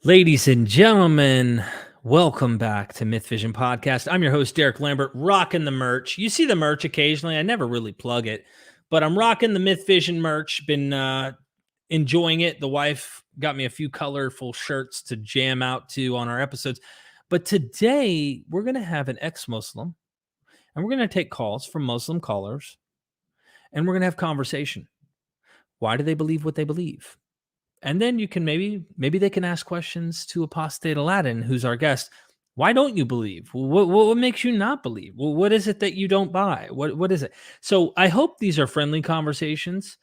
Ladies and gentlemen, welcome back to MythVision Podcast. I'm your host, Derek Lambert, rocking the merch. You see the merch occasionally. I never really plug it, but I'm rocking the MythVision merch. Been enjoying it. The wife got me a few colorful shirts to jam out to on our episodes. But today, we're going to have an ex-Muslim, and we're going to take calls from Muslim callers, and we're going to have conversation. Why do they believe what they believe? And then you can maybe they can ask questions to Apostate Aladdin, who's our guest. Why don't you believe? What makes you not believe? Well, what is it that you don't buy? What is it? So I hope these are friendly conversations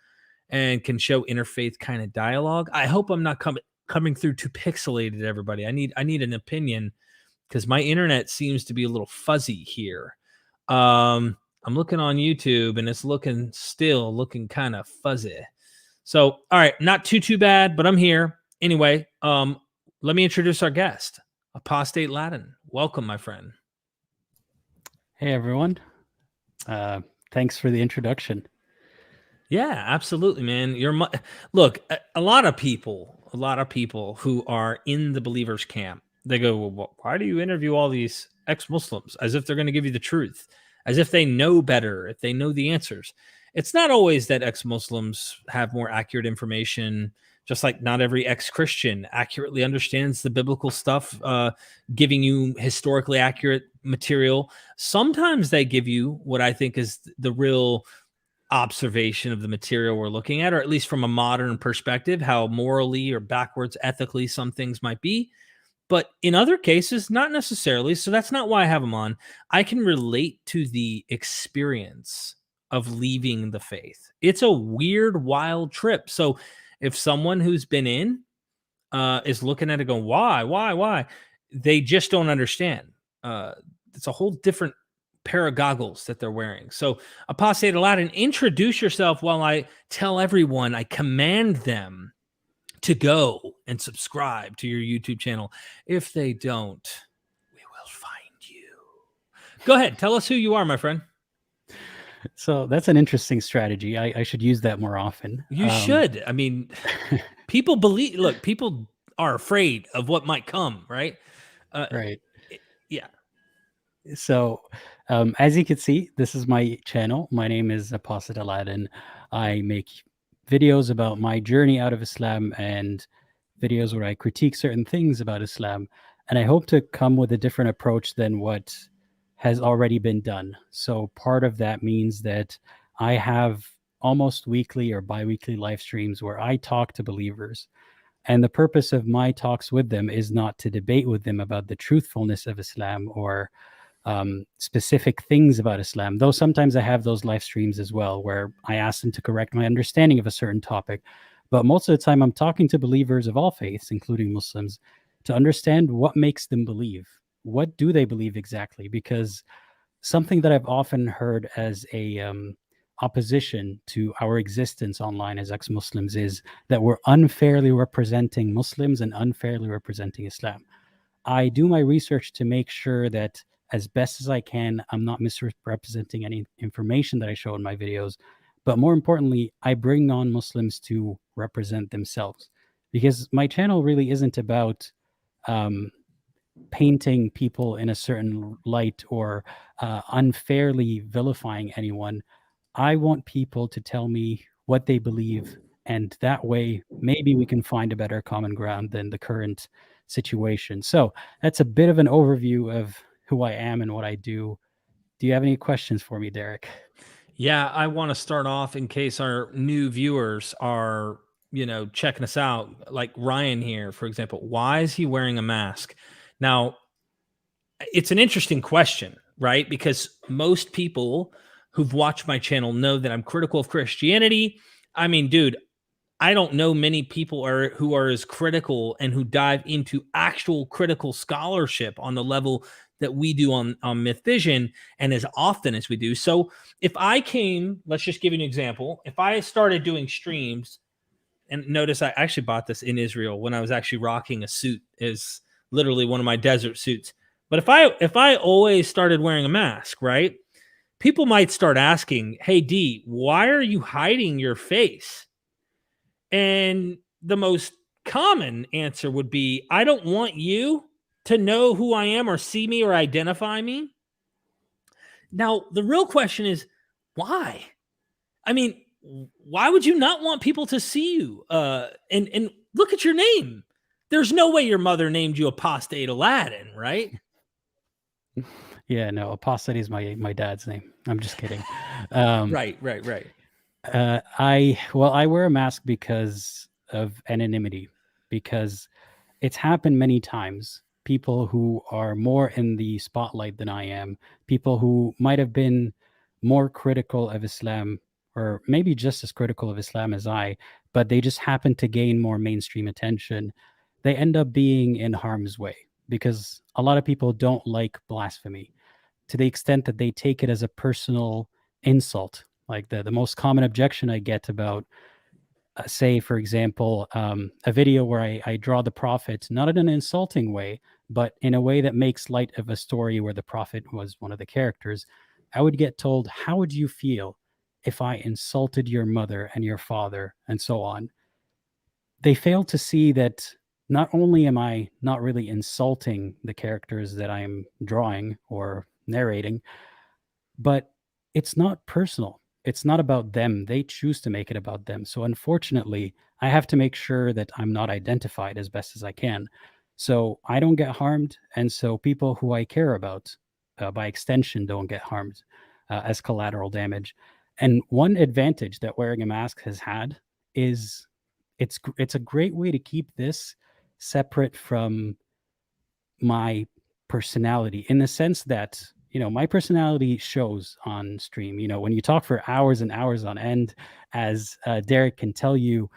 and can show interfaith kind of dialogue. I hope I'm not coming through too pixelated, everybody. I need an opinion because my internet seems to be a little fuzzy here. I'm looking on YouTube and it's looking kind of fuzzy. So, all right, not too bad, but I'm here. Anyway, let me introduce our guest, Apostate Aladdin. Welcome, my friend. Hey, everyone. Thanks for the introduction. Yeah, absolutely, man. Look, a lot of people who are in the believers camp, they go, well, why do you interview all these ex-Muslims as if they're going to give you the truth, as if they know better, if they know the answers? It's not always that ex-Muslims have more accurate information, just like not every ex-Christian accurately understands the biblical stuff, giving you historically accurate material. Sometimes they give you what I think is the real observation of the material we're looking at, or at least from a modern perspective, how morally or backwards ethically some things might be. But in other cases, not necessarily. So that's not why I have them on. I can relate to the experience of leaving the faith. It's a weird, wild trip. So if someone who's been in is looking at it going, why? They just don't understand. It's a whole different pair of goggles that they're wearing. So Apostate Aladdin, introduce yourself while I tell everyone, I command them to go and subscribe to your YouTube channel. If they don't, we will find you. Go ahead. Tell us who you are, my friend. So that's an interesting strategy. I should use that more often. You should. I mean, people are afraid of what might come, right? Right. Yeah. So as you can see, this is my channel. My name is Apostate Aladdin. I make videos about my journey out of Islam and videos where I critique certain things about Islam. And I hope to come with a different approach than what has already been done. So part of that means that I have almost weekly or bi-weekly live streams where I talk to believers. And the purpose of my talks with them is not to debate with them about the truthfulness of Islam or specific things about Islam, though sometimes I have those live streams as well, where I ask them to correct my understanding of a certain topic. But most of the time I'm talking to believers of all faiths, including Muslims, to understand what makes them believe. What do they believe exactly? Because something that I've often heard as a opposition to our existence online as ex-Muslims is that we're unfairly representing Muslims and unfairly representing Islam. I do my research to make sure that as best as I can, I'm not misrepresenting any information that I show in my videos. But more importantly, I bring non-Muslims to represent themselves, because my channel really isn't about painting people in a certain light or unfairly vilifying anyone. I want people to tell me what they believe, and that way maybe we can find a better common ground than the current situation. So that's a bit of an overview of who I am and what I do. Do you have any questions for me, Derek? Yeah, I want to start off in case our new viewers are, checking us out, like Ryan here, for example. Why is he wearing a mask? Now, it's an interesting question, right? Because most people who've watched my channel know that I'm critical of Christianity. I mean, dude, I don't know many people who are as critical and who dive into actual critical scholarship on the level that we do on MythVision and as often as we do. So if I came, let's just give you an example. If I started doing streams, and notice I actually bought this in Israel when I was actually rocking a suit, is literally one of my desert suits. But if I always started wearing a mask, right? People might start asking, "Hey D, why are you hiding your face?" And the most common answer would be, I don't want you to know who I am or see me or identify me. Now, the real question is, why? I mean, why would you not want people to see you? And look at your name. There's no way your mother named you Apostate Aladdin, right? Yeah, no, Apostate is my dad's name. I'm just kidding. Right. I wear a mask because of anonymity, because it's happened many times. People who are more in the spotlight than I am, people who might have been more critical of Islam, or maybe just as critical of Islam as I, but they just happen to gain more mainstream attention. They end up being in harm's way because a lot of people don't like blasphemy to the extent that they take it as a personal insult. Like the most common objection I get about, say, for example, a video where I draw the prophet, not in an insulting way, but in a way that makes light of a story where the prophet was one of the characters, I would get told, how would you feel if I insulted your mother and your father and so on? They fail to see that not only am I not really insulting the characters that I'm drawing or narrating, but it's not personal. It's not about them. They choose to make it about them. So unfortunately, I have to make sure that I'm not identified as best as I can. So I don't get harmed. And so people who I care about, by extension, don't get harmed as collateral damage. And one advantage that wearing a mask has had is it's a great way to keep this separate from my personality, in the sense that, my personality shows on stream. When you talk for hours and hours on end, as Derek can tell you,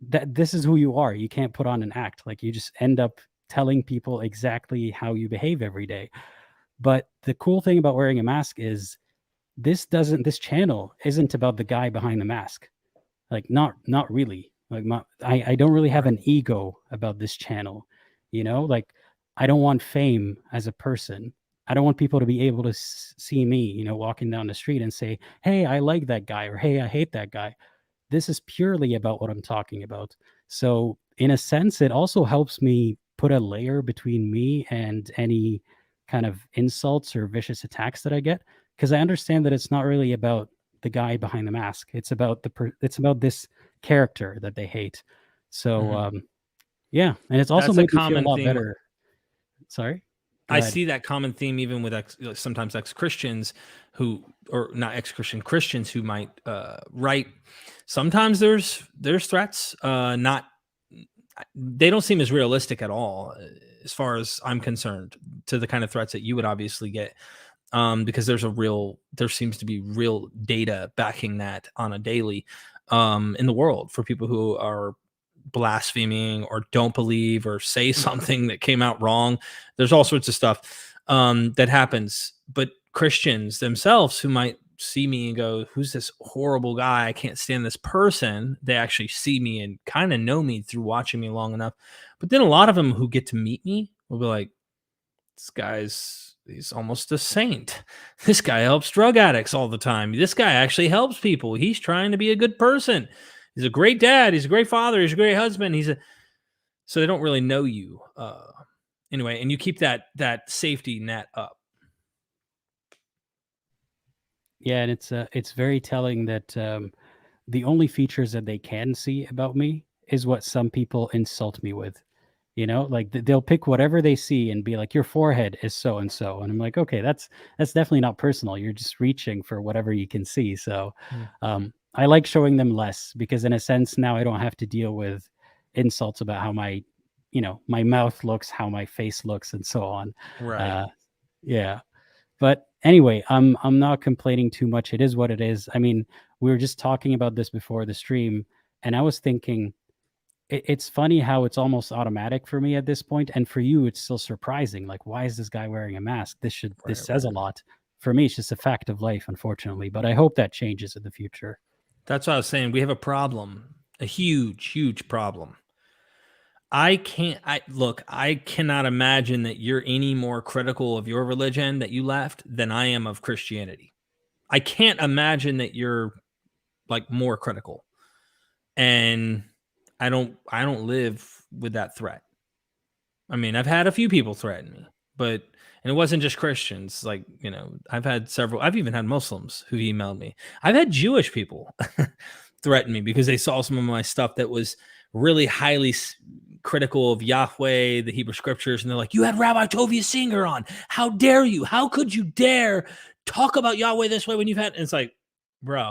that this is who you are. You can't put on an act. Like, you just end up telling people exactly how you behave every day. But the cool thing about wearing a mask is this channel isn't about the guy behind the mask. Like, not really. Like, I don't really have an ego about this channel. Like, I don't want fame as a person. I don't want people to be able to see me, walking down the street and say, hey, I like that guy, or hey, I hate that guy. This is purely about what I'm talking about. So in a sense, it also helps me put a layer between me and any kind of insults or vicious attacks that I get, because I understand that it's not really about the guy behind the mask. It's about it's about this character that they hate. So yeah, and it's also That's a made me feel a common lot theme. better. Sorry. Go I ahead. see that common theme even with sometimes ex-Christians who, or not ex-Christian, Christians who might write. Sometimes there's threats. Not, they don't seem as realistic at all, as far as I'm concerned, to the kind of threats that you would obviously get. Because there seems to be real data backing that on a daily in the world for people who are blaspheming or don't believe or say something that came out wrong. There's all sorts of stuff that happens. But Christians themselves who might see me and go, who's this horrible guy? I can't stand this person. They actually see me and kind of know me through watching me long enough. But then a lot of them who get to meet me will be like, he's almost a saint. This guy helps drug addicts all the time. This guy actually helps people. He's trying to be a good person. He's a great dad. He's a great father. He's a great husband. So they don't really know you anyway. And you keep that safety net up. Yeah, and it's very telling that the only features that they can see about me is what some people insult me with. Like they'll pick whatever they see and be like, your forehead is so and so, and I'm like, okay, that's definitely not personal. You're just reaching for whatever you can see. So I like showing them less, because in a sense now I don't have to deal with insults about how my my mouth looks, how my face looks, and so on. Right. Yeah. But anyway, I'm not complaining too much. It is what it is. I mean, we were just talking about this before the stream, and I was thinking, it's funny how it's almost automatic for me at this point, and for you it's still surprising. Like, why is this guy wearing a mask? This says a lot. For me, it's just a fact of life, unfortunately, but I hope that changes in the future. That's what I was saying. We have a problem, a huge problem. I cannot imagine that you're any more critical of your religion that you left than I am of Christianity. I can't imagine that you're like more critical. And I don't live with that threat. I mean, I've had a few people threaten me, but and it wasn't just Christians. Like, you know, I've even had Muslims who emailed me. I've had Jewish people threaten me because they saw some of my stuff that was really highly critical of Yahweh, the Hebrew scriptures, and they're like, "You had Rabbi Tovia Singer on. How dare you? How could you dare talk about Yahweh this way when you've had?" And it's like, bro,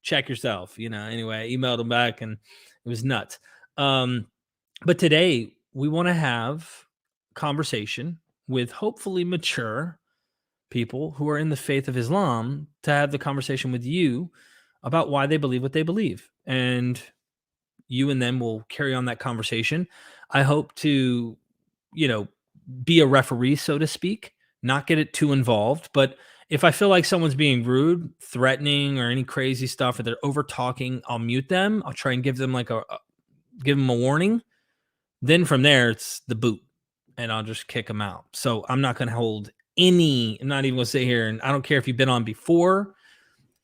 check yourself. You know. Anyway, I emailed them back, and it was nuts. But today we want to have conversation with hopefully mature people who are in the faith of Islam to have the conversation with you about why they believe what they believe. And you and them will carry on that conversation. I hope to, you know, be a referee, so to speak, not get it too involved. But if I feel like someone's being rude, threatening, or any crazy stuff, or they're over talking, I'll mute them. I'll try and give them give them a warning. Then from there, it's the boot, and I'll just kick them out. So I'm not going to hold any. I'm not even going to sit here, and I don't care if you've been on before.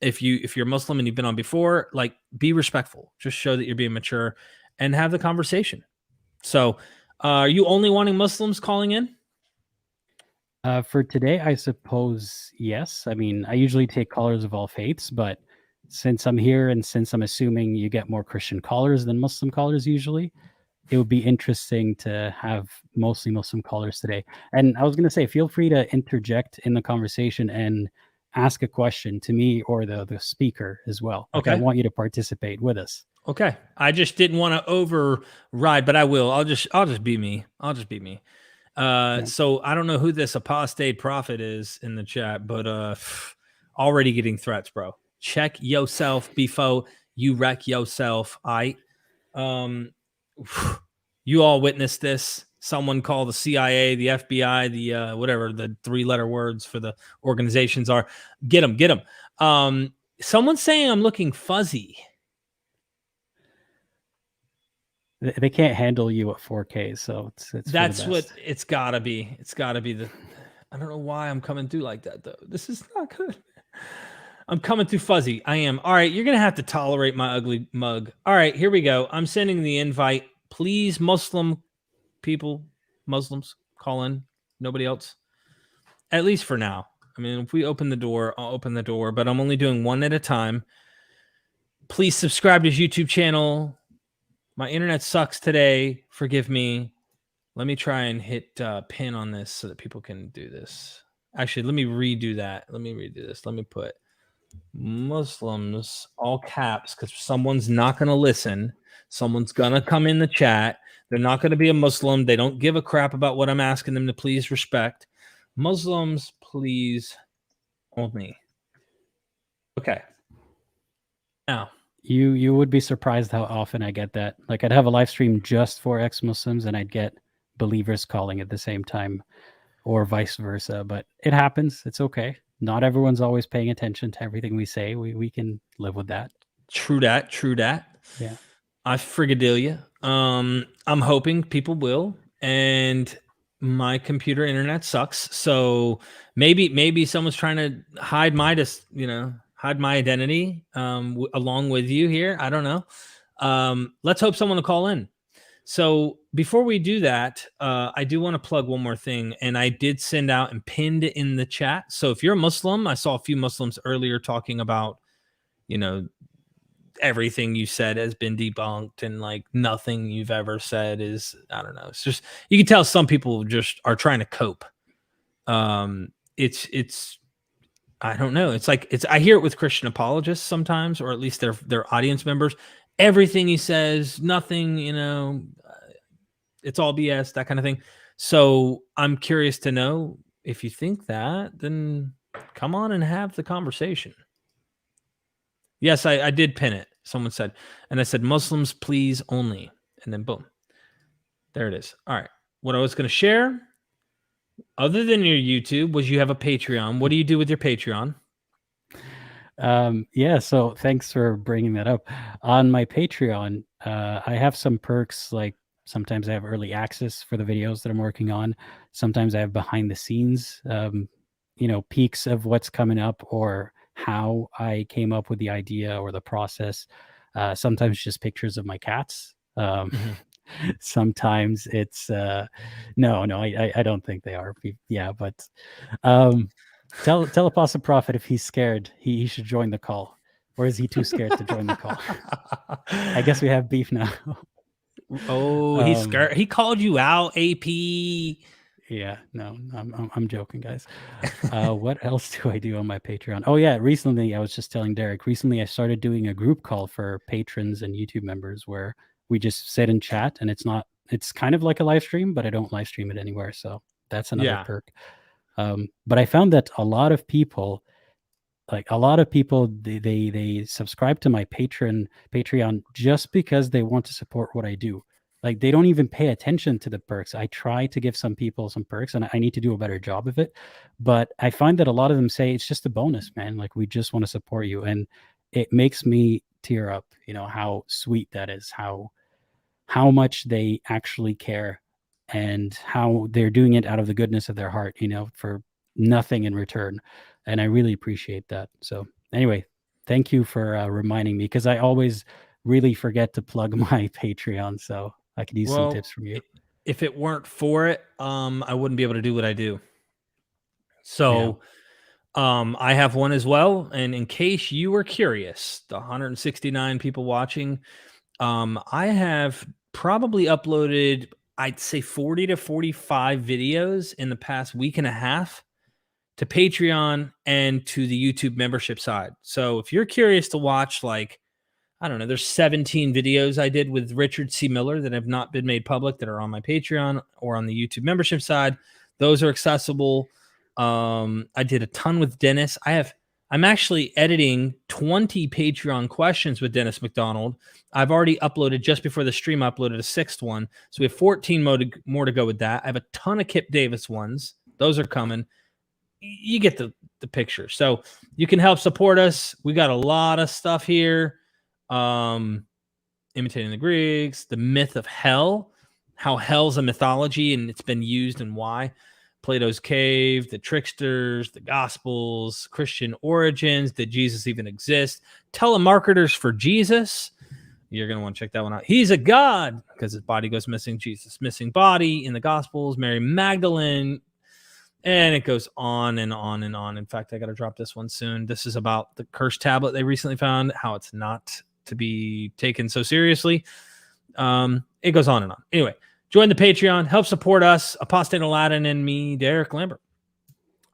If you're Muslim and you've been on before, like, be respectful. Just show that you're being mature and have the conversation. So, are you only wanting Muslims calling in? For today, I suppose yes. I mean, I usually take callers of all faiths, but since I'm here and since I'm assuming you get more Christian callers than Muslim callers usually, it would be interesting to have mostly Muslim callers today. And I was going to say, feel free to interject in the conversation and ask a question to me or the speaker as well. Like, I want you to participate with us. Okay. I just didn't want to override, but I will. I'll just be me. So I don't know who this apostate prophet is in the chat, but already getting threats, bro. Check yourself before you wreck yourself. You all witnessed this. Someone call the CIA, the FBI, the whatever the 3-letter words for the organizations are. Get them. Someone's saying I'm looking fuzzy. They can't handle you at 4K, so that's what it's gotta be. It's gotta be I don't know why I'm coming through like that though. This is not good. I'm coming through fuzzy. I am. All right, you're gonna have to tolerate my ugly mug. All right, here we go. I'm sending the invite. Please, Muslims, call in. Nobody else. At least for now. I mean, if we open the door, I'll open the door, but I'm only doing one at a time. Please subscribe to his YouTube channel. My internet sucks today. Forgive me. Let me try and hit pin on this so that people can do this. Actually, let me redo that. Let me redo this. Let me put Muslims, all caps, because someone's not going to listen. Someone's going to come in the chat. They're not going to be a Muslim. They don't give a crap about what I'm asking them to please respect. Muslims, please only. Okay. Now, you would be surprised how often I get that. Like, I'd have a live stream just for ex-Muslims and I'd get believers calling at the same time, or vice versa. But it happens. It's okay. Not everyone's always paying attention to everything we say. We can live with that. True that. Yeah. I frigadelia. I'm hoping people will. And my computer internet sucks. So maybe someone's trying to hide my identity along with you here. I don't know. Let's hope someone will call in. So before we do that, I do want to plug one more thing. And I did send out and pinned it in the chat. So if you're a Muslim, I saw a few Muslims earlier talking about, everything you said has been debunked and like nothing you've ever said is, I don't know. It's just, you can tell some people just are trying to cope. It's I don't know. I hear it with Christian apologists sometimes, or at least their audience members. Everything he says, nothing, it's all BS, that kind of thing. So I'm curious to know if you think that, then come on and have the conversation. Yes, I did pin it. Someone said, and I said, Muslims, please only. And then boom, there it is. All right. What I was going to share, other than your YouTube, was you have a Patreon. What do you do with your Patreon? Yeah, so thanks for bringing that up. On my Patreon, I have some perks, like sometimes I have early access for the videos that I'm working on. Sometimes I have behind the scenes, peeks of what's coming up or how I came up with the idea or the process. Sometimes just pictures of my cats. Mhm. Sometimes it's no, I don't think they are. Yeah, but um, tell Apostle Prophet if he's scared, he should join the call, or is he too scared to join the call? I guess we have beef now. Oh, he's scared. He called you out, AP. Yeah, no, I'm joking, guys. What else do I do on my Patreon? Oh yeah, recently I was just telling Derek. Recently I started doing a group call for patrons and YouTube members where we just sit and chat, and it's kind of like a live stream, but I don't live stream it anywhere. So that's another Yeah. perk. But I found that a lot of people they subscribe to my Patreon just because they want to support what I do. Like they don't even pay attention to the perks. I try to give some people some perks, and I need to do a better job of it, but I find that a lot of them say it's just a bonus, man. Like we just want to support you, and it makes me tear up, how sweet that is, how much they actually care, and how they're doing it out of the goodness of their heart, for nothing in return. And I really appreciate that. So anyway, thank you for reminding me, because I always really forget to plug my Patreon. So I could use some Well, tips from you. if it weren't for it, I wouldn't be able to do what I do. Yeah. So, I have one as well. And in case you were curious, the 169 people watching, I have probably uploaded, I'd say 40 to 45 videos in the past week and a half to Patreon and to the YouTube membership side. So if you're curious to watch, like, I don't know, there's 17 videos I did with Richard C. Miller that have not been made public that are on my Patreon or on the YouTube membership side. Those are accessible. I did a ton with Dennis. I'm actually editing 20 Patreon questions with Dennis McDonald. I've already uploaded, just before the stream, I uploaded a sixth one. So we have 14 more to go with that. I have a ton of Kipp Davis ones. Those are coming. You get the picture. So you can help support us. We got a lot of stuff here. Imitating the Greeks, the myth of hell, how hell's a mythology and it's been used and why. Plato's cave, the tricksters, the gospels, Christian origins, did Jesus even exist? Telemarketers for Jesus. You're going to want to check that one out. He's a god because his body goes missing. Jesus missing body in the gospels. Mary Magdalene. And it goes on and on and on. In fact, I got to drop this one soon. This is about the cursed tablet they recently found, how it's not to be taken so seriously. It goes on and on. Anyway, join the Patreon, help support us, Apostate Aladdin, and me, Derek Lambert.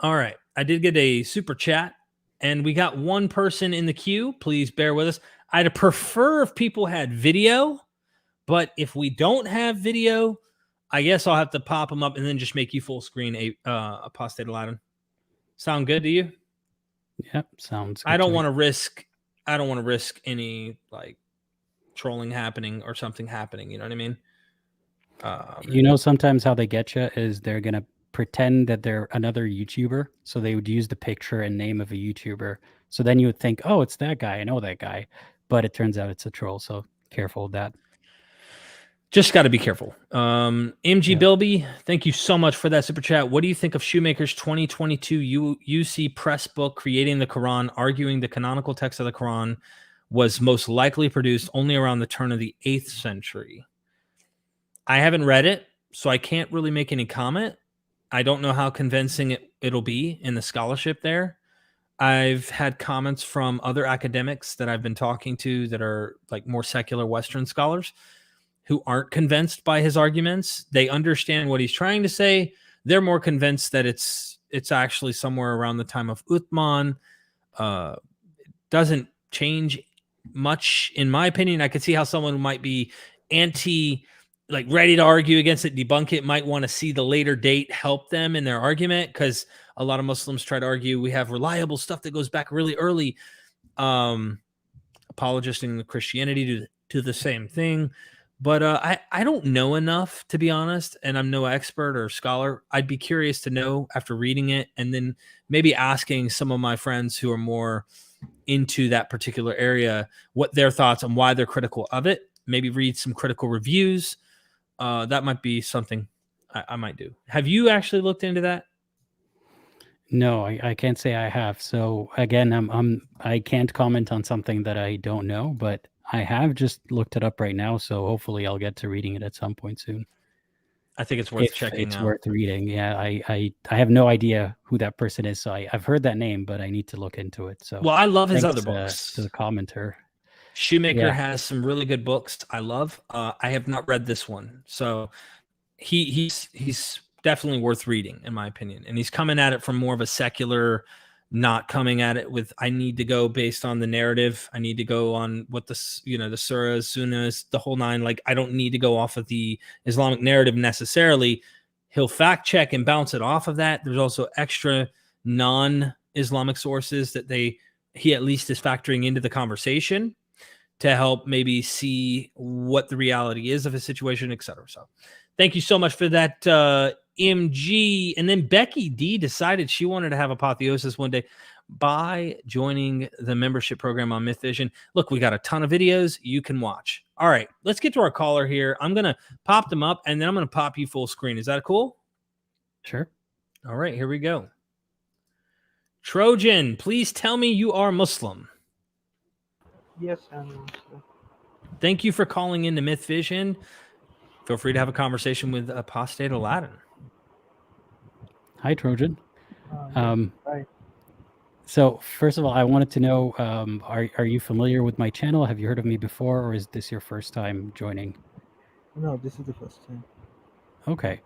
All right, I did get a super chat, and we got one person in the queue. Please bear with us. I'd prefer if people had video, but if we don't have video, I guess I'll have to pop them up and then just make you full screen, Apostate Aladdin. Sound good to you? Yep, sounds good. I don't want to risk any like trolling happening or something happening. You know what I mean? Sometimes how they get you is they're gonna pretend that they're another YouTuber, so they would use the picture and name of a YouTuber. So then you would think, oh, it's that guy. I know that guy, but it turns out it's a troll. So careful with that. Just got to be careful. MG Bilby, thank you so much for that super chat. What do you think of Shoemaker's 2022 UC press book, Creating the Quran, arguing the canonical text of the Quran was most likely produced only around the turn of the 8th century? I haven't read it, so I can't really make any comment. I don't know how convincing it'll be in the scholarship there. I've had comments from other academics that I've been talking to that are like more secular Western scholars who aren't convinced by his arguments. They understand what he's trying to say. They're more convinced that it's actually somewhere around the time of Uthman. Doesn't change much, in my opinion. I could see how someone who might be ready to argue against it, debunk it, might want to see the later date help them in their argument, because a lot of Muslims try to argue we have reliable stuff that goes back really early. Apologists in Christianity do the same thing. But I don't know enough, to be honest, and I'm no expert or scholar. I'd be curious to know after reading it, and then maybe asking some of my friends who are more into that particular area what their thoughts and why they're critical of it. Maybe read some critical reviews. That might be something I might do. Have you actually looked into that? No, I can't say I have. So again, I can't comment on something that I don't know, but I have just looked it up right now, so hopefully I'll get to reading it at some point soon. I think it's worth If checking it's out. worth reading. Yeah, I have no idea who that person is, so I've heard that name, but I need to look into it. So Well, I love his thanks other books. to the commenter. Shoemaker Yeah. has some really good books I love. I have not read this one, so he's definitely worth reading in my opinion. And he's coming at it from more of a secular, not coming at it with I need to go based on the narrative. I need to go on what the the surahs, sunnahs, the whole nine. Like I don't need to go off of the Islamic narrative necessarily. He'll fact check and bounce it off of that. There's also extra non-Islamic sources that he at least is factoring into the conversation to help maybe see what the reality is of a situation, etc. So thank you so much for that, MG. And then Becky D decided she wanted to have apotheosis one day by joining the membership program on MythVision. Look, we got a ton of videos you can watch. All right, let's get to our caller here. I'm going to pop them up, and then I'm going to pop you full screen. Is that cool? Sure. All right, here we go. Trojan, please tell me you are Muslim. Yes, I'm Muslim. Thank you for calling into MythVision. Feel free to have a conversation with Apostate Aladdin. Hi, Trojan. Hi. So first of all, I wanted to know, are you familiar with my channel? Have you heard of me before, or is this your first time joining? No, this is the first time. Okay.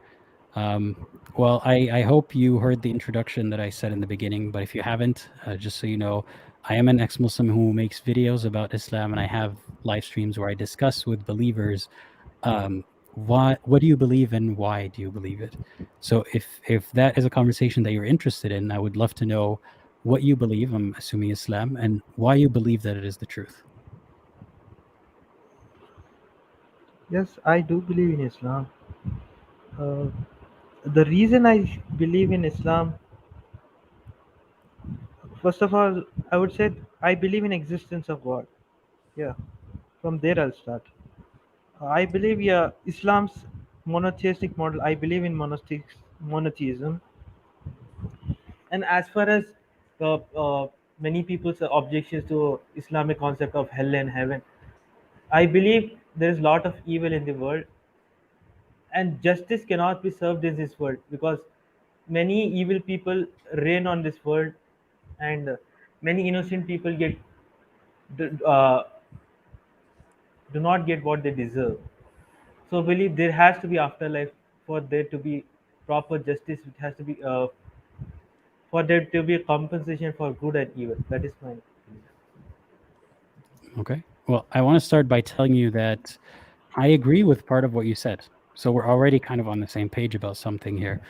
Well, I hope you heard the introduction that I said in the beginning, but if you haven't, just so you know, I am an ex-Muslim who makes videos about Islam, and I have live streams where I discuss with believers what do you believe and why do you believe it. So if that is a conversation that you're interested in, I would love to know what you believe, I'm assuming Islam, and why you believe that it is the truth. Yes, I do believe in Islam. The reason I believe in Islam, first of all, I would say I believe in existence of God. Yeah, from there I'll start. I believe, yeah, Islam's monotheistic model. I believe in monotheism. And as far as the many people's objections to Islamic concept of hell and heaven, I believe there is a lot of evil in the world, and justice cannot be served in this world because many evil people reign on this world, and many innocent people uh, do not get what they deserve. So I believe there has to be afterlife for there to be proper justice. It has to be for there to be a compensation for good and evil. That is my. Okay. Well, I want to start by telling you that I agree with part of what you said. So we're already kind of on the same page about something here.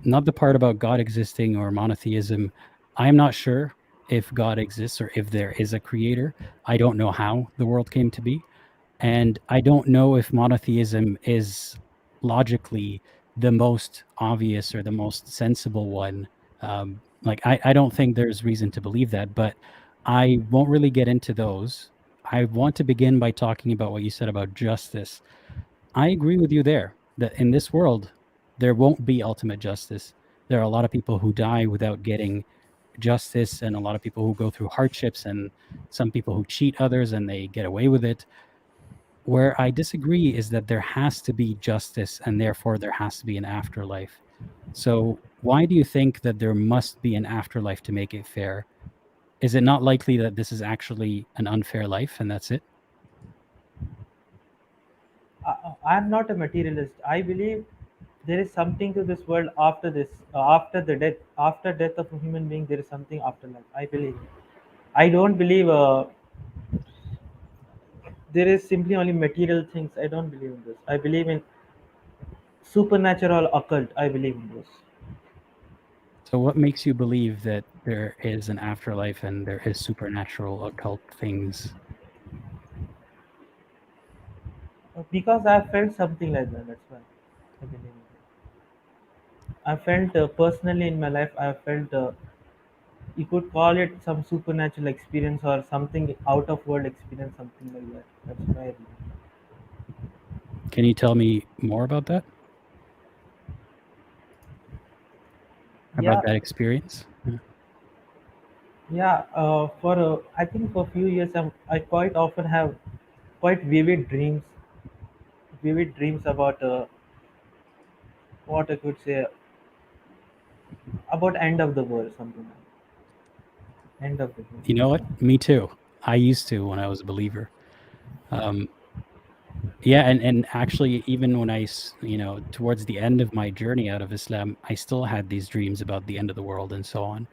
Not the part about God existing or monotheism. I'm not sure if God exists or if there is a creator. I don't know how the world came to be. And I don't know if monotheism is logically the most obvious or the most sensible one. I don't think there's reason to believe that, but I won't really get into those. I want to begin by talking about what you said about justice. I agree with you there that in this world, there won't be ultimate justice. There are a lot of people who die without getting justice, and a lot of people who go through hardships, and some people who cheat others and they get away with it. Where I disagree is that there has to be justice, and therefore there has to be an afterlife. So why do you think that there must be an afterlife to make it fair? Is it not likely that this is actually an unfair life and that's it? I'm not a materialist. I believe there is something to this world after this, after the death, after death of a human being. There is something after life. I believe. I don't believe there is simply only material things. I don't believe in this. I believe in supernatural, occult. I believe in this. So what makes you believe that there is an afterlife and there is supernatural occult things? Because I felt something like that. That's why I believe in it. I felt personally in my life. I felt you could call it some supernatural experience or something out of world experience, something like that. That's why I believe. Can you tell me more about that? Yeah, About that experience? Yeah. Yeah, for I think for a few years I quite often have quite vivid dreams about what I could say about end of the world, something like end of the world. You know what? Me too. I used to when I was a believer. Um, yeah, and actually, even when towards the end of my journey out of Islam, I still had these dreams about the end of the world and so on.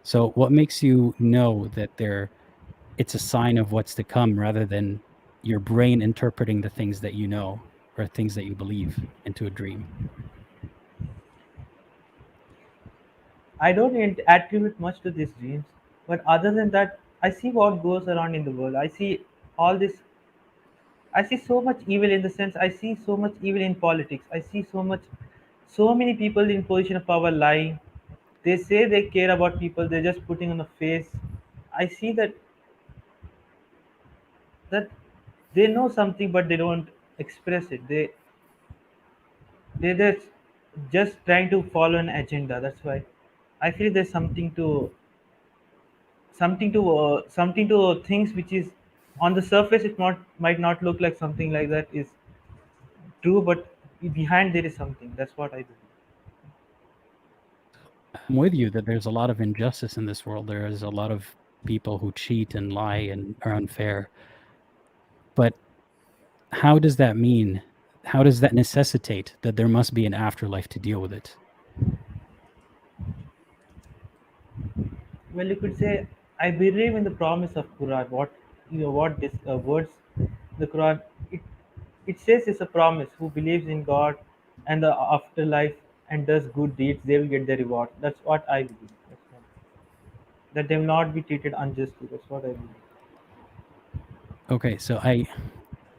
So, what makes you know that it's a sign of what's to come rather than your brain interpreting the things that you know or things that you believe into a dream? I don't attribute much to these dreams, but other than that, I see what goes around in the world. I see all this. I see so much evil in the sense I see so much evil in politics. I see so many people in position of power lying. They say they care about people. They're just putting on a face. I see that they know something, but they don't express it. They're just trying to follow an agenda. That's why I feel there's something to things which is on the surface it might not look like something like that is true, but behind there is something. That's what I believe. I'm with you that there's a lot of injustice in this world. There is a lot of people who cheat and lie and are unfair. But how does that mean? How does that necessitate that there must be an afterlife to deal with it? Well, you could say I believe in the promise of Quran. What this words the Quran it says it's a promise. Who believes in God and the afterlife and does good deeds, they will get the reward. That's what I believe. That they will not be treated unjustly. That's what I believe. Okay, so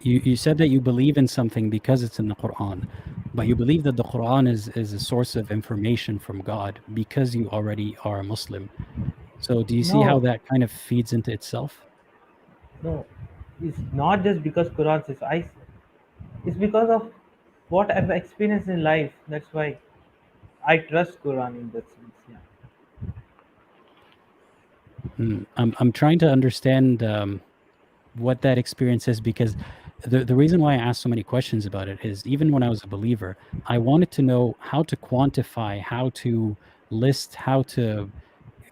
you said that you believe in something because it's in the Quran, but you believe that the Quran is a source of information from God because you already are a Muslim. So do you see how No, that kind of feeds into itself? no, it's not just because Quran says I. It's because of what I've experienced in life. That's why I trust Quran in that sense. Yeah. I'm trying to understand what that experience is because the reason why I asked so many questions about it is even when I was a believer, I wanted to know how to quantify, how to list, how to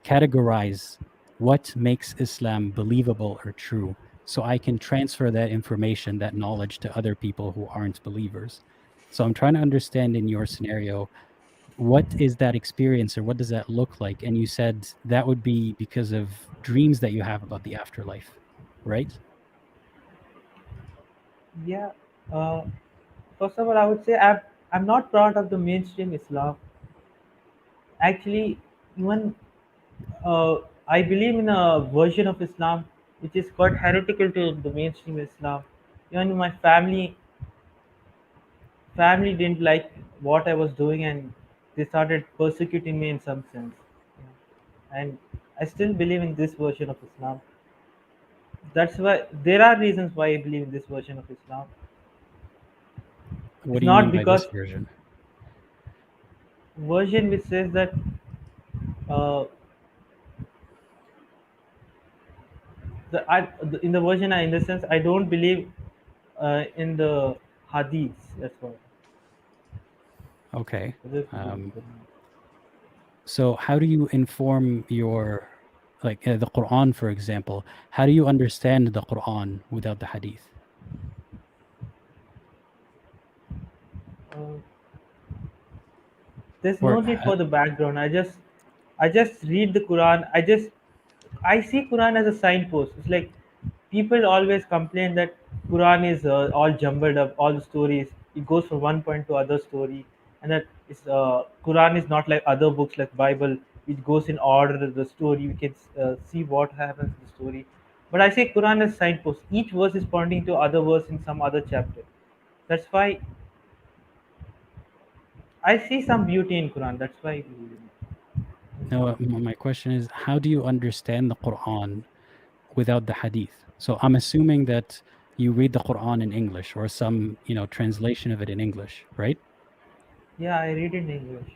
categorize what makes Islam believable or true so I can transfer that information, that knowledge to other people who aren't believers. So I'm trying to understand in your scenario, what is that experience or what does that look like? And you said that would be because of dreams that you have about the afterlife, right? Yeah. Uh, First of all, I would say I'm not proud of the mainstream Islam. Actually, even uh, I believe in a version of Islam which is quite heretical to the mainstream Islam. Even my family didn't like what I was doing, and they started persecuting me in some sense. And I still believe in this version of Islam. That's why there are reasons why I believe in this version of Islam. What It's do you mean not by this because version? version which says that uh, in the version in the sense I don't believe in the hadiths. That's why. Okay. I just believe in Um, the so how do you inform your like the Quran, for example? How do you understand the Quran without the hadith? uh, there's no Or need for the background. I just read the Quran. I see Quran as a signpost. It's like people always complain that Quran is all jumbled up, all the stories. It goes from one point to other story, and that is Quran is not like other books like Bible. It goes in order. The story we can see what happens in the story. But I say Quran as signpost. Each verse is pointing to other verse in some other chapter. That's why I see some beauty in Quran. That's why I believe in it. no, my question is, how do you understand the Quran without the hadith? So I'm assuming that you read the Quran in English or some, translation of it in English, right? Yeah, I read it in English.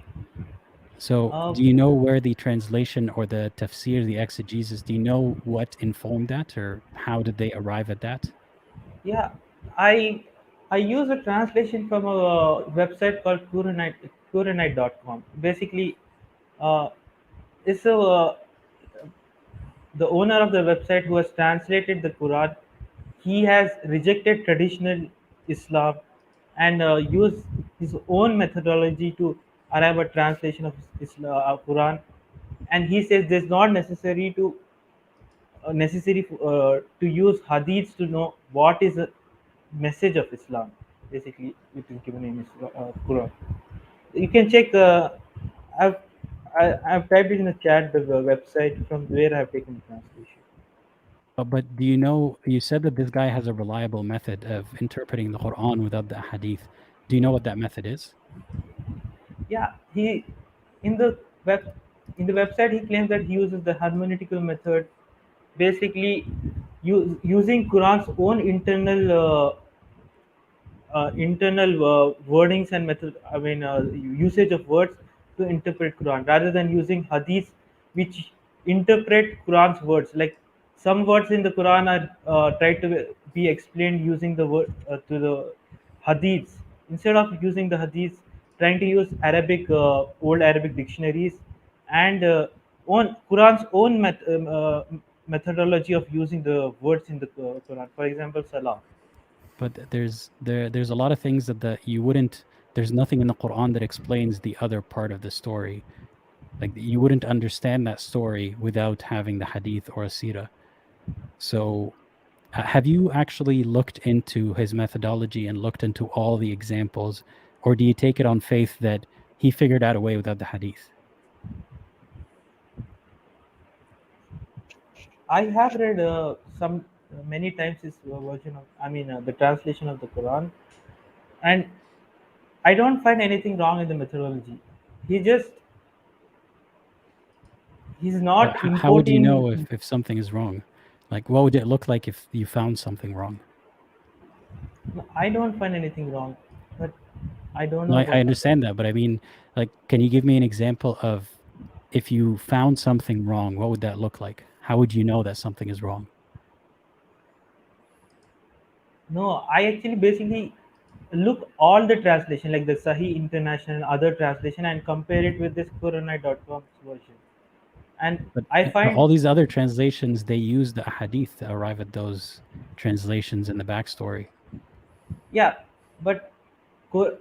So, Uh, do you know where the translation or the tafsir, the exegesis, do you know what informed that, or how did they arrive at that? yeah, I I use a translation from a website called Quranite.com. Basically, uh, it's the owner of the website who has translated the Quran. He has rejected traditional Islam and used his own methodology to arrive at translation of Quran. And he says there's not necessary to use hadiths to know what is the message of Islam. Basically, it is given in Quran. You can check. I've I've typed it in the chat the website from where I've taken the translation. But do you know, you said that this guy has a reliable method of interpreting the Quran without the hadith. Do you know what that method is? Yeah, he in the web in the website he claims that he uses the hermeneutical method, basically using Quran's own internal wordings and method. I mean, usage of words to interpret Quran rather than using hadiths, which interpret Quran's words. Like some words in the Quran are tried to be explained using the word to the hadiths instead of using the hadiths, trying to use Arabic, old Arabic dictionaries, and on Quran's own methodology of using the words in the Quran. For example, Salah. But there's a lot of things that you wouldn't, there's nothing in the Quran that explains the other part of the story. Like, you wouldn't understand that story without having the hadith or a seerah. So, have you actually looked into his methodology and looked into all the examples, or do you take it on faith that he figured out a way without the hadith? I have read some many times his version of, I mean, the translation of the Quran, and I don't find anything wrong in the methodology. He just he's But not how would you importing. know if something is wrong? Like, what would it look like if you found something wrong? I don't find anything wrong, but I don't No, know I about others. understand that, but I mean, like, can you give me an example of if you found something wrong, what would that look like? How would you know that something is wrong? No, I actually basically look all the translation like the Sahih International and other translation and compare it with this Quranite.com's version, and But I all find. these other translations, they use the hadith to arrive at those translations in the backstory. Yeah, but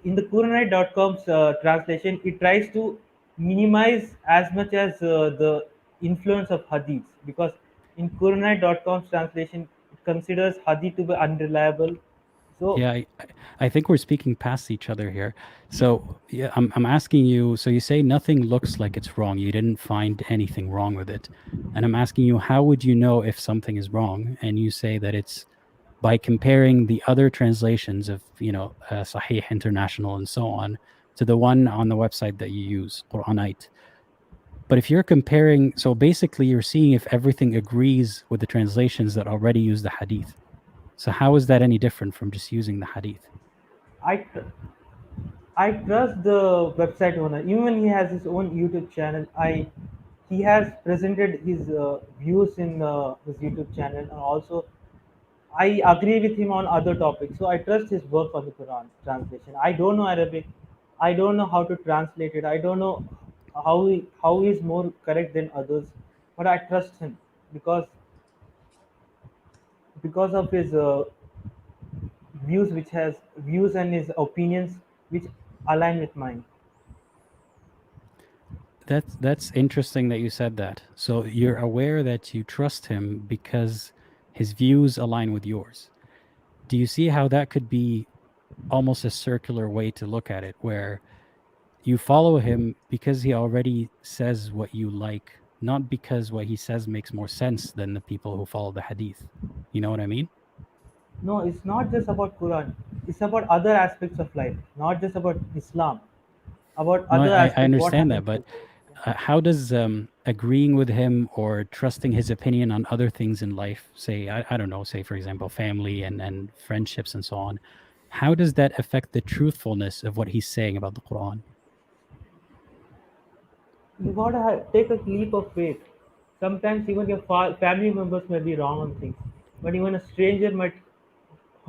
in the Quranite.com's translation, it tries to minimize as much as the influence of hadiths because in Quranite.com's translation, it considers hadith to be unreliable. So, Yeah, I think we're speaking past each other here. So yeah, I'm asking you. So you say nothing looks like it's wrong. You didn't find anything wrong with it, and I'm asking you, how would you know if something is wrong? And you say that it's by comparing the other translations of Sahih International and so on to the one on the website that you use, Quranite. But if you're comparing, so basically you're seeing if everything agrees with the translations that already use the hadith. So how is that any different from just using the hadith? I tr- I trust the website owner. Even he has his own YouTube channel. He has presented his views in his YouTube channel, and also I agree with him on other topics. So I trust his work on the Quran translation. I don't know Arabic. I don't know how to translate it. I don't know how he's more correct than others, but I trust him because of his views and his opinions which align with mine. That's interesting that you said that. So you're aware that you trust him because his views align with yours. Do you see how that could be almost a circular way to look at it, where you follow him because he already says what you like, not because what he says makes more sense than the people who follow the hadith? You know what I mean? No, it's not just about Quran. It's about other aspects of life, not just about Islam. About No, other I aspects, what understand that, happens but to. how does agreeing with him or trusting his opinion on other things in life, say, I don't know, say, for example, family and friendships and so on, how does that affect the truthfulness of what he's saying about the Quran? You gotta take a leap of faith. Sometimes even your family members may be wrong on things, but even a stranger might,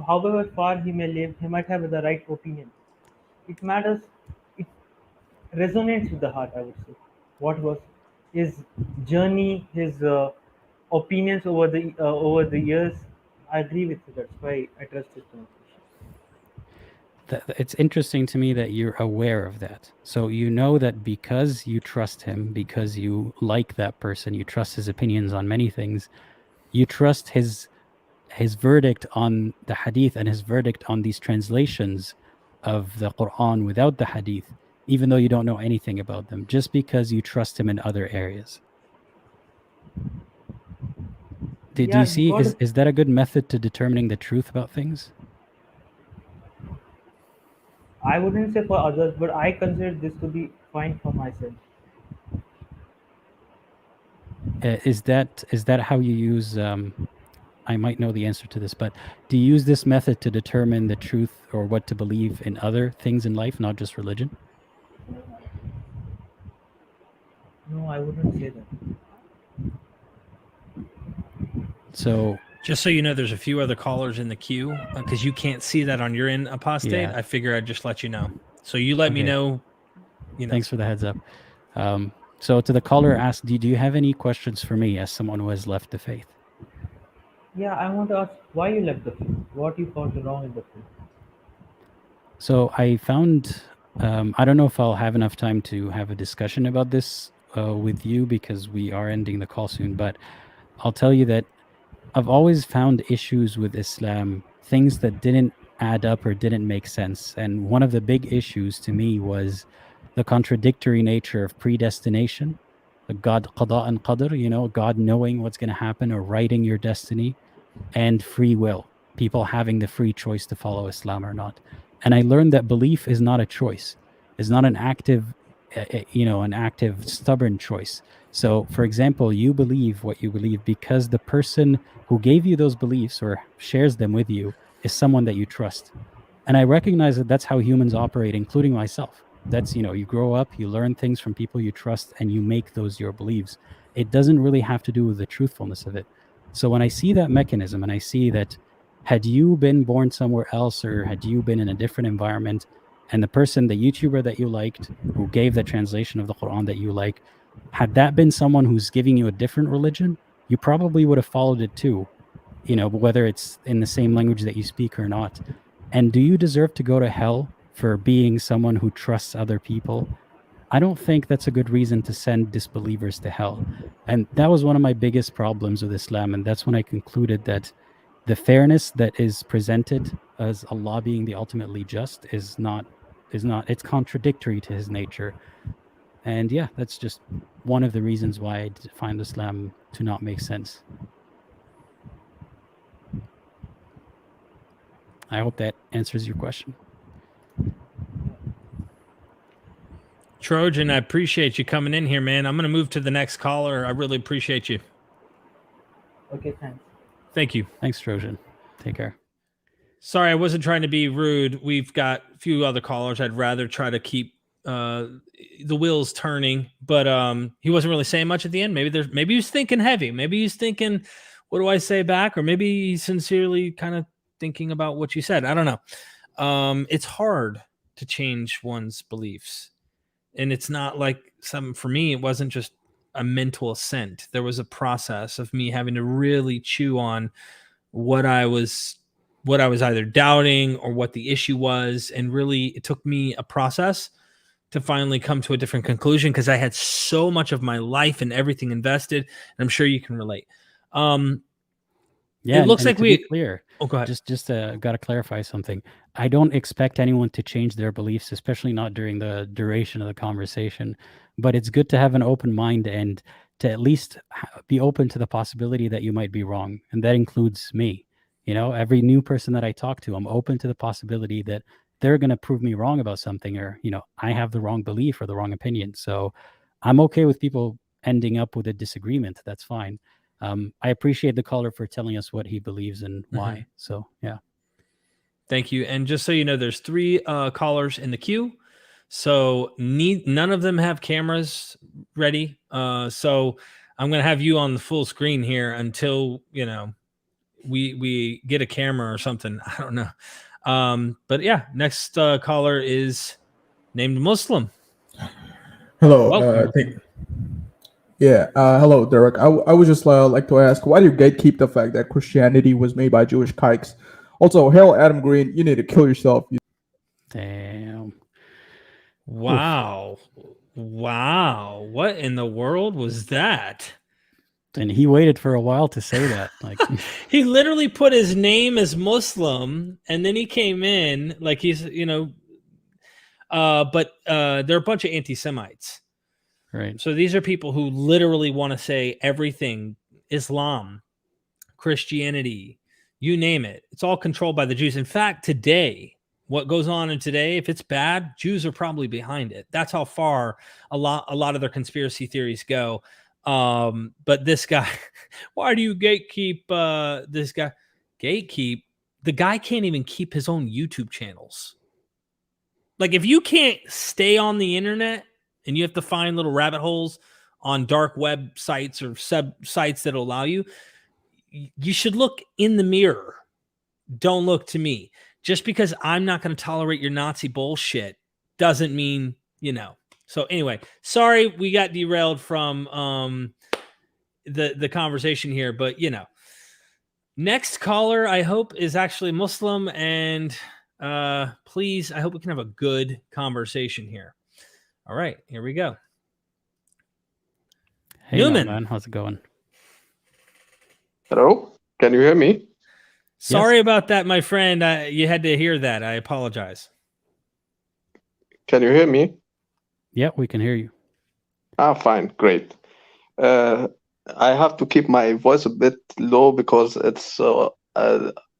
however far he may live, he might have the right opinion. It matters. It resonates with the heart, I would say. What was his journey, his opinions over the years. I agree with you. That's why I trust his pronunciation. It's interesting to me that you're aware of that. So you know that because you trust him, because you like that person, you trust his opinions on many things, you trust his verdict on the hadith and his verdict on these translations of the Quran without the hadith, even though you don't know anything about them, just because you trust him in other areas. Do Yeah, you you see, got to. is that a good method to determining the truth about things? I wouldn't say for others, but I consider this to be fine for myself. Is that how you use I might know the answer to this, but do you use this method to determine the truth or what to believe in other things in life, not just religion? No, I wouldn't say that. So Just so you know, there's a few other callers in the queue because you can't see that on your end, Apostate. Yeah. I figure I'd just let you know. So you let me Okay. know. You know. Thanks for the heads up. So to the caller asked, do you have any questions for me as someone who has left the faith? Yeah, I want to ask why you left the field. What you found wrong in the field. So I found, I don't know if I'll have enough time to have a discussion about this with you because we are ending the call soon, but I'll tell you that I've always found issues with Islam, things that didn't add up or didn't make sense. And one of the big issues to me was the contradictory nature of predestination, the God qada and qadr, God knowing what's going to happen or writing your destiny, and free will, people having the free choice to follow Islam or not. And I learned that belief is not a choice, is not an active, an active, stubborn choice. So, for example, you believe what you believe because the person who gave you those beliefs or shares them with you is someone that you trust. And I recognize that that's how humans operate, including myself. That's, you grow up, you learn things from people you trust, and you make those your beliefs. It doesn't really have to do with the truthfulness of it. So when I see that mechanism and I see that had you been born somewhere else or had you been in a different environment, and the person, the YouTuber that you liked, who gave the translation of the Quran that you like, had that been someone who's giving you a different religion, you probably would have followed it too, whether it's in the same language that you speak or not. And do you deserve to go to hell for being someone who trusts other people? I don't think that's a good reason to send disbelievers to hell. And that was one of my biggest problems with Islam. And that's when I concluded that the fairness that is presented as Allah being the ultimately just is not, it's contradictory to his nature. And yeah, that's just one of the reasons why I find Islam to not make sense. I hope that answers your question. Trojan, I appreciate you coming in here, man. I'm going to move to the next caller. I really appreciate you. Okay, thanks. Thank you. Thanks, Trojan. Take care. Sorry, I wasn't trying to be rude. We've got a few other callers. I'd rather try to keep the wheels turning, but he wasn't really saying much at the end. Maybe he was thinking heavy. Maybe he's thinking, what do I say back? Or maybe he's sincerely kind of thinking about what you said. I don't know. It's hard to change one's beliefs. And it's not like for me, it wasn't just a mental assent. There was a process of me having to really chew on what I was either doubting or what the issue was. And really, it took me a process to finally come to a different conclusion because I had so much of my life and everything invested. And I'm sure you can relate. Yeah, it looks and like to be clear, Oh, go ahead. just got to clarify something. I don't expect anyone to change their beliefs, especially not during the duration of the conversation. But it's good to have an open mind and to at least be open to the possibility that you might be wrong, and that includes me. Every new person that I talk to, I'm open to the possibility that they're going to prove me wrong about something, or I have the wrong belief or the wrong opinion. So I'm okay with people ending up with a disagreement. That's fine. I appreciate the caller for telling us what he believes and why. Mm-hmm. So, yeah. Thank you. And just so you know, there's 3 callers in the queue. So none of them have cameras ready. So I'm going to have you on the full screen here until, you know, we get a camera or something. I don't know. But yeah, next caller is named Muslim. Hello. Welcome. Hello, Derek. I would just like to ask, why do you gatekeep the fact that Christianity was made by Jewish kikes? Also, hail Adam Green. You need to kill yourself. Damn. Wow. Wow. What in the world was that? And he waited for a while to say that. Like He literally put his name as Muslim, and then he came in like he's, you know, but they're a bunch of anti-Semites. right. So these are people who literally want to say everything, Islam, Christianity, you name it. It's all controlled by the Jews. In fact, today, what goes on in today, if it's bad, Jews are probably behind it. That's how far a lot of their conspiracy theories go. But this guy, why do you gatekeep this guy? Gatekeep? The guy can't even keep his own YouTube channels. Like, if you can't stay on the internet and you have to find little rabbit holes on dark web sites or sub sites that allow you, you should look in the mirror. Don't look to me. Just because I'm not going to tolerate your Nazi bullshit doesn't mean, you know. So anyway, sorry we got derailed from the conversation here, but you know. Next caller, I hope, is actually Muslim, and please, I hope we can have a good conversation here. All right, here we go. Hey, Newman. man, how's it going? Hello, can you hear me? Sorry about that, my friend. You had to hear that. I apologize. Can you hear me? Yeah, we can hear you. Fine, great. I have to keep my voice a bit low because it's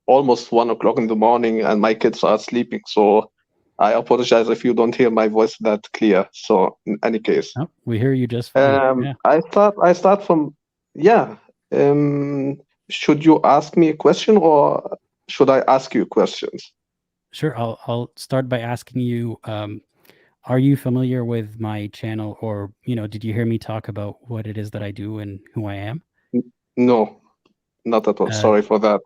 almost 1 o'clock in the morning and my kids are sleeping. So I apologize if you don't hear my voice that clear. So in any case, Oh, we hear you just fine. Yeah. I start from should you ask me a question or should I ask you questions? Sure. I'll start by asking you, are you familiar with my channel, or, you know, did you hear me talk about what it is that I do and who I am? No, not at all. Sorry for that.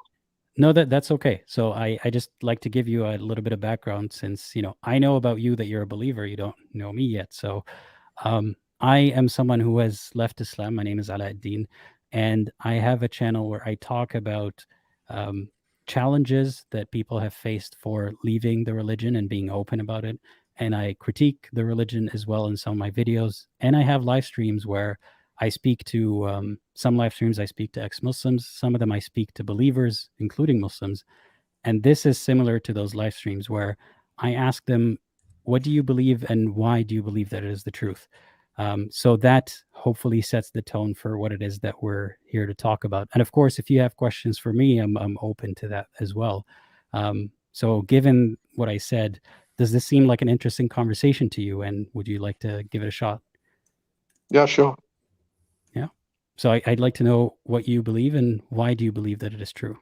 No, that's okay. So I just like to give you a little bit of background, since, you know, I know about you that you're a believer. You don't know me yet. So I am someone who has left Islam. My name is Aladdin, and I have a channel where I talk about challenges that people have faced for leaving the religion and being open about it. And I critique the religion as well in some of my videos. And I have live streams where I speak to some live streams. I speak to ex-Muslims. Some of them I speak to believers, including Muslims. And this is similar to those live streams where I ask them, what do you believe and why do you believe that it is the truth? So that hopefully sets the tone for what it is that we're here to talk about. And of course, if you have questions for me, I'm open to that as well. So given what I said, does this seem like an interesting conversation to you? And would you like to give it a shot? Yeah, sure. Yeah. So I'd like to know what you believe and why do you believe that it is true?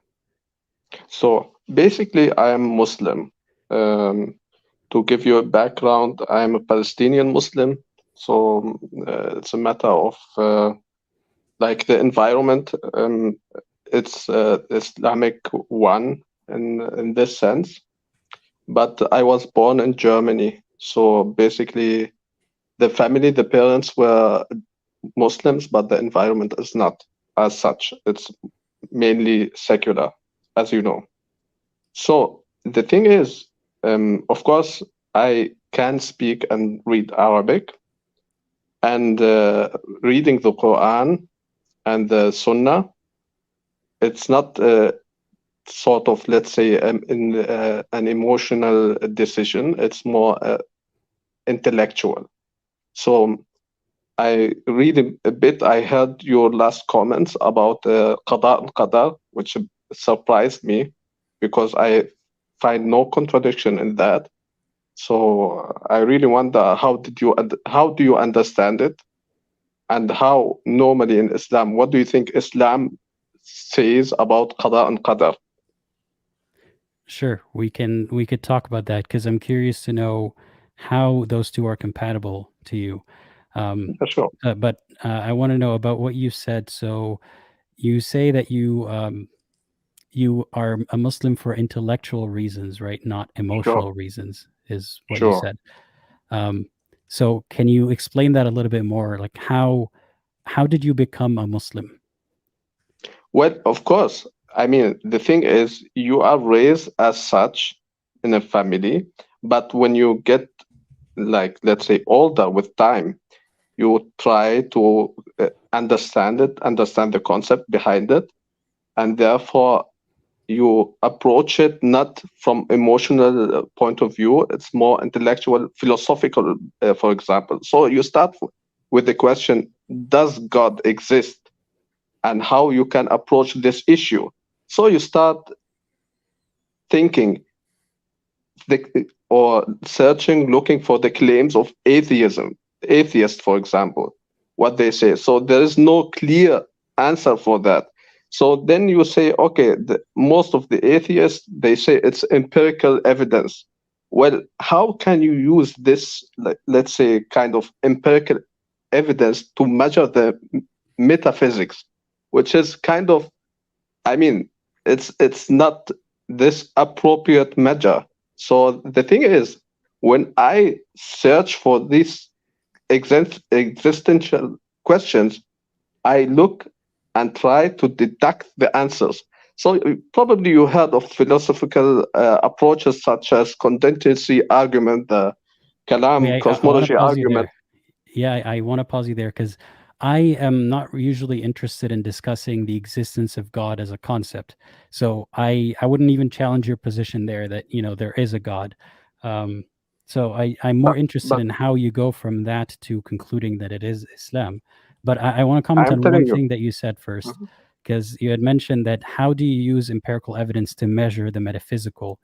So basically, I am Muslim. To give you a background, I am a Palestinian Muslim. So it's a matter of like the environment. It's Islamic one in this sense. But I was born in Germany. So basically, the family, the parents were Muslims, but the environment is not as such. It's mainly secular, as you know. So the thing is, of course, I can speak and read Arabic, and reading the Quran and the Sunnah, it's not sort of, let's say, an emotional decision. It's more intellectual. So I read a bit. I heard your last comments about qada and qadar, which surprised me because I find no contradiction in that. So I really wonder, how do you understand it, and how normally in Islam, what do you think Islam says about qada and qadar? Sure, we could talk about that, because I'm curious to know how those two are compatible to you. Sure. But I want to know about what you said. So you say that you are a Muslim for intellectual reasons, right? Not emotional reasons, is what you Sure. said. So can you explain that a little bit more? Like how did you become a Muslim? Well, of course. I mean, the thing is, you are raised as such in a family, but when you get, like, let's say, older with time, you try to understand the concept behind it, and therefore you approach it not from emotional point of view. It's more intellectual, philosophical, for example. So you start with the question, does God exist? And how you can approach this issue. So you start thinking or searching, looking for the claims of atheists, for example, what they say. So there is no clear answer for that. So then you say, okay, most of the atheists, they say it's empirical evidence. Well, how can you use this, let's say, kind of empirical evidence to measure the metaphysics, which is kind of, I mean, it's not this appropriate measure. So the thing is, when I search for these existential questions, I look and try to deduct the answers. So probably you heard of philosophical approaches such as contingency argument, the Kalam Wait, I want cosmology to pause you argument. there. Yeah, I want to pause you there because I am not usually interested in discussing the existence of God as a concept. So I wouldn't even challenge your position there that, there is a God. So I'm more interested But in how you go from that to concluding that it is Islam. But I want to comment I'm on telling one you, thing that you said first, because you had mentioned that how do you use empirical evidence to measure the metaphysical?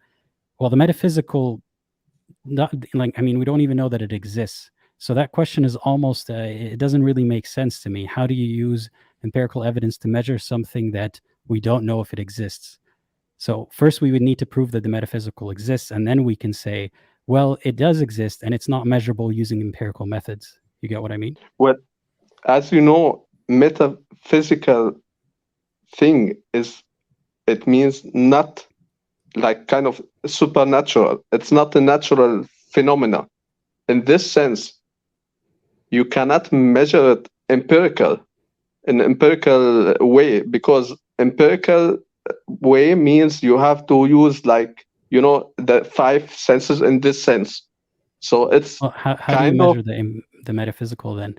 Well, the metaphysical, not like, I mean, we don't even know that it exists. So that question is almost, it doesn't really make sense to me. How do you use empirical evidence to measure something that we don't know if it exists? So first we would need to prove that the metaphysical exists, and then we can say, well, it does exist and it's not measurable using empirical methods. You get what I mean? well, as you know, metaphysical thing it means not like kind of supernatural. It's not a natural phenomena. In this sense, you cannot measure it in empirical way, because empirical way means you have to use, like, the five senses in this sense. So it's Well, how do you kind of, measure the metaphysical then?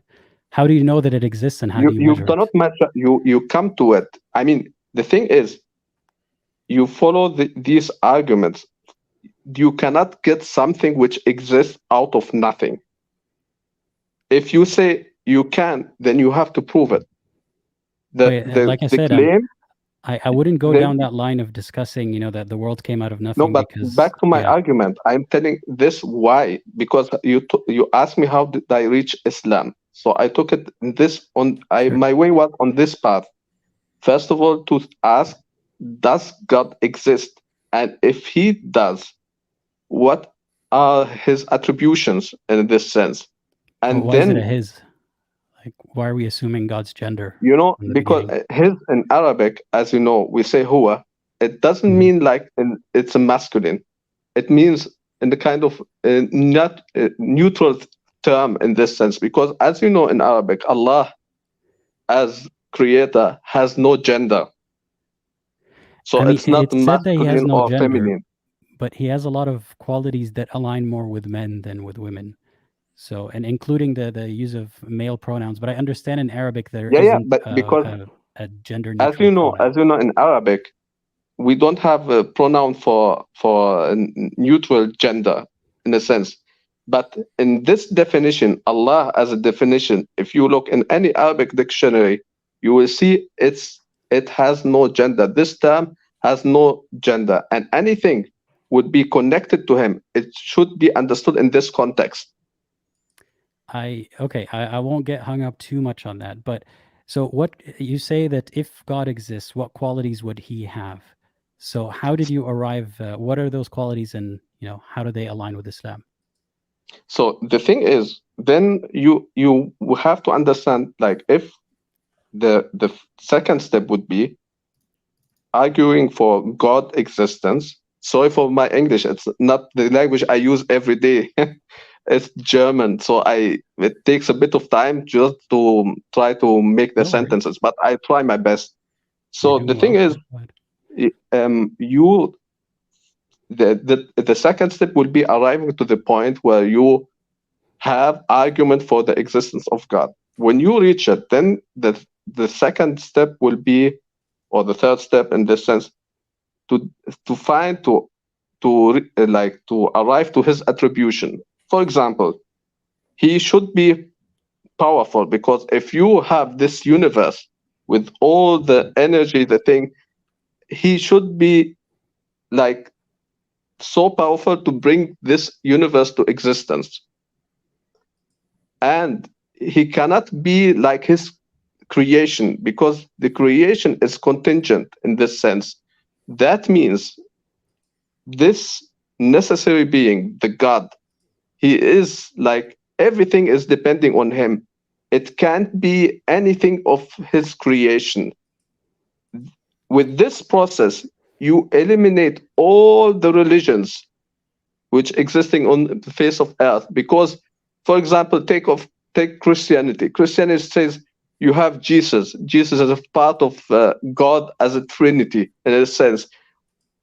How do you know that it exists and how do you you measure do it? not measure, you come to it. I mean, the thing is, you follow these arguments. You cannot get something which exists out of nothing. If you say you can, then you have to prove it. Wait, like I The said, claim. I wouldn't go the, down that line of discussing, that the world came out of no, nothing but because, back to my yeah, argument. I'm telling this why, because you asked me how did I reach Islam. So I took it this on. sure. My way was on this path. First of all, to ask, does God exist? And if he does, what are his attributions in this sense? And Why is it a then, his? Like, why are we assuming God's gender from the because beginning? his in Arabic, as you know, we say huwa. It doesn't Mhm. mean like it's a masculine. It means in the kind of not neutral term in this sense, because as you know, in Arabic, Allah as creator has no gender. So I mean, it's not it's said that he has masculine no or gender, feminine. but he has a lot of qualities that align more with men than with women. So, and including the use of male pronouns. But I understand in Arabic there Yeah, isn't but because a gender neutral pronoun. as you know, in Arabic, we don't have a pronoun for a neutral gender in a sense. But in this definition, Allah as a definition, if you look in any Arabic dictionary, you will see it has no gender. This term has no gender, and anything would be connected to him. It should be understood in this context. Okay, I won't get hung up too much on that. But so what you say that if God exists, what qualities would he have? So how did you arrive? What are those qualities, and how do they align with Islam? So the thing is, then you have to understand, like, if the second step would be arguing for God existence. Sorry for my English; it's not the language I use every day. It's German, so it takes a bit of time just to try to make the No worries. sentences, but I try my best. So You're the doing thing well. is, Go ahead. you the second step will be arriving to the point where you have argument for the existence of God. When you reach it, then the second step will be, or the third step in this sense, to find to arrive to his attribution. For example, he should be powerful, because if you have this universe with all the energy, the thing, he should be like so powerful to bring this universe to existence. And he cannot be like his creation, because the creation is contingent in this sense. That means this necessary being, the God, he is like everything is depending on him. It can't be anything of his creation. With this process, you eliminate all the religions which existing on the face of earth. Because, for example, take Christianity. Christianity says you have Jesus. Jesus is a part of God as a Trinity in a sense.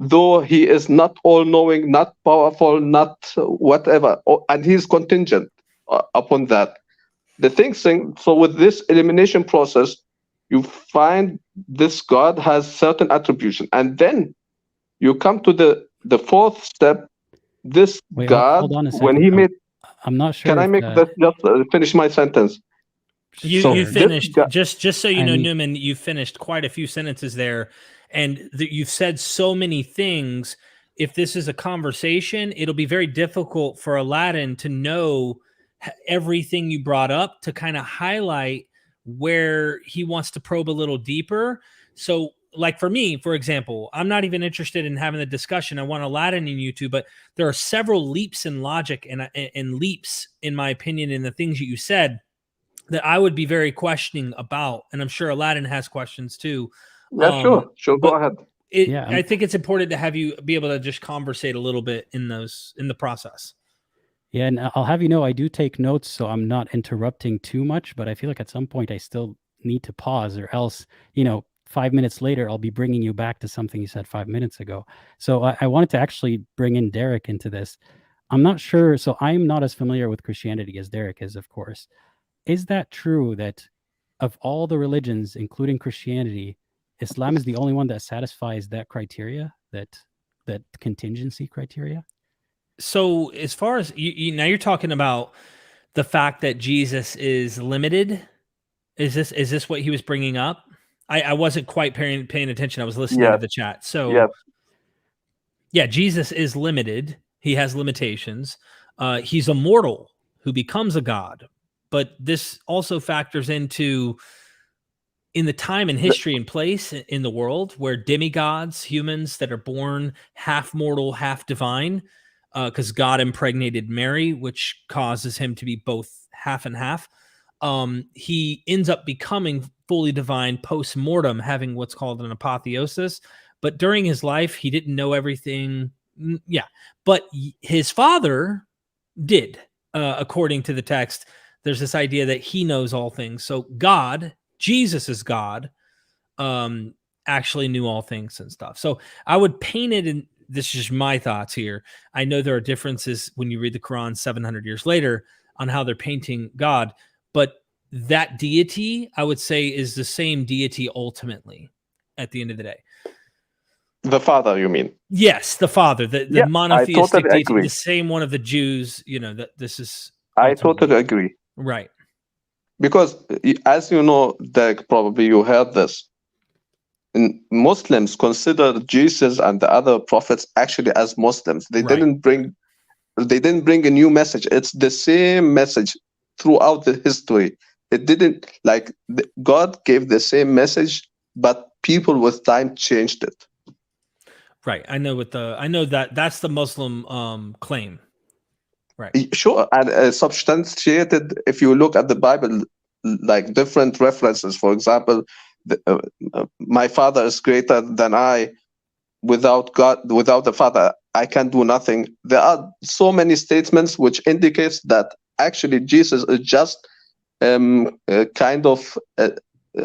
Though he is not all-knowing, not powerful, not whatever, and he's contingent upon that. So with this elimination process, you find this God has certain attribution, and then you come to the fourth step. This Wait, God, hold on a when second. he made, I'm not sure can I if make this just finish my sentence? You So you this finished guy- just so you know, And- Newman. You finished quite a few sentences there, and you've said so many things. If this is a conversation, it'll be very difficult for Aladdin to know everything you brought up, to kind of highlight where he wants to probe a little deeper. So, like for me, for example, I'm not even interested in having the discussion. I want Aladdin in YouTube, but there are several leaps in logic and leaps, in my opinion, in the things that you said that I would be very questioning about, and I'm sure Aladdin has questions too. Yeah, sure, go ahead. I think it's important to have you be able to just conversate a little bit in the process. Yeah, and I'll have you know, I do take notes, so I'm not interrupting too much, but I feel like at some point I still need to pause, or else, 5 minutes later, I'll be bringing you back to something you said 5 minutes ago. So I wanted to actually bring in Derek into this. I'm not sure, so I'm not as familiar with Christianity as Derek is, of course. Is that true that of all the religions, including Christianity, Islam is the only one that satisfies that criteria, that contingency criteria? So as far as now you're talking about the fact that Jesus is limited. Is this what he was bringing up? I wasn't quite paying attention. I was listening to the chat. So yeah, Jesus is limited. He has limitations. He's a mortal who becomes a god. But this also factors into in the time and history and place in the world where demigods, humans that are born half mortal, half divine, because God impregnated Mary, which causes him to be both half and half. He ends up becoming fully divine post-mortem, having what's called an apotheosis. But during his life, he didn't know everything. Yeah. But his father did, according to the text. There's this idea that he knows all things. So God, Jesus is God, actually knew all things and stuff. So I would paint it in, this is just my thoughts here. I know there are differences when you read the Quran 700 years later on how they're painting God, but that deity, I would say, is the same deity ultimately at the end of the day. The Father, you mean? Yes, the Father, the monotheistic I totally deity, agree. the same one of the Jews, that this is. I totally agree. Right. Because as you know, Derek, probably you heard this. Muslims consider Jesus and the other prophets actually as Muslims. They didn't bring a new message. It's the same message throughout the history. It didn't, like, God gave the same message, but people with time changed it. Right. I know that that's the Muslim claim. Sure, and substantiated. If you look at the Bible, like different references, for example, my Father is greater than I. Without God, without the Father, I can do nothing. There are so many statements which indicates that actually Jesus is just a kind of a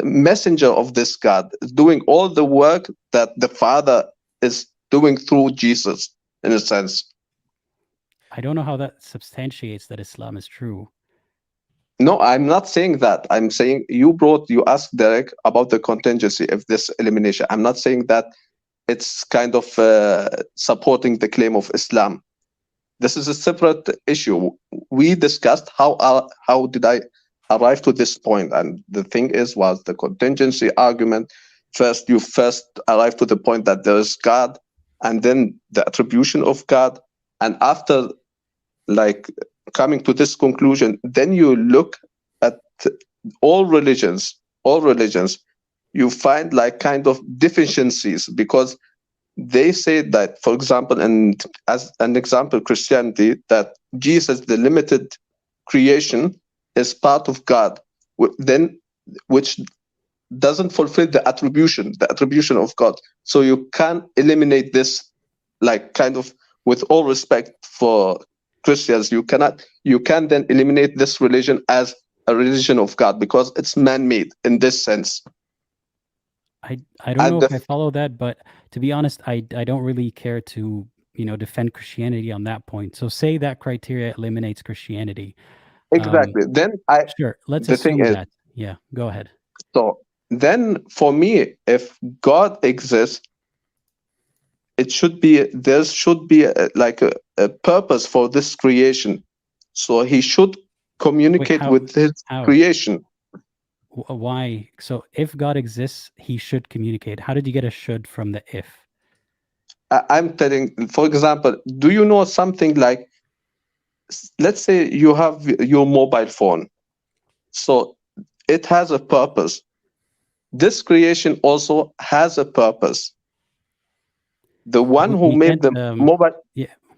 messenger of this God, doing all the work that the Father is doing through Jesus, in a sense. I don't know how that substantiates that Islam is true. No, I'm not saying that. I'm saying you asked Derek about the contingency of this elimination. I'm not saying that it's kind of supporting the claim of Islam. This is a separate issue. We discussed how did I arrive to this point, and the thing was the contingency argument. You first arrive to the point that there is God, and then the attribution of God, and after like coming to this conclusion, then you look at all religions, you find like kind of deficiencies, because they say that, for example, and as an example, Christianity, that Jesus, the limited creation, is part of God, which doesn't fulfill the attribution of God. So you can eliminate this, like kind of, with all respect for Christians, you can then eliminate this religion as a religion of God, because it's man-made in this sense. I don't know if I follow that, but to be honest, I don't really care to defend Christianity on that point. So say that criteria eliminates Christianity. Exactly. Then let's assume that. Yeah, go ahead. So then, for me, if God exists, there should be a purpose for this creation. So he should communicate with his creation. Why? So if God exists, he should communicate. How did you get a should from the if? I'm telling, for example, do you know something like, let's say you have your mobile phone. So it has a purpose. This creation also has a purpose. The one who made the mobile,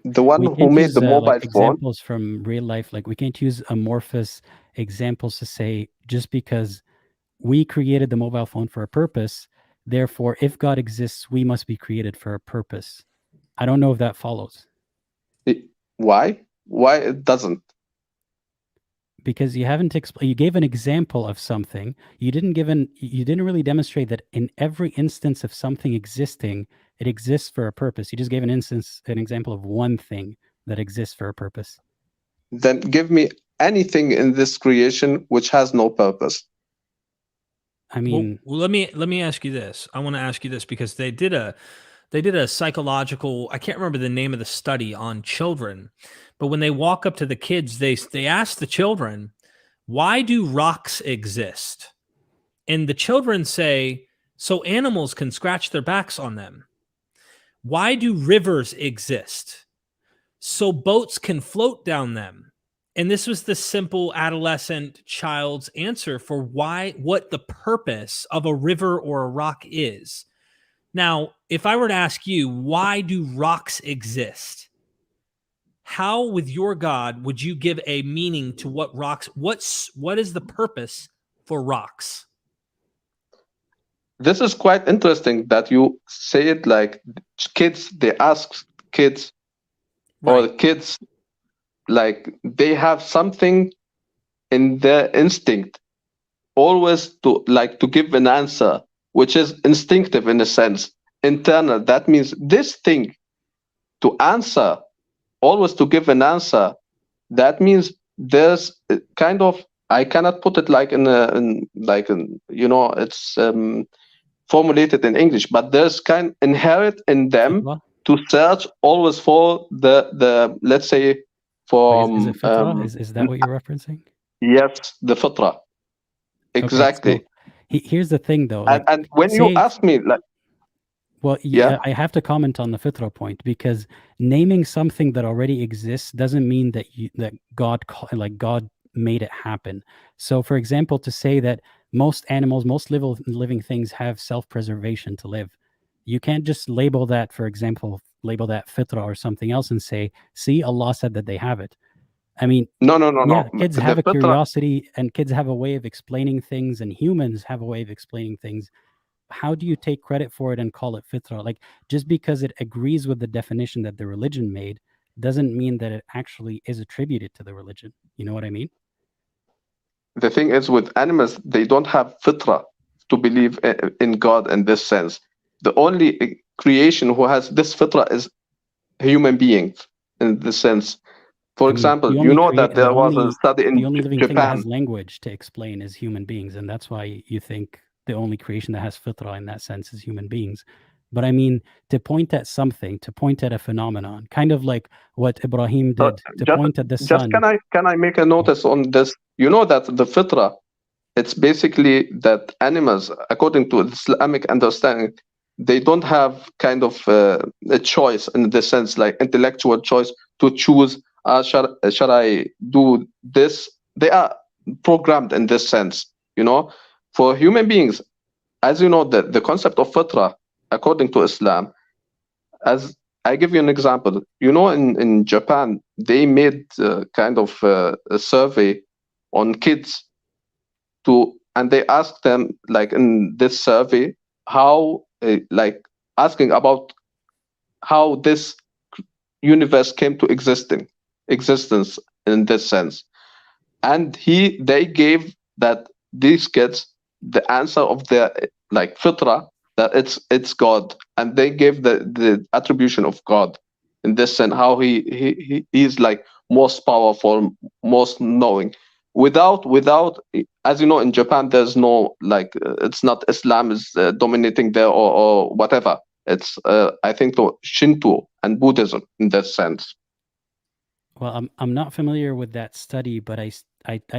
the one who made the mobile phone. Examples from real life, like we can't use amorphous examples to say just because we created the mobile phone for a purpose, therefore, if God exists, we must be created for a purpose. I don't know if that follows. Why? Why it doesn't? Because you haven't you gave an example of something. You didn't really demonstrate that in every instance of something existing, it exists for a purpose. You just gave an example of one thing that exists for a purpose. Then give me anything in this creation which has no purpose. I mean, well, let me ask you this. I want to ask you this because they did a psychological, I can't remember the name of the study on children, but when they walk up to the kids, they ask the children, why do rocks exist? And the children say, so animals can scratch their backs on them. Why do rivers exist? So boats can float down them. And this was the simple adolescent child's answer for what the purpose of a river or a rock is. Now, if I were to ask you, why do rocks exist? How, with your God, would you give a meaning to what rocks, what is the purpose for rocks? This is quite interesting that you say it like kids, they ask kids, right, or kids, like they have something in their instinct always to give an answer, which is instinctive in a sense, internal. That means this thing to answer, always to give an answer. That means there's kind of, I cannot put it like it's formulated in English, but there's kind inherent in them to search always for the let's say for is it fitra? Is that what you're referencing? Yes, the fitra. Exactly. Okay, so here's the thing, though. And when you ask me, well, yeah, I have to comment on the fitra point, because naming something that already exists doesn't mean that God made it happen. So, for example, to say that most animals, most living things have self-preservation to live, you can't just label that, for example, label that fitra or something else and say, see, Allah said that they have it. I mean, No. yeah, kids The have a fitra, curiosity and kids have a way of explaining things, and humans have a way of explaining things. How do you take credit for it and call it fitra? Like, just because it agrees with the definition that the religion made doesn't mean that it actually is attributed to the religion. You know what I mean? the thing is with animals, they don't have fitra to believe in God in this sense. The only creation who has this fitra is human beings in this sense. For I mean, example, the you only know that there was a study the in only living thing that Japan. has language to explain is human beings, and that's why you think the only creation that has fitra in that sense is human beings. But I mean, to point at something, to point at a phenomenon, kind of like what Ibrahim So did, to just point at the just sun. can I make a notice on this? You know that the fitra, it's basically that animals, according to Islamic understanding, they don't have kind of a choice in the sense like intellectual choice to choose. Shall I do this? They are programmed in this sense. You know, for human beings, as you know, the concept of fitra, according to Islam, as I give you an example, you know, in Japan, they made kind of a survey on kids and they asked them, like in this survey, how, like asking about how this universe came to existence in this sense. And they gave that these kids the answer of their like fitra, that it's God, and they gave the attribution of God in this sense, how he's like most powerful, most knowing. Without, as you know, in Japan, there's no like it's not Islam is dominating there or whatever. It's I think Shinto and Buddhism in that sense. Well, I'm not familiar with that study, but I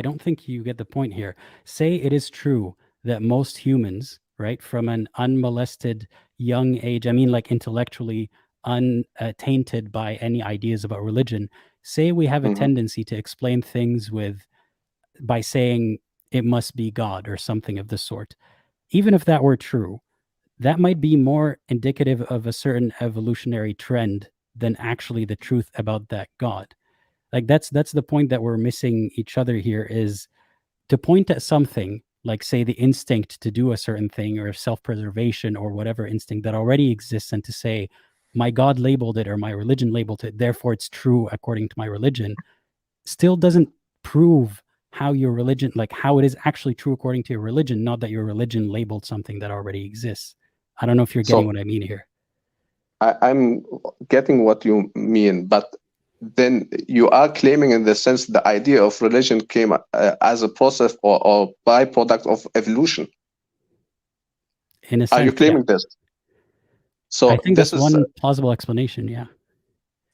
don't think you get the point here. Say it is true that most humans, right, from an unmolested young age, I mean, like intellectually untainted by any ideas about religion, say we have a tendency to explain things by saying it must be God or something of the sort. Even if that were true, that might be more indicative of a certain evolutionary trend than actually the truth about that God. Like that's the point that we're missing each other here, is to point at something like, say, the instinct to do a certain thing or self-preservation or whatever instinct that already exists, and to say my God labeled it or my religion labeled it, therefore it's true according to my religion, still doesn't prove how your religion, like how it is actually true according to your religion, not that your religion labeled something that already exists. I don't know if you're getting what I mean here. I'm getting what you mean, but then you are claiming in the sense the idea of religion came as a process or byproduct of evolution. In a sense, are you claiming this? So I think this that's one plausible explanation, yeah.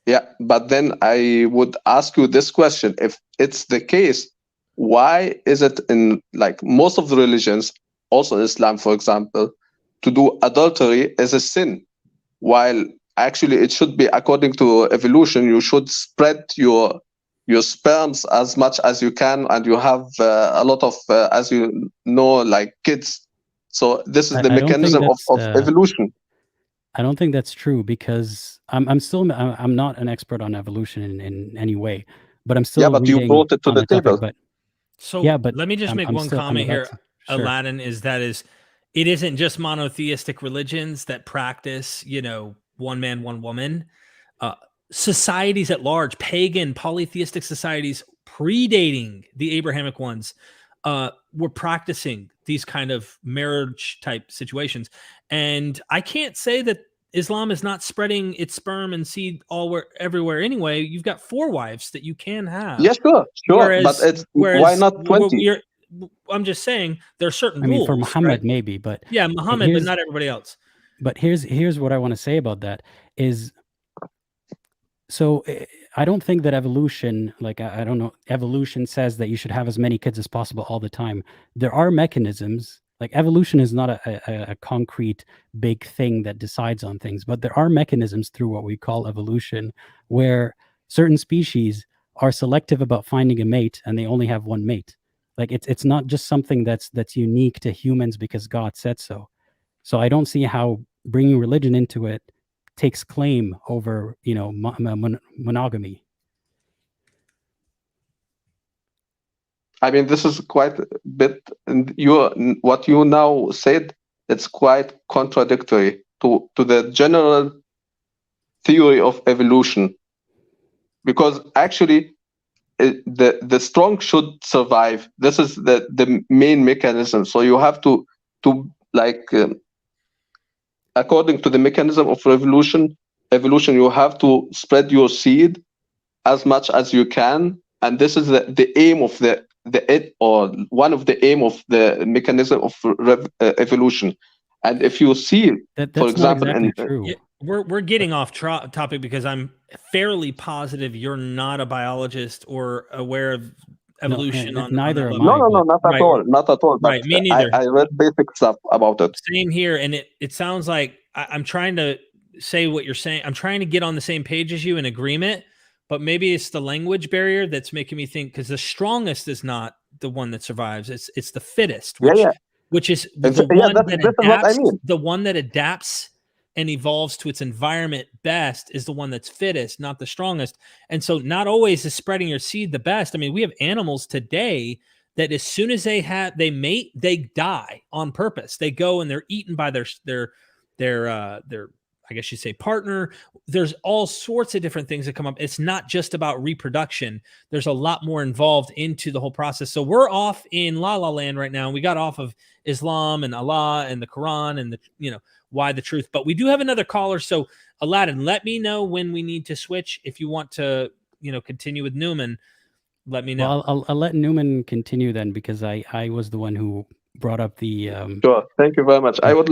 Yeah, but then I would ask you this question. If it's the case, why is it in like most of the religions, also Islam, for example, to do adultery is a sin, while actually it should be according to evolution, you should spread your sperms as much as you can, and you have a lot of, as you know, like kids. So this is the mechanism of evolution. I don't think that's true, because I'm not an expert on evolution in any way, but I'm still but reading you brought it to on the topic. table. But so yeah, but let me just make one comment here, Aladdin, it isn't just monotheistic religions that practice, one man, one woman. Societies at large, pagan, polytheistic societies predating the Abrahamic ones, were practicing these kind of marriage type situations. And I can't say that Islam is not spreading its sperm and seed everywhere anyway. You've got 4 wives that you can have. Yeah, sure. Whereas, why not 20? I'm just saying there are certain rules. For Muhammad, right? maybe, but yeah, Muhammad, but not everybody else. But here's what I want to say about that is, so I don't think that evolution, like I don't know, evolution says that you should have as many kids as possible all the time. There are mechanisms. Like evolution is not a concrete big thing that decides on things, but there are mechanisms through what we call evolution where certain species are selective about finding a mate and they only have one mate. Like it's not just something that's unique to humans because God said so. So I don't see how bringing religion into it takes claim over, monogamy. I mean, this is quite a bit. And what you now said, it's quite contradictory to the general theory of evolution, because actually the strong should survive. This is the main mechanism. So you have to like according to the mechanism of evolution, you have to spread your seed as much as you can, and this is the aim of or one of the aim of the mechanism of evolution. And if you see, That's for example, not exactly true. Yeah, we're getting off topic because I'm fairly positive you're not a biologist or aware of evolution. Neither am no, I. not at all, not at all. But Right, me neither. I read basic stuff about it. Same here, and it sounds like I'm trying to say what you're saying. I'm trying to get on the same page as you in agreement, but maybe it's the language barrier that's making me think, because the strongest is not the one that survives. It's the fittest, which is the one that adapts. The one that adapts and evolves to its environment best is the one that's fittest, not the strongest. And so not always is spreading your seed the best. I mean, we have animals today that as soon as they mate, they die on purpose. They go and they're eaten by their I guess you say partner. There's all sorts of different things that come up. It's not just about reproduction. There's a lot more involved into the whole process. So we're off in La La Land right now. We got off of Islam and Allah and the Quran and why the truth. But we do have another caller. So Aladdin, let me know when we need to switch. If you want to, continue with Newman, let me know. Well, I'll let Newman continue then, because I was the one who brought up the. Sure. Thank you very much. I would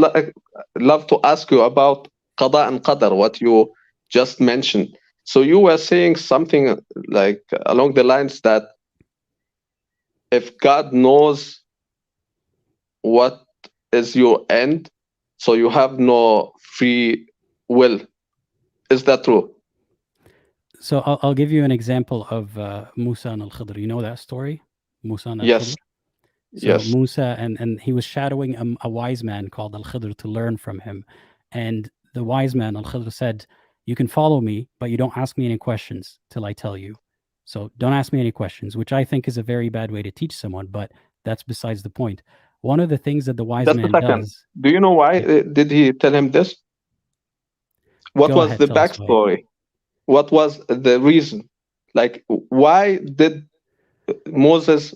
love to ask you about Qada and Qadar, what you just mentioned. So you were saying something like along the lines that if God knows what is your end, so you have no free will. Is that true? So I'll give you an example of Musa and Al-Khidr. You know that story? Musa and Al-Khidr? Yes. So yes. Musa, and he was shadowing a wise man called Al-Khidr to learn from him. And the wise man, Al-Khidr, said, you can follow me, but you don't ask me any questions till I tell you. So don't ask me any questions, which I think is a very bad way to teach someone, but that's besides the point. One of the things that the wise man does... Do you know why did he tell him this? What was the backstory? What was the reason? Like, why did Moses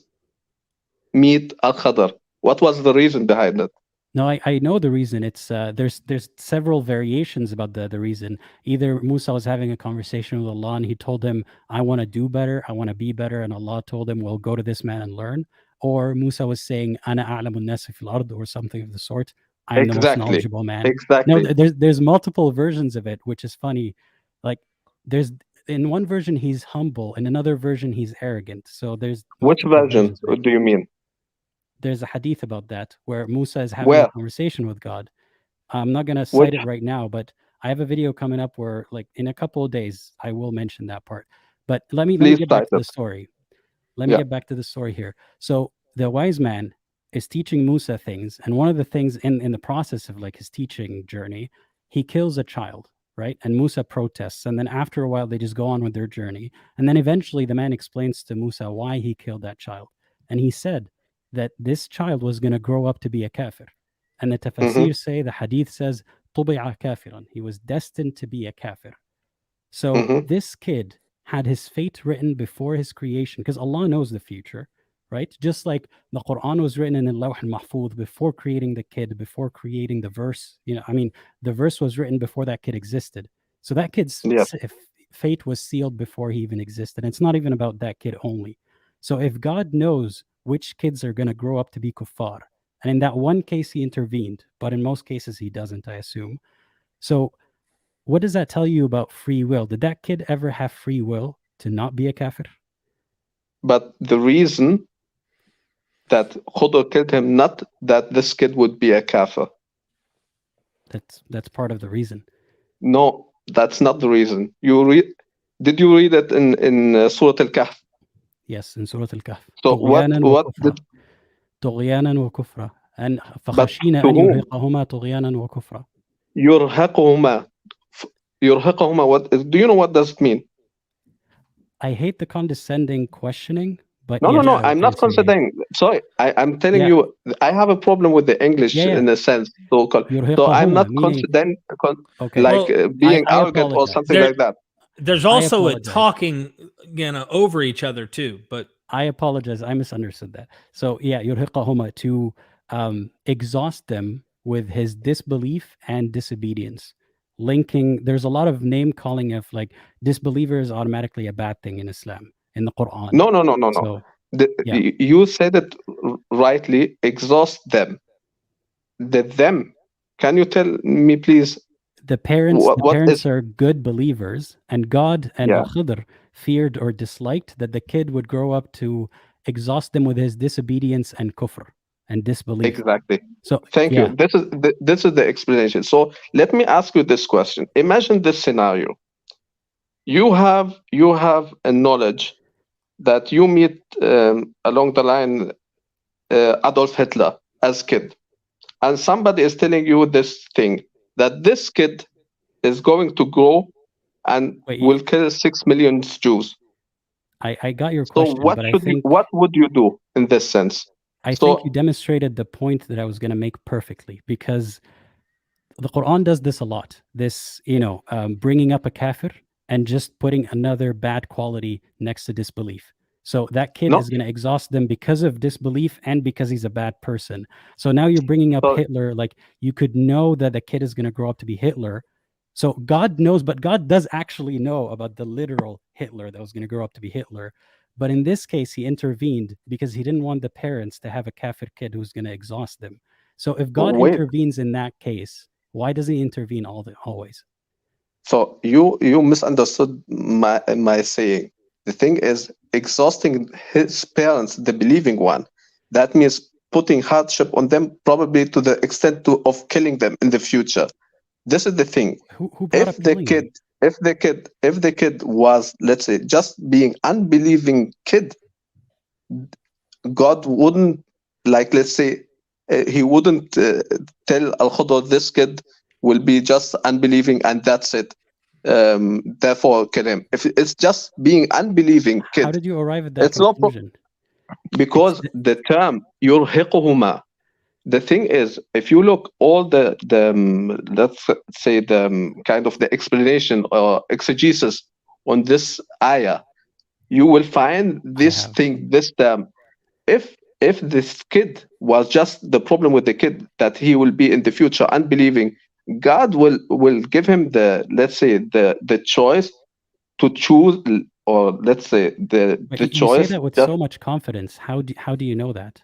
meet Al-Khidr? What was the reason behind it? No, I know the reason. It's there's several variations about the reason. Either Musa was having a conversation with Allah and he told him, I want to do better, I want to be better, and Allah told him, well, go to this man and learn. Or Musa was saying, Ana a'lamu an-nasi fil ard, or something of the sort. I'm the most knowledgeable man. Exactly. No, there's multiple versions of it, which is funny. Like, there's in one version he's humble, in another version he's arrogant. So there's which version do you mean? There's a hadith about that where Musa is having a conversation with God. I'm not going to cite it right now, but I have a video coming up where, like, in a couple of days, I will mention that part. But let me get back to the story. Let me get back to the story here. So the wise man is teaching Musa things, and one of the things in the process of like his teaching journey, he kills a child, right? And Musa protests, and then after a while, they just go on with their journey. And then eventually the man explains to Musa why he killed that child. And he said that this child was going to grow up to be a kafir. And the tafsir say, the hadith says, طُبِعَ كَافِرًا. He was destined to be a kafir. So this kid had his fate written before his creation, because Allah knows the future, right? Just like the Quran was written in the Lawh al-Mahfuz before creating the kid, before creating the verse. The verse was written before that kid existed. So that kid's fate was sealed before he even existed. And it's not even about that kid only. So if God knows which kids are going to grow up to be kuffar, and in that one case he intervened, but in most cases he doesn't, I assume. So what does that tell you about free will? Did that kid ever have free will to not be a kafir? But the reason that Khidr killed him, not that this kid would be a kafir. That's part of the reason. No, that's not the reason. Did you read it in Surah Al-Kahf? Yes, in Surah Al-Kahf. So what did طغيانا وكفرا and فخشينا أن يرهقهما طغيانا وكفرا. يرهقهما. What do you know? What does it mean? I hate the condescending questioning, But No, yeah, no, I would I'm not say, considering. Sorry, I'm telling yeah, you, I have a problem with the English yeah, in a sense. So I'm not yurhiqahuma, meaning, considering okay, like Well, being I arrogant or apologize. something like that. there's I also a apologize. talking, over each other too. But I apologize. I misunderstood that. So yeah, yurhiqahuma, to exhaust them with his disbelief and disobedience. Linking, there's a lot of name calling of like disbeliever is automatically a bad thing in Islam, in the Quran. No. So yeah, You said it rightly. Exhaust them. Them. Can you tell me, please? the parents What is? are good believers, and God and Yeah, Al-Khidr feared or disliked that the kid would grow up to exhaust them with his disobedience and kufr and disbelief. exactly. So Thank yeah, you. This is the explanation. So let me ask you this question. Imagine this scenario. You have a knowledge that you meet along the line Adolf Hitler as kid, and somebody is telling you this thing that this kid is going to grow and wait, will kill 6 million Jews. I got your So question, but I think what would you do in this sense? I So think you demonstrated the point that I was going to make perfectly, because the Quran does this a lot. This, bringing up a kafir and just putting another bad quality next to disbelief. So that kid no, is going to exhaust them because of disbelief and because he's a bad person. So now you're bringing up so Hitler, like you could know that the kid is going to grow up to be Hitler. So God knows, but God does actually know about the literal Hitler that was going to grow up to be Hitler. But in this case, he intervened because he didn't want the parents to have a kafir kid who's going to exhaust them. So if God wait. intervenes in that case, why does he intervene always? So you misunderstood my saying. The thing is exhausting his parents, the believing one. That means putting hardship on them, probably to the extent of killing them in the future. This is the thing. Who brought up killing them? If the kid was, let's say, just being unbelieving kid, God wouldn't, like, let's say, he wouldn't tell Al-Khudr, this kid will be just unbelieving and that's it. Therefore kill him. If it's just being unbelieving kid, How did you arrive at that it's not conclusion? because the term yurhiquhuma. The thing is, if you look all the let's say the kind of the explanation or exegesis on this ayah, you will find this thing, this term. If this kid was just the problem with the kid, that he will be in the future unbelieving, God will give him the, let's say, the choice to choose, or let's say the You choice. say that with so much confidence. How do you know that?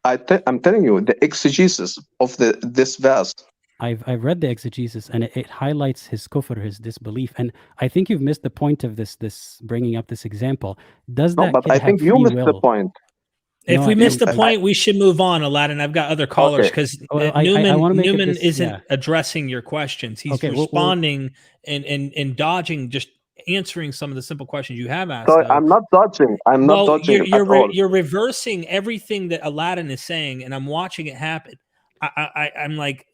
I'm telling you the exegesis of this verse. I've read the exegesis, and it highlights his kufr, his disbelief, and I think you've missed the point of this bringing up this example. Does that but kid I have think you free missed will? the point. if No, we I- missed the I- point, we should move on, Aladdin. I've got other callers Okay. because Well, I wanna make it Newman this- isn't yeah. addressing your questions. He's Okay, well- responding and dodging, just answering some of the simple questions you have asked. So though. I'm not dodging. I'm not dodging at all. You're reversing everything that Aladdin is saying, and I'm watching it happen. I'm like,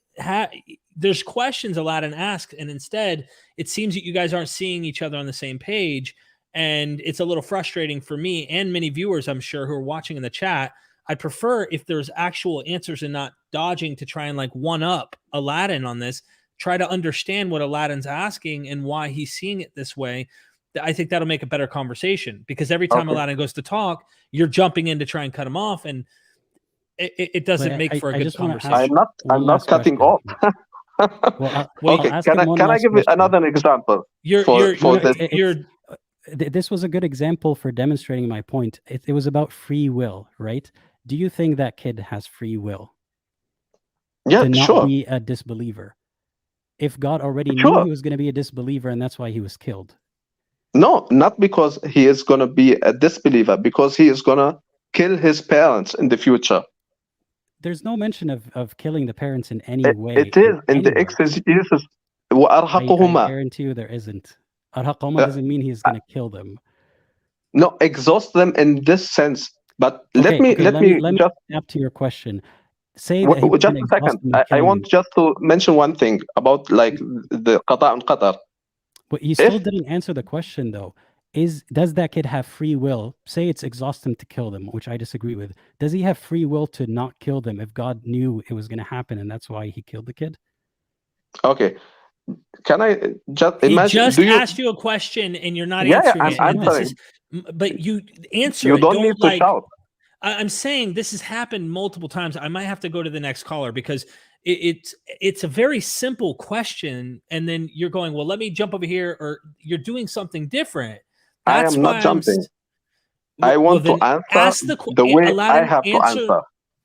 there's questions Aladdin asked, and instead it seems that you guys aren't seeing each other on the same page, and it's a little frustrating for me and many viewers, I'm sure, who are watching in the chat. I'd prefer if there's actual answers and not dodging to try and like one up Aladdin on this. Try to understand what Aladdin's asking and why he's seeing it this way. I think that'll make a better conversation, because every time Aladdin goes to talk, you're jumping in to try and cut him off, and it doesn't make for a good conversation. I'm not cutting off. Okay, can I give you another example? This was a good example for demonstrating my point. It was about free will, right? Do you think that kid has free will? Yeah, to not sure. be a disbeliever? If God already knew he was going to be a disbeliever and that's why he was killed. No, not because he is going to be a disbeliever, because he is going to kill his parents in the future. There's no mention of killing the parents in any way. It is in the exegesis. I guarantee you there isn't. Arhaqahuma doesn't mean he's going to kill them. No, exhaust them in this sense. But let me just snap to your question. Say that just a second. I want just to mention one thing about like the qada and qadar. But you still didn't answer the question though. does that kid have free will? Say it's exhaust him to kill them, which I disagree with. Does he have free will to not kill them if God knew it was going to happen and that's why he killed the kid? Okay. Can I just He imagine? just Do you? asked you a question and you're not Yeah, answering I'm it. And this answering. is, but you answer You it. don't need to like, shout. I'm saying this has happened multiple times. I might have to go to the next caller because it's a very simple question, and then you're going, well, let me jump over here, or you're doing something different. I That's am why not jumping. I want to then answer ask the way Aladdin, I have to answer.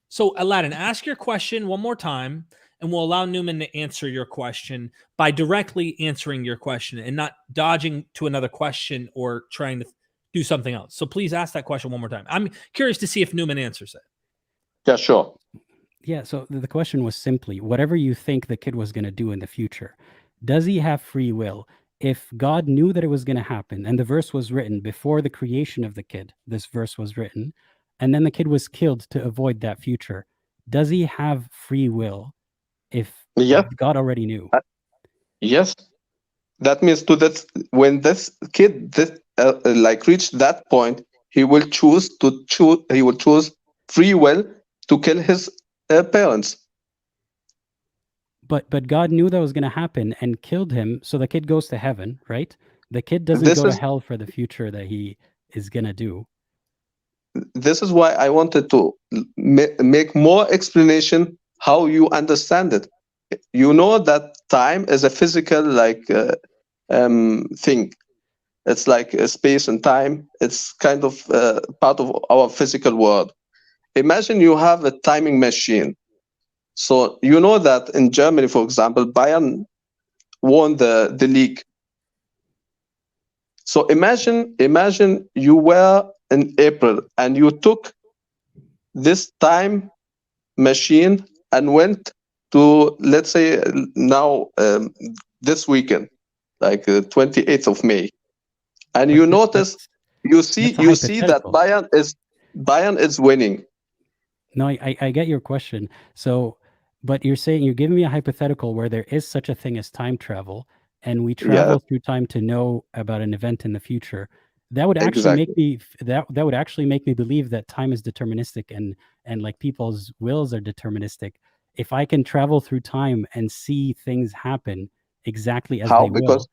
So Aladdin, ask your question one more time, and we'll allow Newman to answer your question by directly answering your question and not dodging to another question or trying to do something else. So please ask that question one more time. I'm curious to see if Newman answers it. Yeah, sure. Yeah, so the question was simply, whatever you think the kid was going to do in the future, does he have free will? If God knew that it was going to happen, and the verse was written before the creation of the kid, this verse was written, and then the kid was killed to avoid that future, does he have free will if Yes. God already knew? Yes. That means when this kid reached that point, he will choose free will to kill his parents. But God knew that was going to happen and killed him, so the kid goes to heaven, right? The kid doesn't go to hell for the future that he is going to do. This is why I wanted to make more explanation how you understand it. You know that time is a physical thing. It's like space and time. It's kind of part of our physical world. Imagine you have a timing machine. So you know that in Germany, for example, Bayern won the league. So imagine you were in April and you took this time machine and went to, let's say now, this weekend, like 28th of May, and you notice, you see that Bayern is winning. No, I get your question. So, but you're giving me a hypothetical where there is such a thing as time travel, and we travel through time to know about an event in the future. That would actually make me that would actually make me believe that time is deterministic and like people's wills are deterministic. If I can travel through time and see things happen exactly as they will,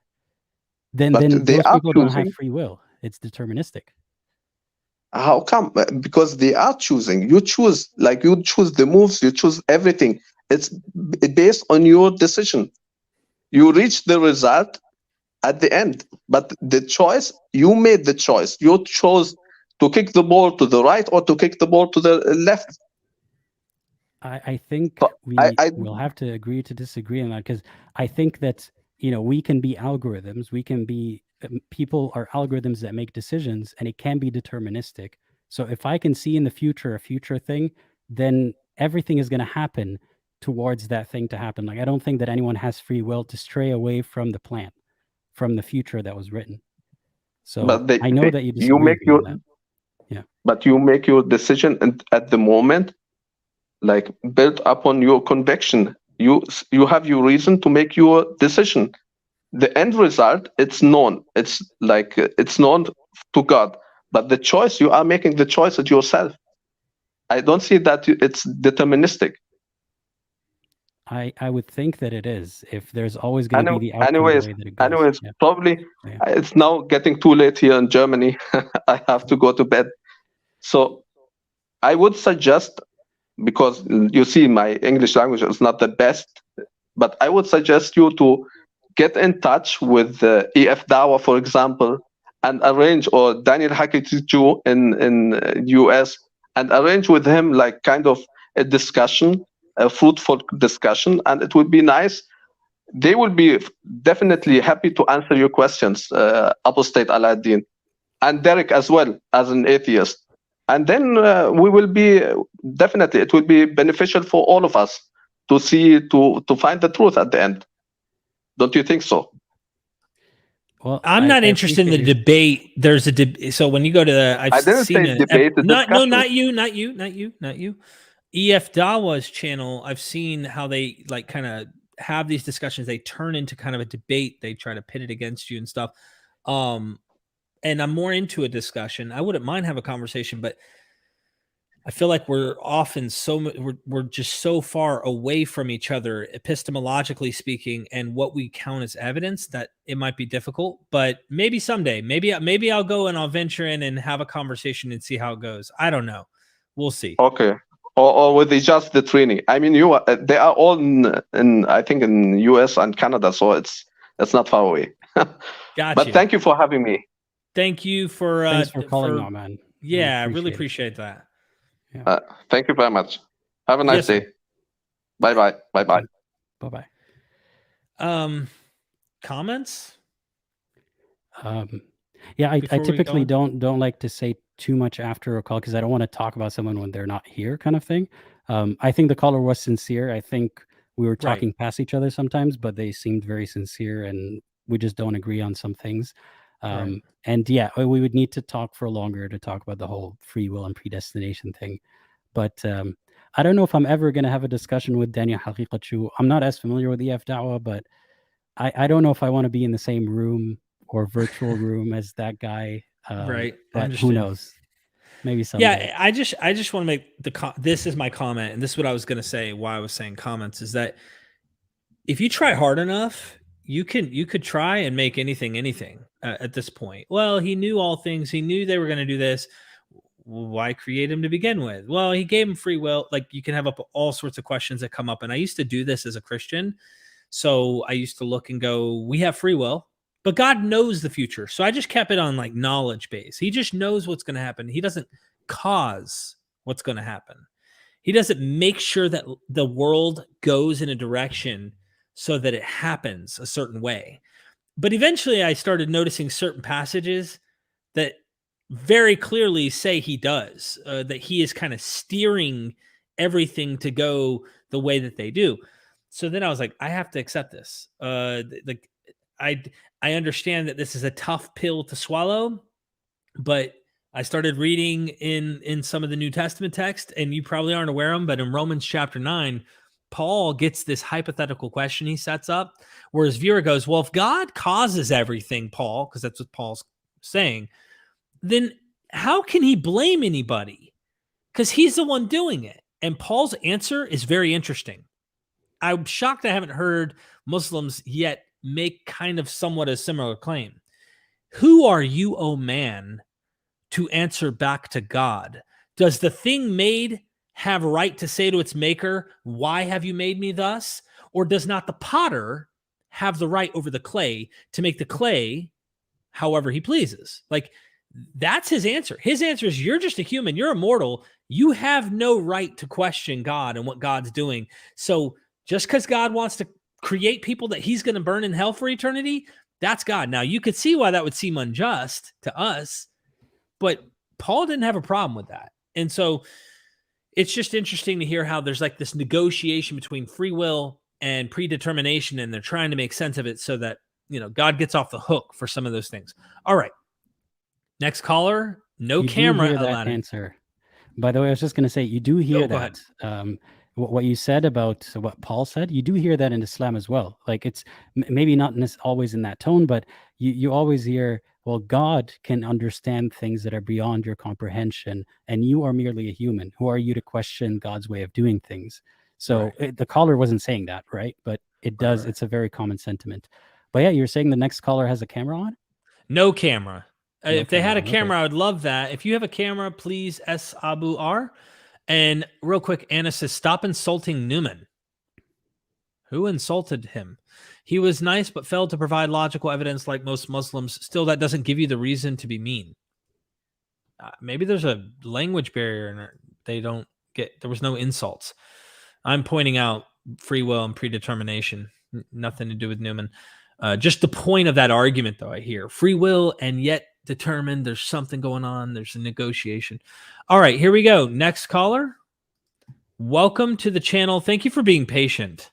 then those people don't have free will. It's deterministic. How come? Because they are choosing. You choose the moves, you choose everything. It's based on your decision. You reach the result at the end, but the choice, you made the choice. You chose to kick the ball to the right or to kick the ball to the left. I think we will have to agree to disagree on that, because I think that, we can be algorithms. We can be people are algorithms that make decisions, and it can be deterministic. So if I can see in the future a future thing, then everything is going to happen towards that thing to happen. Like, I don't think that anyone has free will to stray away from the plan, from the future that was written. So I know that you disagree with that. Yeah. But you make your decision at the moment, like built upon your conviction. You have your reason to make your decision. The end result, it's known. It's known to God. But the choice, you are making the choice at yourself. I don't see that it's deterministic. I would think that it is. If there's always going to be the outcome the way that it goes. Anyways, probably it's now getting too late here in Germany. I have to go to bed. So I would suggest, because you see my English language is not the best, but I would suggest you to get in touch with EF Dawa, for example, and arrange, or Daniel Hakitichu in US, and arrange with him like kind of a discussion, a fruitful discussion, and it would be nice. They will be definitely happy to answer your questions, Apostate Aladdin, and Derek as well, as an atheist. And then we will be, definitely, it will be beneficial for all of us to find the truth at the end. Don't you think so? Well, I'm not interested in the debate. There's a debate. So when you go to the, I didn't say debate. Not you. EF Dawa's channel, I've seen how they like kind of have these discussions. They turn into kind of a debate. They try to pit it against you and stuff. and I'm more into a discussion, I wouldn't mind have a conversation, but I feel like we're often we're just so far away from each other, epistemologically speaking, and what we count as evidence that it might be difficult. But maybe someday, maybe I'll go and I'll venture in and have a conversation and see how it goes. I don't know. We'll see. Okay. Or with just the training. I mean, they are all in I think in US and Canada, so it's not far away. Gotcha. But thank you for having me. Thank you for Thanks for calling, man. Yeah, I really appreciate that. Yeah. Thank you very much. Have a nice day. Bye bye. Bye bye. Bye bye. Comments? Yeah, I typically don't like to say too much after a call because I don't want to talk about someone when they're not here, kind of thing. I think the caller was sincere. I think we were talking past each other sometimes, but they seemed very sincere, and we just don't agree on some things. And yeah, we would need to talk for longer to talk about the whole free will and predestination thing. But I don't know if I'm ever going to have a discussion with Daniel Haqiqatchu. I'm not as familiar with EF Dawah, but I don't know if I want to be in the same room or virtual room as that guy. But who knows? Maybe someday. Yeah, I just want to make this is my comment, and this is what I was going to say. Why I was saying comments is that if you try hard enough, you could try and make anything at this point. Well, he knew all things. He knew they were going to do this. Why create him to begin with? Well, he gave him free will. Like, you can have up all sorts of questions that come up. And I used to do this as a Christian. So I used to look and go, we have free will, but God knows the future. So I just kept it on like knowledge base. He just knows what's going to happen. He doesn't cause what's going to happen. He doesn't make sure that the world goes in a direction so that it happens a certain way. But eventually I started noticing certain passages that very clearly say he does, that he is kind of steering everything to go the way that they do. So then I was like, I have to accept this. I understand that this is a tough pill to swallow, but I started reading in some of the New Testament text, and you probably aren't aware of them, but in Romans chapter 9, Paul gets this hypothetical question he sets up where his viewer goes, well, if God causes everything, Paul, because that's what Paul's saying, then how can he blame anybody? Because he's the one doing it. And Paul's answer is very interesting. I'm shocked I haven't heard Muslims yet make kind of somewhat a similar claim. Who are you, O man, to answer back to God? Does the thing made have a right to say to its maker, why have you made me thus? Or does not the potter have the right over the clay to make the clay however he pleases? Like, that's his answer. His answer is, you're just a human. You're immortal. You have no right to question God and what God's doing. So just because God wants to create people that he's going to burn in hell for eternity, that's God. Now, you could see why that would seem unjust to us, but Paul didn't have a problem with that. And so it's just interesting to hear how there's like this negotiation between free will and predetermination, and they're trying to make sense of it so that, you know, God gets off the hook for some of those things. All right. Next caller, no you camera. Do hear that answer. By the way, I was just going to say, you do hear that. What you said about what Paul said, you do hear that in Islam as well. Like, it's maybe not always in that tone, but you always hear, well, God can understand things that are beyond your comprehension, and you are merely a human. Who are you to question God's way of doing things? So the caller wasn't saying that, right? But it does. It's a very common sentiment. But yeah, you're saying the next caller has a camera on? No camera. If they had a camera, I would love that. If you have a camera, please S Abu R. And real quick, Anna says, stop insulting Newman. Who insulted him? He was nice, but failed to provide logical evidence like most Muslims. Still, that doesn't give you the reason to be mean. Maybe there's a language barrier and there was no insults. I'm pointing out free will and predetermination. Nothing to do with Newman. Just the point of that argument, though, I hear free will and yet determined. There's something going on. There's a negotiation. All right, here we go. Next caller. Welcome to the channel. Thank you for being patient.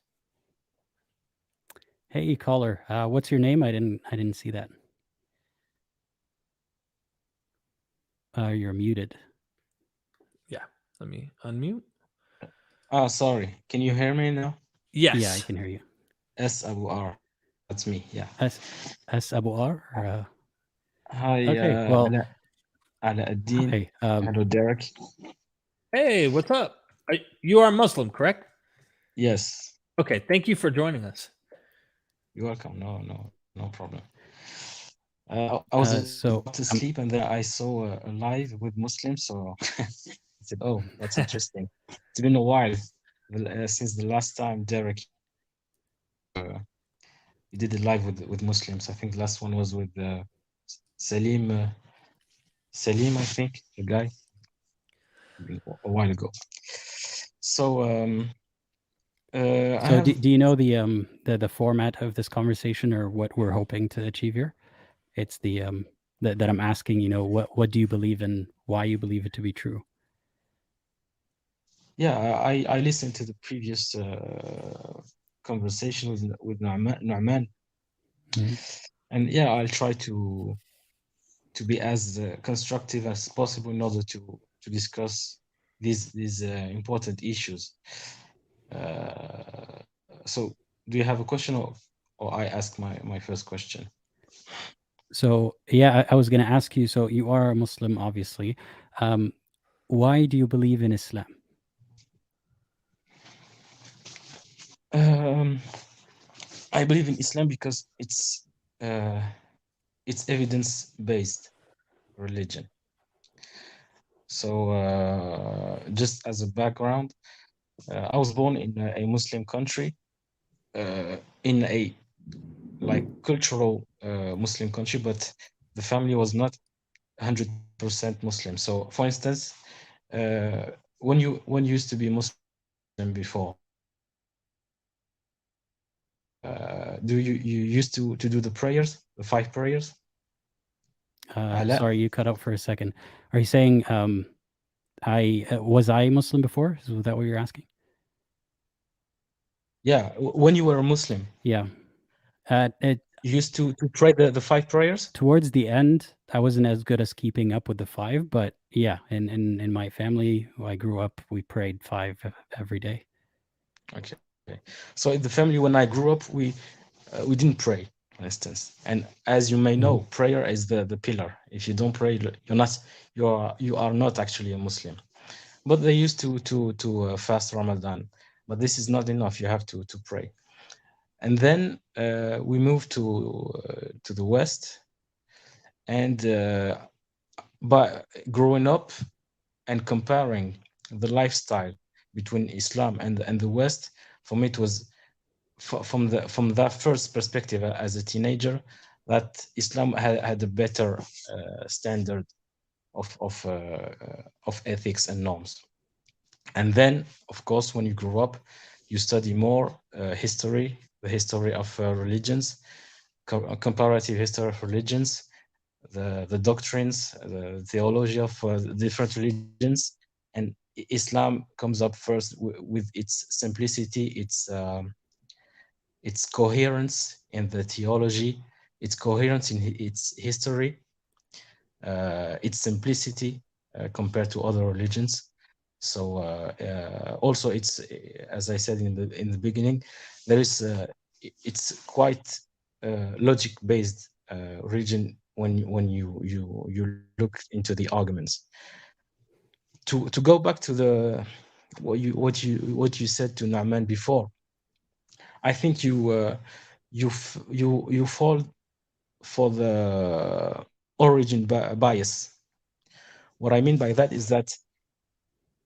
Hey, caller. What's your name? I didn't see that. You're muted. Yeah, let me unmute. Oh, sorry. Can you hear me now? Yes. Yeah, I can hear you. S Abu R. That's me. Yeah. S Abu R. Or, Hi, Okay, well, Aladdin. hi. Hello, Derek. Hey, what's up? You are Muslim, correct? Yes, Okay, thank you for joining us. you're welcome. No problem. I was So about to sleep and then I saw a live with Muslims, so I said, "Oh, that's interesting." It's been a while since the last time Derek you did a live with Muslims. I think the last one was with Salim. Salim, I think, the guy, a while ago. So I So have do you know the format of this conversation or what we're hoping to achieve here? It's the that I'm asking, what do you believe in, why you believe it to be true? yeah, I listened to the previous conversation with Nu'man, Mhm. and yeah, I'll try to be as constructive as possible in order to discuss these important issues. So, do you have a question, or I ask my first question? So yeah, I was going to ask you. So you are a Muslim, obviously. Why do you believe in Islam? I believe in Islam because it's evidence-based religion. So just as a background, I was born in a Muslim country, in a like cultural Muslim country, but the family was not 100% Muslim. So, for instance, when you used to be Muslim before, do you used to do the prayers, the 5 prayers? Ala? Sorry, you cut out for a second. Are you saying was I Muslim before? Is that what you're asking? Yeah, when you were a Muslim, Yeah. you used to pray the 5 prayers? Towards the end, I wasn't as good as keeping up with the 5, but yeah, in my family, I grew up, we prayed 5 every day. Okay. So in the family, when I grew up, we didn't pray, for instance. And as you may know, prayer is the pillar. If you don't pray, you are not actually a Muslim. But they used to fast Ramadan. But this is not enough. You have to pray. And then we moved to the West. And by growing up and comparing the lifestyle between Islam and the West, for me it was from that first perspective as a teenager that Islam had a better standard of ethics and norms. And then, of course, when you grow up, you study more history, the history of religions, comparative history of religions, the doctrines, the theology of different religions, and Islam comes up first with its simplicity, its coherence in the theology, its coherence in its history, its simplicity compared to other religions. So also, it's as I said in the beginning, there is it's quite logic based religion when you look into the arguments. To go back to the what you said to Naaman before, I think you fall for the origin bias. What I mean by that is that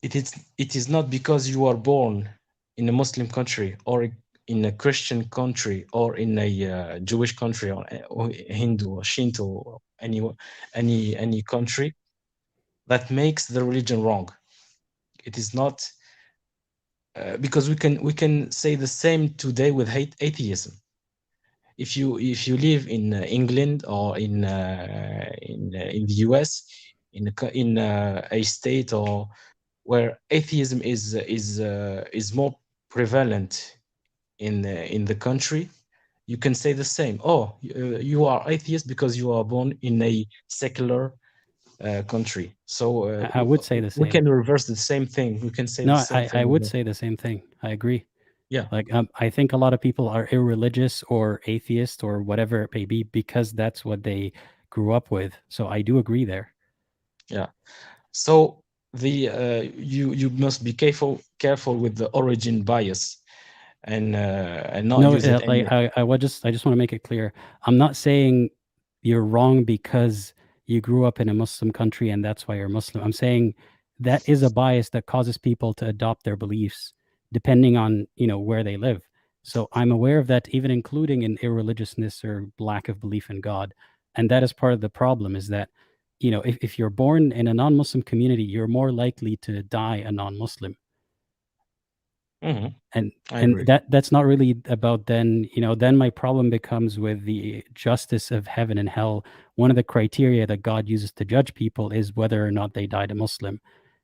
it is not because you are born in a Muslim country or in a Christian country or in a Jewish country or Hindu or Shinto or any country that makes the religion wrong. It is not because we can say the same today with atheism. If you live in England or in the US, in a state or where atheism is more prevalent in the country, you can say the same. Oh, you are atheist because you are born in a secular country. So I would say the we same. can reverse the same thing. We can say No, the same thing. I would say the same thing. I agree. Yeah. Like I think a lot of people are irreligious or atheist or whatever it may be because that's what they grew up with. So I do agree there. Yeah. So you must be careful with the origin bias, and not No, use it like I just want to make it clear. I'm not saying you're wrong because you grew up in a Muslim country and that's why you're Muslim. I'm saying that is a bias that causes people to adopt their beliefs depending on, where they live. So I'm aware of that, even including in irreligiousness or lack of belief in God. And that is part of the problem, is that, if you're born in a non-Muslim community, you're more likely to die a non-Muslim. Mhm. And I agree. that's not really about then my problem becomes with the justice of heaven and hell. One of the criteria that God uses to judge people is whether or not they died a Muslim.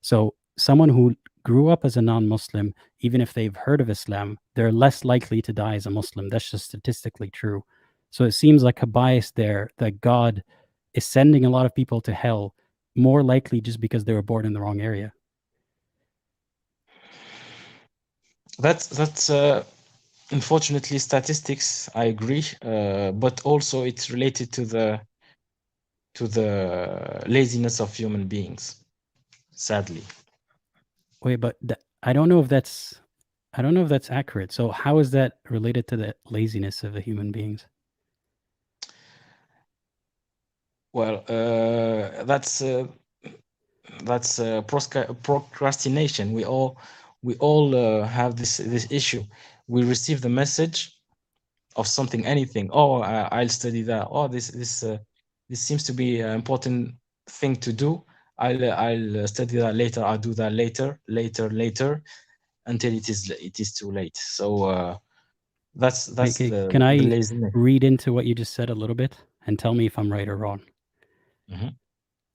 So someone who grew up as a non-Muslim, even if they've heard of Islam, they're less likely to die as a Muslim. That's just statistically true. So it seems like a bias there, that God is sending a lot of people to hell more likely just because they were born in the wrong area. That's unfortunately statistics. I agree, but also it's related to the laziness of human beings, sadly. Wait, but I don't know if that's accurate. So how is that related to the laziness of the human beings? Well, that's procrastination. We all have this issue. We receive the message of something, anything. Oh, I'll study that. Oh, this seems to be an important thing to do. I'll study that later. I'll do that later, until it is too late. So that's the Can I laziness. read into what you just said a little bit and tell me if I'm right or wrong? Mhm.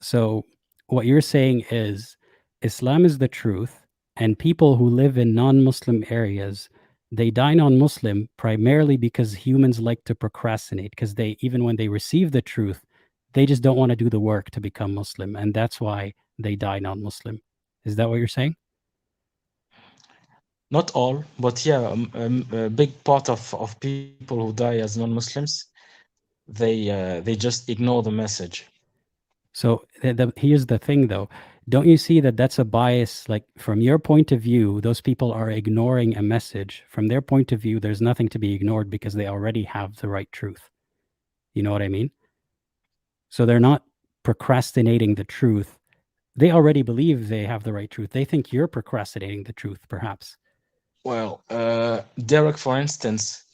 So what you're saying is Islam is the truth, and people who live in non-Muslim areas, they die non-Muslim primarily because humans like to procrastinate, because even when they receive the truth, they just don't want to do the work to become Muslim, and that's why they die non-Muslim. Is that what you're saying? Not all, but yeah, a big part of people who die as non-Muslims, they just ignore the message. So here's the thing, though. Don't you see that that's a bias? Like, from your point of view, those people are ignoring a message. From their point of view, there's nothing to be ignored because they already have the right truth. You know what I mean? So they're not procrastinating the truth. They already believe they have the right truth. They think you're procrastinating the truth, perhaps. Well, Derek, for instance,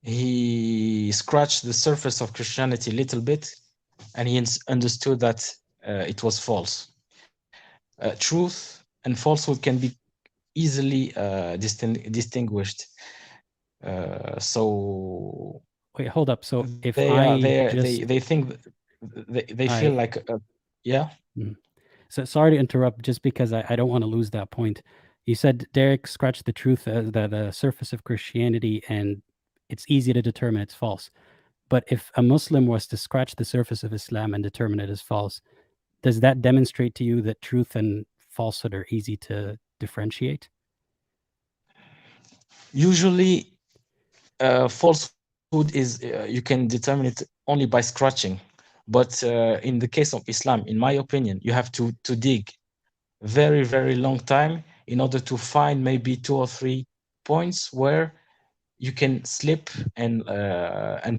he scratched the surface of Christianity a little bit, and he understood that it was false. Truth and falsehood can be easily distinguished. So Wait, hold up. So if they think they feel like yeah. So sorry to interrupt, just because I don't want to lose that point. You said Derek scratched the truth, the surface of Christianity, and it's easy to determine it's false. But if a Muslim was to scratch the surface of Islam and determine it as false, does that demonstrate to you that truth and falsehood are easy to differentiate? Usually, falsehood is you can determine it only by scratching. But in the case of Islam, in my opinion, you have to dig very, very long time in order to find maybe 2 or 3 points where you can slip, and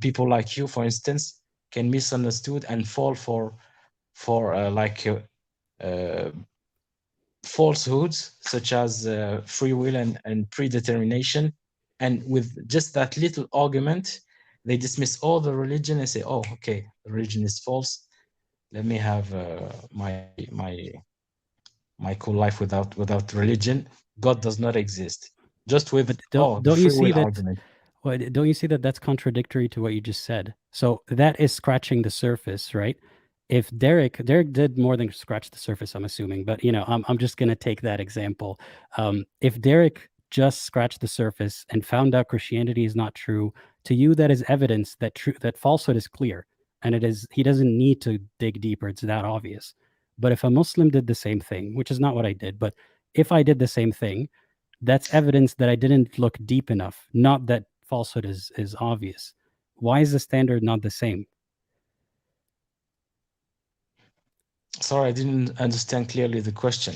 people like you, for instance, can misunderstood and fall for falsehoods such as free will and predetermination. And with just that little argument, they dismiss all the religion and say, oh, okay, religion is false. Let me have my cool life without religion. God does not exist. Just with the free will argument. Well, don't you see that that's contradictory to what you just said? So that is scratching the surface, right? If Derek did more than scratch the surface, I'm assuming, but I'm just gonna take that example. If Derek just scratched the surface and found out Christianity is not true, to you that is evidence that falsehood is clear, and he doesn't need to dig deeper. It's that obvious. But if a Muslim did the same thing, which is not what I did, but if I did the same thing, that's evidence that I didn't look deep enough, not that falsehood is obvious. Why is the standard not the same? Sorry, I didn't understand clearly the question.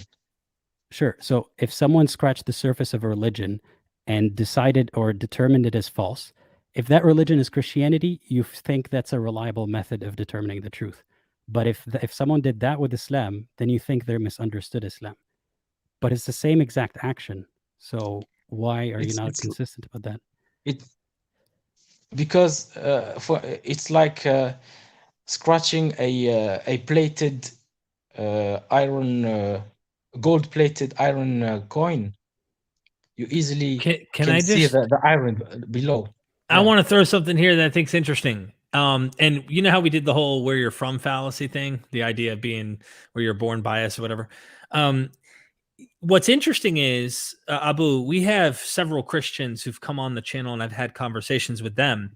Sure. So if someone scratched the surface of a religion and decided or determined it as false, if that religion is Christianity, you think that's a reliable method of determining the truth. But if someone did that with Islam, then you think they're misunderstood Islam. But it's the same exact action. So why are you not It's consistent about that? it because it's like scratching a plated iron gold-plated iron coin. You easily Can I see just the iron below. I Yeah. want to throw something here that I think's interesting. And you know how we did the whole where you're from fallacy thing, the idea of being where you're born bias or whatever. What's interesting is Abu, we have several Christians who've come on the channel and I've had conversations with them.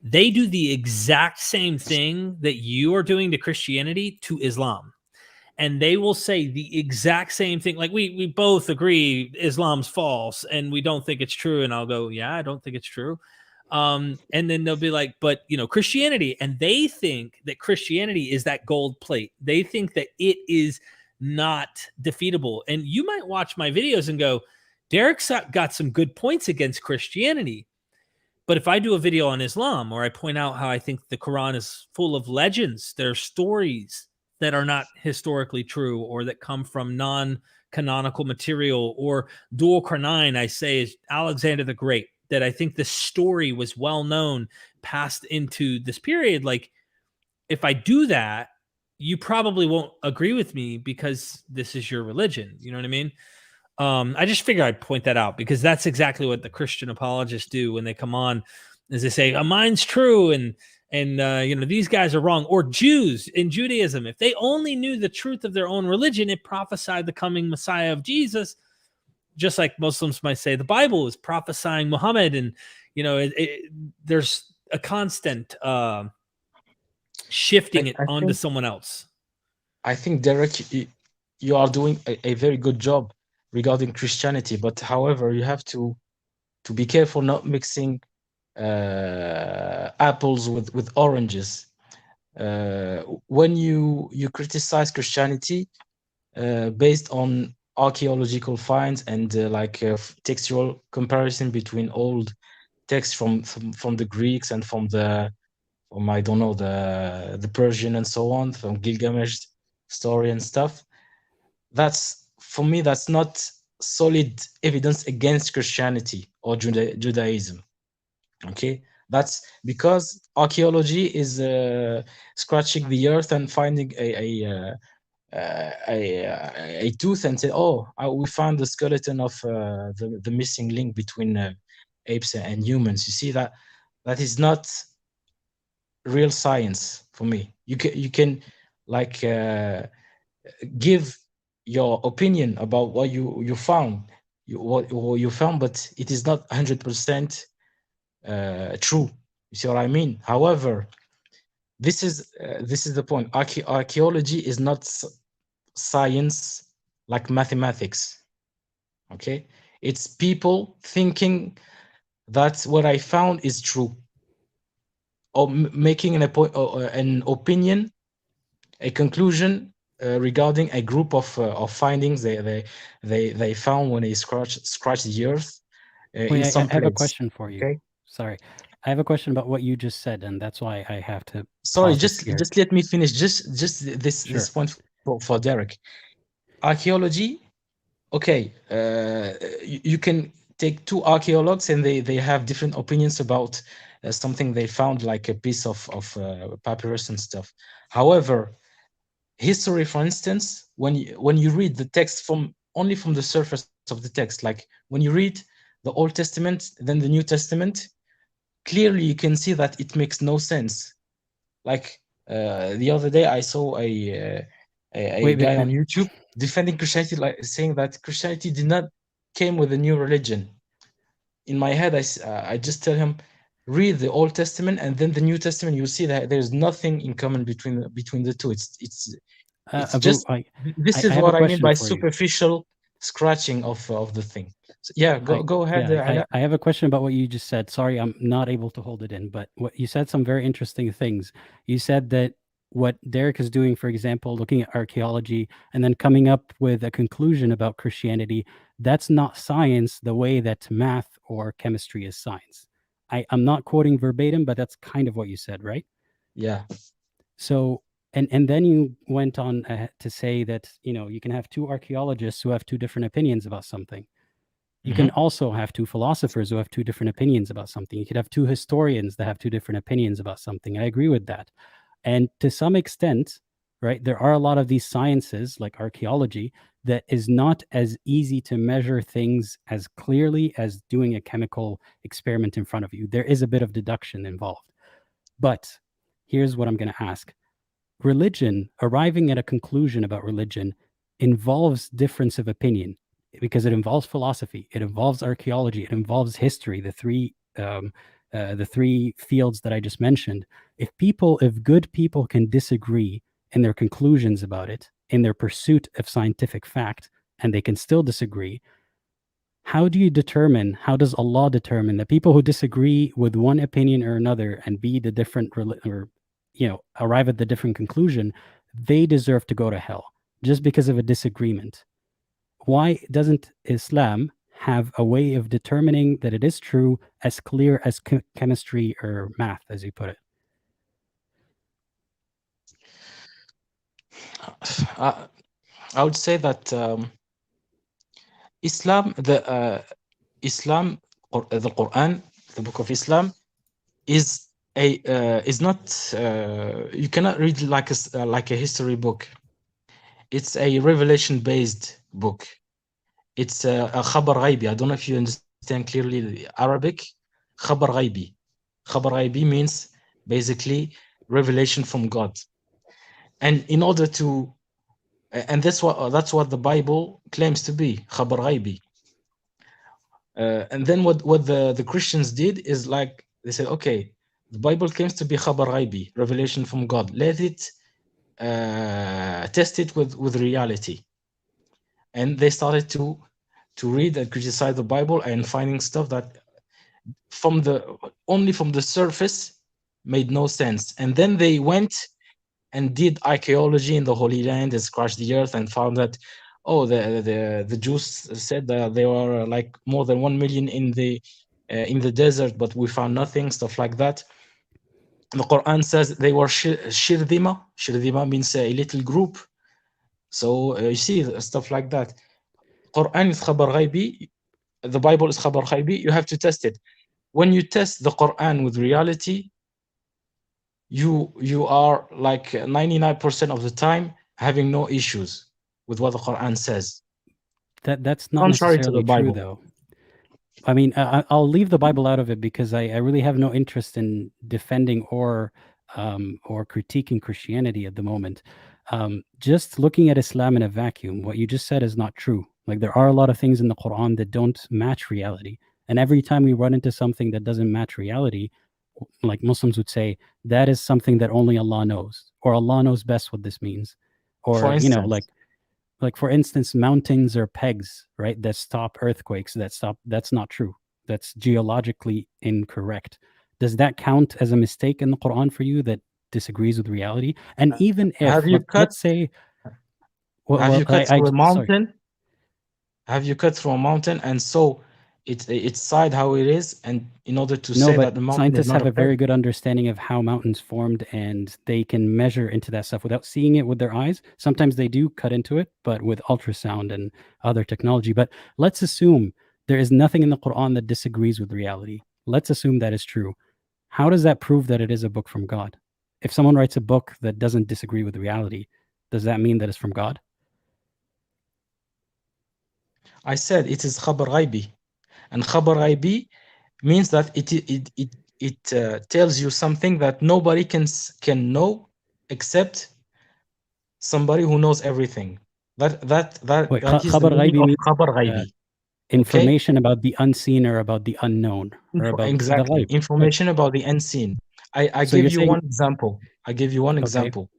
They do the exact same thing that you are doing to Christianity to Islam. And they will say the exact same thing. Like we both agree Islam's false and we don't think it's true. And I'll go, yeah, I don't think it's true. And then they'll be like, but you know, Christianity, and they think that Christianity is that gold plate. They think that it is not defeatable. And you might watch my videos and go, Derek's got some good points against Christianity. But if I do a video on Islam or I point out how I think the Quran is full of legends, there are stories that are not historically true or that come from non-canonical material, or Dul Qarnayn, I say, is Alexander the Great, that I think the story was well known, passed into this period. Like, if I do that, you probably won't agree with me because this is your religion. You know what I mean? I just figure I'd point that out because that's exactly what the Christian apologists do when they come on, is they say, mine's true and you know, these guys are wrong. Or Jews in Judaism, if they only knew the truth of their own religion, it prophesied the coming Messiah of Jesus, just like Muslims might say the Bible is prophesying Muhammad. And you know, there's a constant shifting it onto someone else. I think, Derek, you are doing a very good job regarding Christianity, but however, you have to be careful not mixing apples with oranges. When you criticize Christianity based on archaeological finds and textual comparison between old texts from the Greeks and from I don't know, the Persian and so on, from Gilgamesh story and stuff, that's, for me, that's not solid evidence against Christianity or Judaism. Okay, that's because archaeology is scratching the earth and finding a tooth and say, oh, we found the skeleton of the missing link between apes and humans. You see, that is not real science for me. You can like give your opinion about what you found, what you found, but it is not 100% true. You see what I mean? However, this is the point. Archaeology is not science like mathematics. Okay, it's people thinking that what I found is true, or making an opinion, a conclusion regarding a group of findings they found when they scratched the earth in some place. I have a question for you. Okay? Sorry, I have a question about what you just said, and that's why I have to. Sorry, just let me finish. Just this point for Derek. Archaeology, okay. You can take two archaeologues and they have different opinions about something they found, like a piece of papyrus and stuff. However, history, for instance, when you read the text only from the surface of the text, like when you read the Old Testament, then the New Testament, clearly you can see that it makes no sense. Like the other day, I saw a guy on YouTube defending Christianity, like saying that Christianity did not came with a new religion. In my head, I just tell him, read the Old Testament and then the New Testament. You'll see that there's nothing in common between the two. It's just this is what I mean by superficial scratching of the thing. So, yeah, go ahead. Yeah, I have a question about what you just said. Sorry, I'm not able to hold it in, but what you said, some very interesting things. You said that what Derek is doing, for example, looking at archaeology and then coming up with a conclusion about Christianity, that's not science the way that math or chemistry is science. I'm not quoting verbatim, but that's kind of what you said, right? Yeah. So, and then you went on to say that, you can have two archaeologists who have two different opinions about something. You can also have two philosophers who have two different opinions about something. You could have two historians that have two different opinions about something. I agree with that. And to some extent, right, there are a lot of these sciences like archaeology that is not as easy to measure things as clearly as doing a chemical experiment in front of you. There is a bit of deduction involved. But here's what I'm going to ask. Religion, arriving at a conclusion about religion, involves difference of opinion because it involves philosophy, it involves archaeology, it involves history, the three fields that I just mentioned. If good people can disagree in their conclusions about it, in their pursuit of scientific fact, and they can still disagree, how does Allah determine that people who disagree with one opinion or another and be the different, or arrive at the different conclusion, they deserve to go to hell just because of a disagreement? Why doesn't Islam have a way of determining that it is true as clear as chemistry or math, as you put it? I would say that Islam, the Quran, the Book of Islam, is not. You cannot read like a history book. It's a revelation-based book. It's a khabar ghaibi. I don't know if you understand clearly the Arabic. Khabar ghaibi. Khabar ghaibi means basically revelation from God. And in order to, and that's what the Bible claims to be, khabar ghaibi. And then what the Christians did is like, they said, okay, the Bible claims to be khabar ghaibi, revelation from God. Let it test it with reality. And they started to read and criticize the Bible and finding stuff that only from the surface made no sense. And then they went and did archaeology in the Holy Land and scratched the earth and found that, the Jews said that there were like more than 1 million in the desert, but we found nothing, stuff like that. The Quran says they were shirdima. Shirdima means a little group. So you see stuff like that. Quran is khabar ghaibi. The Bible is khabar ghaibi. You have to test it. When you test the Quran with reality, you are like 99% of the time having no issues with what the Quran says. That's not Contrary to necessarily the Bible. true, though. I mean, I'll leave the Bible out of it because I really have no interest in defending or critiquing Christianity at the moment. Just looking at Islam in a vacuum, what you just said is not true. Like, there are a lot of things in the Quran that don't match reality. And every time we run into something that doesn't match reality, like Muslims would say, that is something that only Allah knows, or Allah knows best what this means. Or, For instance, like for instance, mountains are pegs, right? That stop earthquakes, that's not true. That's geologically incorrect. Does that count as a mistake in the Quran for you that disagrees with reality? And even if, let's say, have you cut through a mountain? Sorry. Have you cut through a mountain and saw its side how it is, and in order to say that the mountain scientists is not have a very good understanding of how mountains formed, and they can measure into that stuff without seeing it with their eyes. Sometimes they do cut into it, but with ultrasound and other technology. But let's assume there is nothing in the Quran that disagrees with reality. Let's assume that is true. How does that prove that it is a book from God? If someone writes a book that doesn't disagree with reality, does that mean that it's from God? I said it is khabar ghaibi, and khabar ghaibi means that it tells you something that nobody can know except somebody who knows everything. That is the meaning of khabar ghaibi. Information about the unseen or about the unknown, or about exactly the information about the unseen. I So give you one example.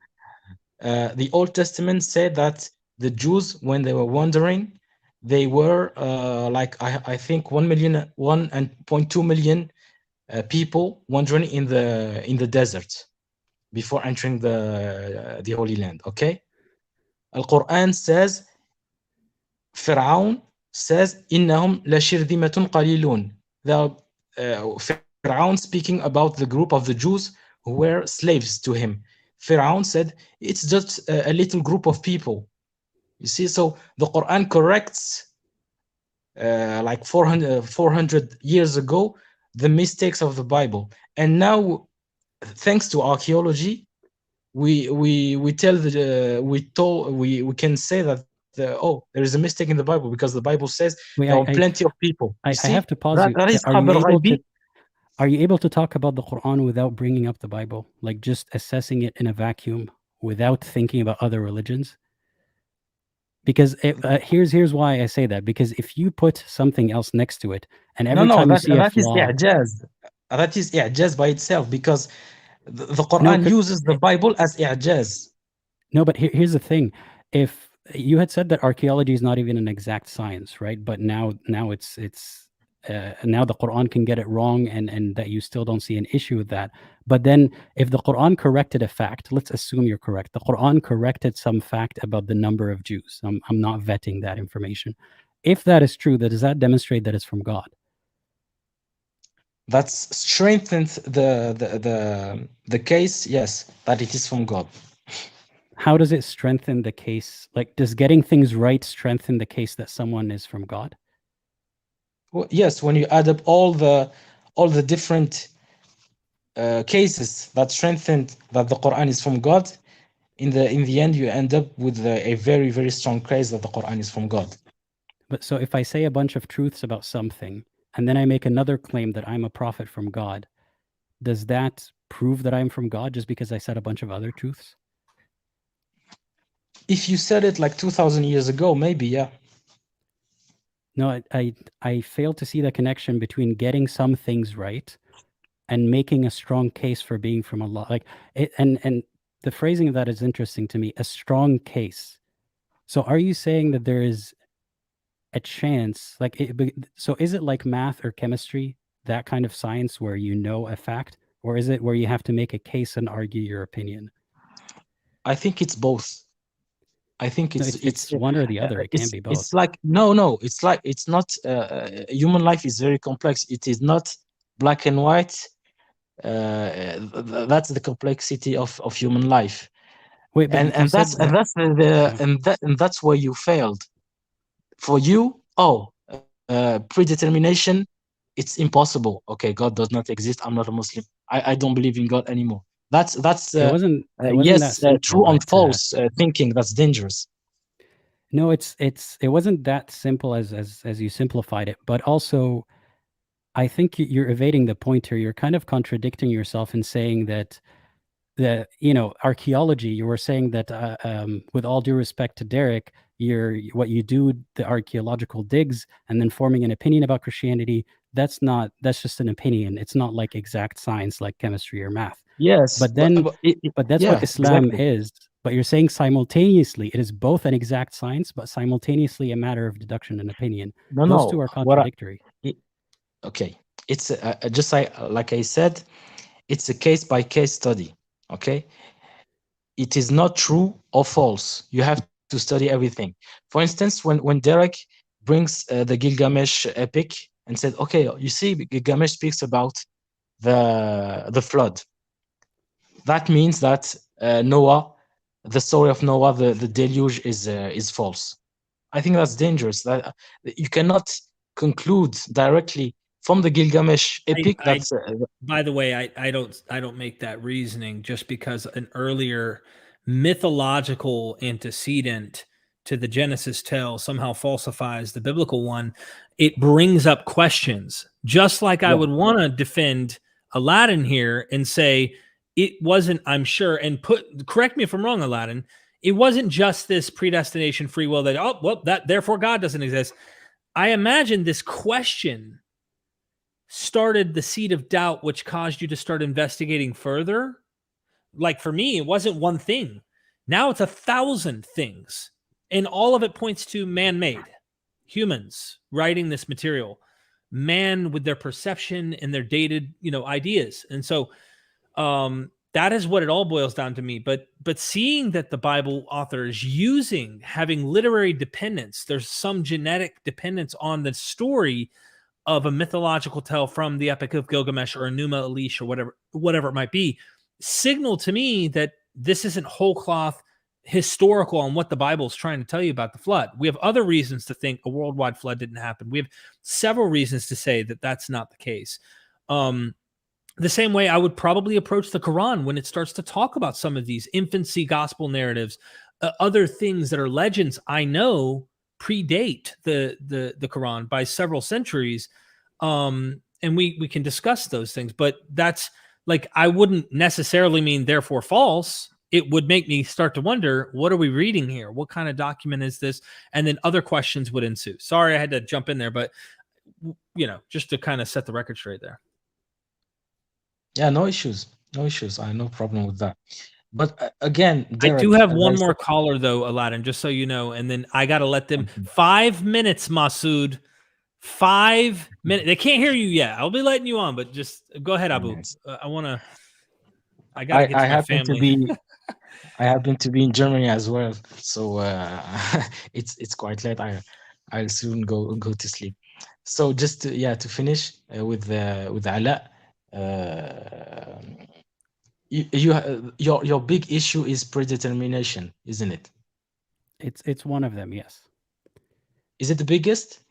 The Old Testament said that the Jews, when they were wandering, they were I think 1.2 million people wandering in the desert. before entering the Holy Land. Okay, Al-Quran says, Fir'aun says, إنهم لشرذمة قليلون. Fir'aun speaking about the group of the Jews who were slaves to him. Fir'aun said, it's just a little group of people. You see, so the Quran corrects like 400 years ago the mistakes of the Bible, and now thanks to archaeology we can say that there is a mistake in the Bible, because the Bible says there are plenty of people. I have to pause you. That is are you able to talk about the Quran without bringing up the Bible, like just assessing it in a vacuum without thinking about other religions? Because here's why I say that. Because if you put something else next to it, and every time you see a flaw, that is i'jaz by itself, because the Quran uses the Bible as i'jaz. No, but here's the thing: if you had said that archaeology is not even an exact science, right? But now it's now the Quran can get it wrong, and that you still don't see an issue with that. But then if the Quran corrected a fact, let's assume you're correct. The Quran corrected some fact about the number of Jews. I'm not vetting that information. If that is true, does that demonstrate that it's from God? That strengthens the case, yes, that it is from God. How does it strengthen the case? Like, does getting things right strengthen the case that someone is from God? Well, yes, when you add up all the different cases that strengthen that the Quran is from God, in the end you end up with a very, very strong case that the Quran is from God. But so if I say a bunch of truths about something, and then I make another claim that I'm a prophet from God, does that prove that I'm from God just because I said a bunch of other truths? If you said it like 2,000 years ago, maybe, yeah. No, I fail to see the connection between getting some things right and making a strong case for being from Allah. Like it, and the phrasing of that is interesting to me. A strong case. So are you saying that there is a chance, so is it like math or chemistry, that kind of science where you know a fact, or is it where you have to make a case and argue your opinion? I think it's both. I think it's one or the other. It can't be both. It's like no. It's like it's not. Human life is very complex. It is not black and white. That's the complexity of human life. Wait, but that's where you failed. For you, predetermination, it's impossible. Okay, God does not exist. I'm not a Muslim. I don't believe in God anymore. That's it wasn't yes, that simple, true and false thinking. That's dangerous. No, it wasn't that simple as you simplified it. But also, I think you're evading the point here. You're kind of contradicting yourself in saying that archaeology. You were saying that with all due respect to Derek, what you do, the archaeological digs, and then forming an opinion about Christianity. That's just an opinion. It's not like exact science like chemistry or math. Yes, but that's what Islam is. But you're saying simultaneously it is both an exact science, but simultaneously a matter of deduction and opinion. Those two are contradictory. Okay, it's just like I said, it's a case by case study. Okay, it is not true or false. You have to study everything. For instance, when Derek brings the Gilgamesh epic and said, okay, you see, Gilgamesh speaks about the flood. That means that Noah, the story of Noah, the deluge is false. I think that's dangerous. That you cannot conclude directly from the Gilgamesh epic. By the way, I don't make that reasoning just because an earlier mythological antecedent to the Genesis tale somehow falsifies the biblical one. It brings up questions, just like I would want to defend Aladdin here and say it wasn't, I'm sure, and correct me if I'm wrong, Aladdin, it wasn't just this predestination free will that, therefore God doesn't exist. I imagine this question started the seed of doubt, which caused you to start investigating further. Like for me, it wasn't one thing. Now it's 1,000 things. And all of it points to man-made. Humans writing this material. Man with their perception and their dated, ideas. And so That is what it all boils down to me. But seeing that the Bible author is having literary dependence, there's some genetic dependence on the story of a mythological tale from the Epic of Gilgamesh or Enuma Elish or whatever it might be, signal to me that this isn't whole cloth historical on what the Bible is trying to tell you about the flood. We have other reasons to think a worldwide flood didn't happen. We have several reasons to say that that's not the case. The same way I would probably approach the Quran when it starts to talk about some of these infancy gospel narratives, other things that are legends I know predate the Quran by several centuries. And we can discuss those things, but that's like, I wouldn't necessarily mean therefore false. It would make me start to wonder, what are we reading here? What kind of document is this? And then other questions would ensue. Sorry, I had to jump in there, but just to kind of set the record straight there. Yeah, no issues. I have no problem with that. But again, Derek, I do have one more caller though, Aladdin, just so you know, and then I got to let them 5 minutes, Masood. 5 minutes. They can't hear you yet. I'll be letting you on, but just go ahead, Abu. I gotta get to my family. I happen to be in Germany as well, so it's quite late. I'll soon go to sleep. So just to finish with Ala. Your big issue is predetermination, isn't it? It's one of them, yes. Is it the biggest?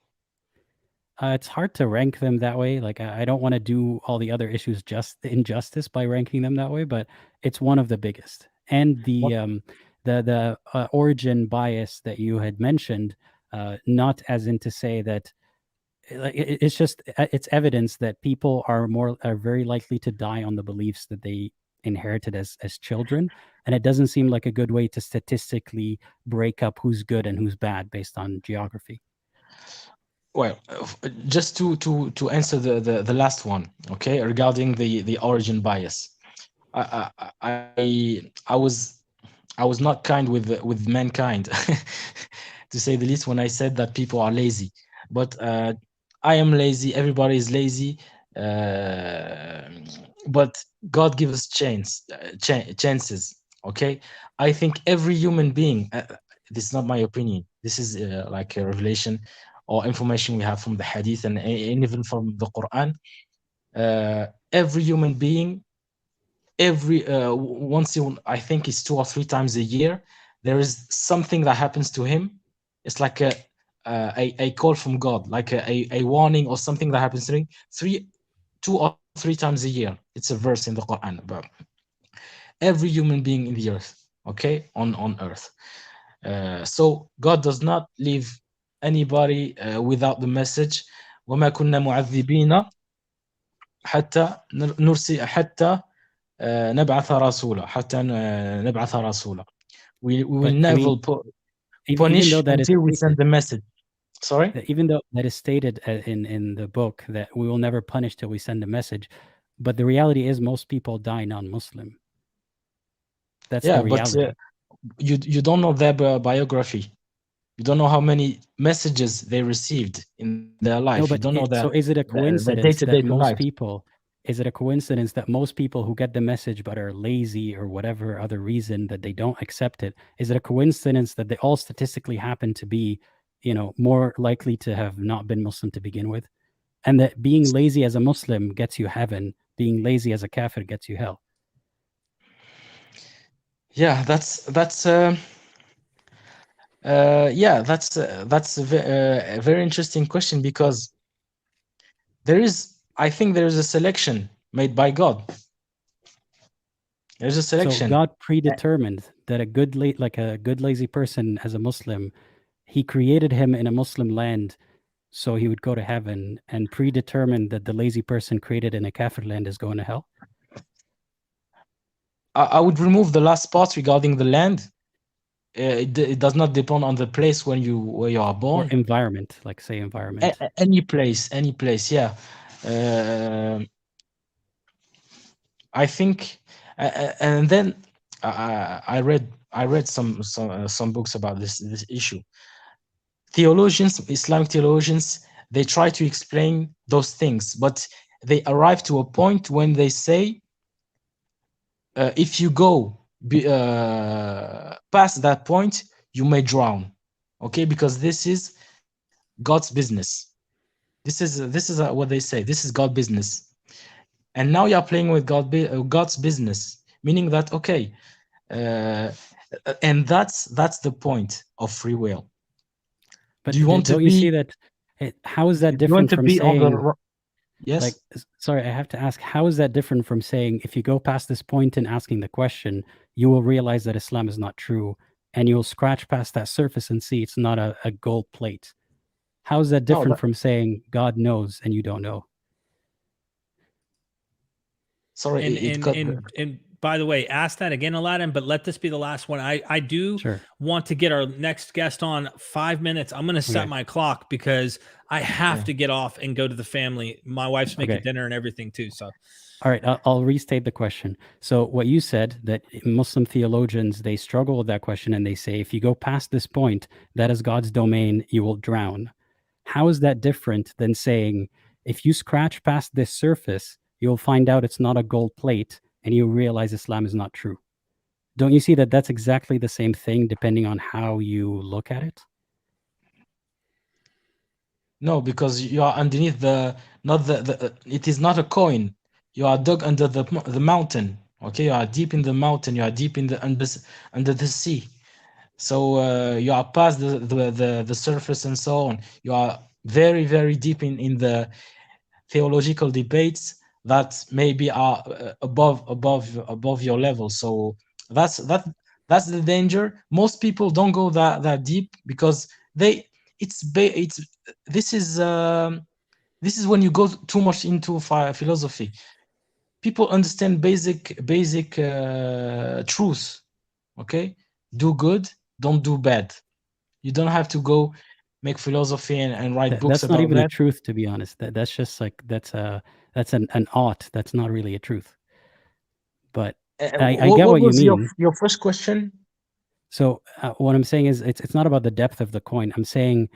It's hard to rank them that way. Like, I don't want to do all the other issues just injustice by ranking them that way, but it's one of the biggest. And the origin bias that you had mentioned, not as in to say that it's just, it's evidence that people are very likely to die on the beliefs that they inherited as children, and it doesn't seem like a good way to statistically break up who's good and who's bad based on geography. Well, just to answer the last one, okay, regarding the origin bias, I was not kind with mankind, to say the least, when I said that people are lazy. But I am lazy. Everybody is lazy. But God gives us chances. Okay, I think every human being. This is not my opinion. This is like a revelation or information we have from the Hadith and even from the Quran. Every human being, I think it's 2 or 3 times a year, there is something that happens to him. It's like a call from God, like a warning or something that happens to him 2 or 3 times a year. It's a verse in the Quran about every human being in the earth, okay, on earth. So God does not leave anybody without the message. وما كنا معذبين حتى نبعث رسولا. We will never punish until we send the message. Sorry? Even though that is stated in the book that we will never punish till we send a message, but the reality is most people die non-Muslim. That's the reality. But you don't know their biography. You don't know how many messages they received in their life. No, but you don't know that. So is it a coincidence that most people? Is it a coincidence that most people who get the message but are lazy or whatever other reason that they don't accept it? Is it a coincidence that they all statistically happen to be, more likely to have not been Muslim to begin with, and that being lazy as a Muslim gets you heaven, being lazy as a kafir gets you hell? Yeah, that's a very interesting question, because I think there is a selection made by God. There's a selection. So God predetermined that a good lazy person as a Muslim, he created him in a Muslim land so he would go to heaven, and predetermined that the lazy person created in a kafir land is going to hell. I would remove the last part regarding the land. It does not depend on the place where you are born. Or environment, like say environment. Any place, yeah. I think, and then I read some books about this issue. Islamic theologians, they try to explain those things, but they arrive to a point when they say if you go past that point, you may drown. Okay, because this is God's business. This is what they say. This is God's business, and now you're playing with God's business, meaning that okay, and that's the point of free will. But Do you want to don't you see be? that? How is that Do you want different to from be on the? saying? Yes. Like, sorry, I have to ask, how is that different from saying if you go past this point in asking the question, you will realize that Islam is not true, and you'll scratch past that surface and see it's not a gold plate? How is that No, different from saying God knows and you don't know? sorry, And by the way, ask that again, Aladdin, but let this be the last one. I do Sure. want to get our next guest on 5 minutes. I'm going to set Okay. my clock because I have Yeah. to get off and go to the family. My wife's making Okay. dinner and everything too. So All right, I'll restate the question. So what you said, that Muslim theologians, they struggle with that question, and they say, if you go past this point, that is God's domain, you will drown. How is that different than saying, if you scratch past this surface, you'll find out it's not a gold plate, and you realize Islam is not true? Don't you see that that's exactly the same thing, depending on how you look at it? No, because you are underneath it is not a coin. You are dug under the mountain. Okay, you are deep in the mountain. You are deep in the under the sea. So you are past the surface and so on. You are very, very deep in the theological debates that maybe are above your level. So that's the danger. Most people don't go that deep because this is when you go too much into philosophy. People understand basic truths. Okay, do good, don't do bad. You don't have to go make philosophy and write books That's not about even a that. truth, to be honest. That's just like, that's an ought. That's not really a truth. But I get what you was mean. your first question? So what I'm saying is, it's not about the depth of the coin. I'm saying,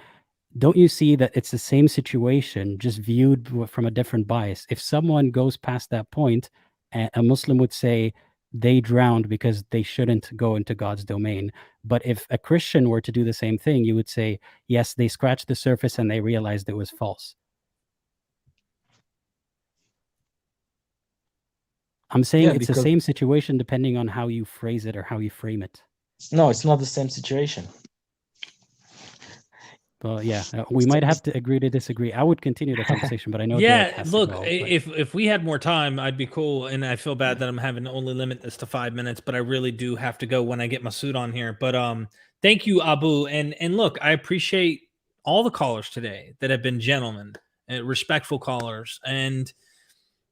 don't you see that it's the same situation, just viewed from a different bias? If someone goes past that point, a Muslim would say they drowned because they shouldn't go into God's domain. But if a Christian were to do the same thing, you would say, yes, they scratched the surface and they realized it was false. I'm saying Yeah, it's the because same situation depending on how you phrase it or how you frame it. no, it's not the same situation. Well, yeah, we might have to agree to disagree. I would continue the conversation, but I know Derek yeah, has look, to go. But if we had more time, I'd be cool. And I feel bad that I'm having to only limit this to 5 minutes, but I really do have to go when I get my suit on here. But thank you, Abu. And look, I appreciate all the callers today that have been gentlemen and respectful callers. And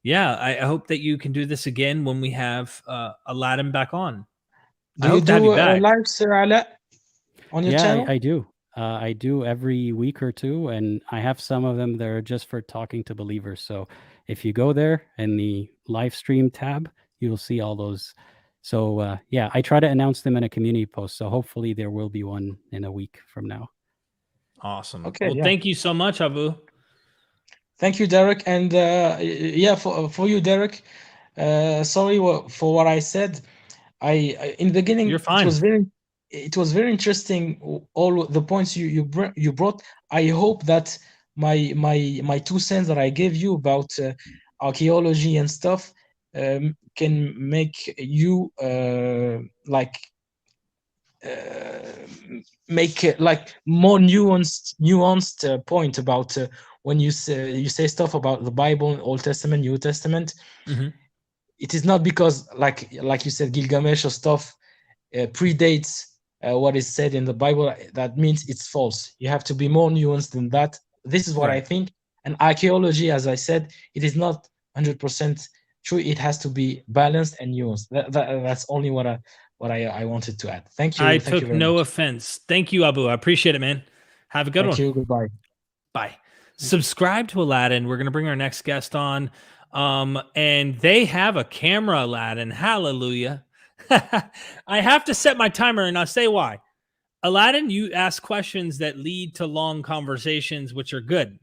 yeah, I hope that you can do this again when we have Aladdin back on. Do I you hope to have you do back. live, Sir Ala, on your yeah, channel? I do. I do every week or two, and I have some of them that are just for talking to believers. So if you go there in the live stream tab, you'll see all those. So yeah, I try to announce them in a community post. So hopefully there will be one in a week from now. Awesome. Okay, Well, yeah. thank you so much, Abu. Thank you, Derek. And yeah, for you, Derek. Sorry for what I said. I in the beginning, You're fine. it was very interesting, all the points you brought. I hope that my 2 cents that I gave you about archaeology and stuff can make you make like more nuanced point about when you say stuff about the Bible, Old Testament, New Testament. Mhm. It is not because like you said, Gilgamesh or stuff predates what is said in the Bible. That means it's false. You have to be more nuanced than that. This is what I Right. think. And archaeology, as I said, it is not 100% true. It has to be balanced and nuanced. That's only what I wanted to add. Thank you. I Thank you took very no much. offense. Thank you, Abu. I appreciate it, man. Have a good Thank one. you. Goodbye. Bye. Subscribe to Aladdin. We're going to bring our next guest on. And they have a camera, Aladdin. Hallelujah. I have to set my timer, and I'll say why. Aladdin, you ask questions that lead to long conversations, which are good.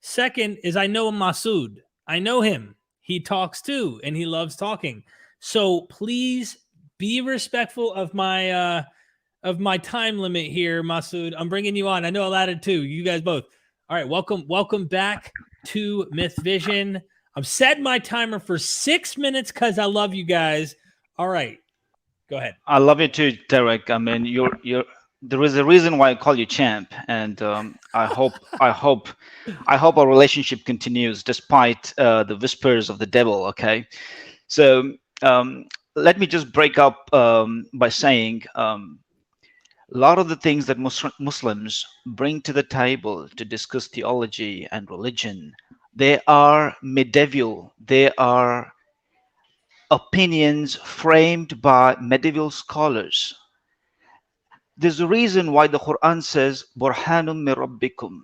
Second is I know Masood. I know him. He talks too, and he loves talking. So please be respectful of my time limit here, Masood. I'm bringing you on. I know Aladdin too. You guys both. All right, welcome back to MythVision. I'm setting my timer for 6 minutes because I love you guys. All right, go ahead. I love you too, Derek. I mean, you're. There is a reason why I call you champ, and I hope our relationship continues despite the whispers of the devil. Okay, so let me just break up by saying a lot of the things that Muslims bring to the table to discuss theology and religion, they are medieval. They are opinions framed by medieval scholars. There's a reason why the Quran says, Burhanum min Rabbikum.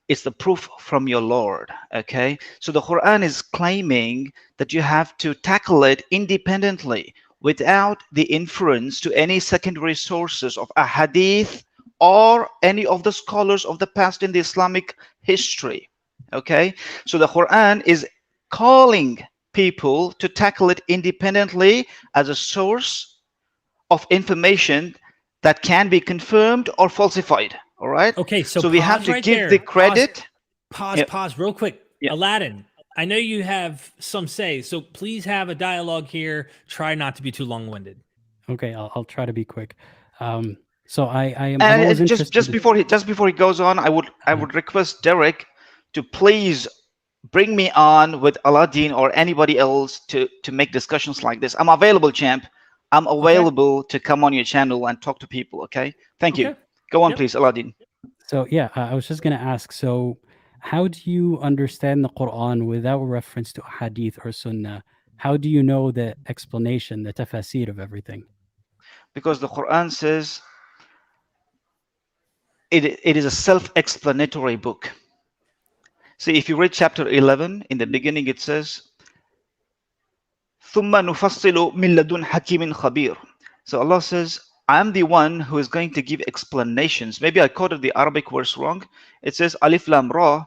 It's the proof from your Lord. Okay, so the Quran is claiming that you have to tackle it independently without the inference to any secondary sources of a hadith or any of the scholars of the past in the Islamic history. Okay, so the Quran is calling people to tackle it independently as a source of information that can be confirmed or falsified. All right. Okay, so we have to right give there. the credit. Pause real quick. Yeah. Aladdin, I know you have some say, so please have a dialogue here. Try not to be too long-winded. Okay, I'll try to be quick. So I am And always just before he goes on, I would request Derek to please bring me on with Aladdin or anybody else to make discussions like this. I'm available, champ. I'm available to come on your channel and talk to people. Okay. Thank you. Go on, please, Aladdin. So yeah, I was just going to ask. So, how do you understand the Quran without reference to hadith or sunnah? How do you know the explanation, the tafasir of everything? Because the Quran says it is a self-explanatory book. See, if you read chapter 11, in the beginning it says, ثُمَّ نُفَصِّلُ مِن لَدُنْ حَكِيمٍ خَبِيرٍ. So Allah says, I'm the one who is going to give explanations. Maybe I quoted the Arabic verse wrong. It says, Alif Lam Ra,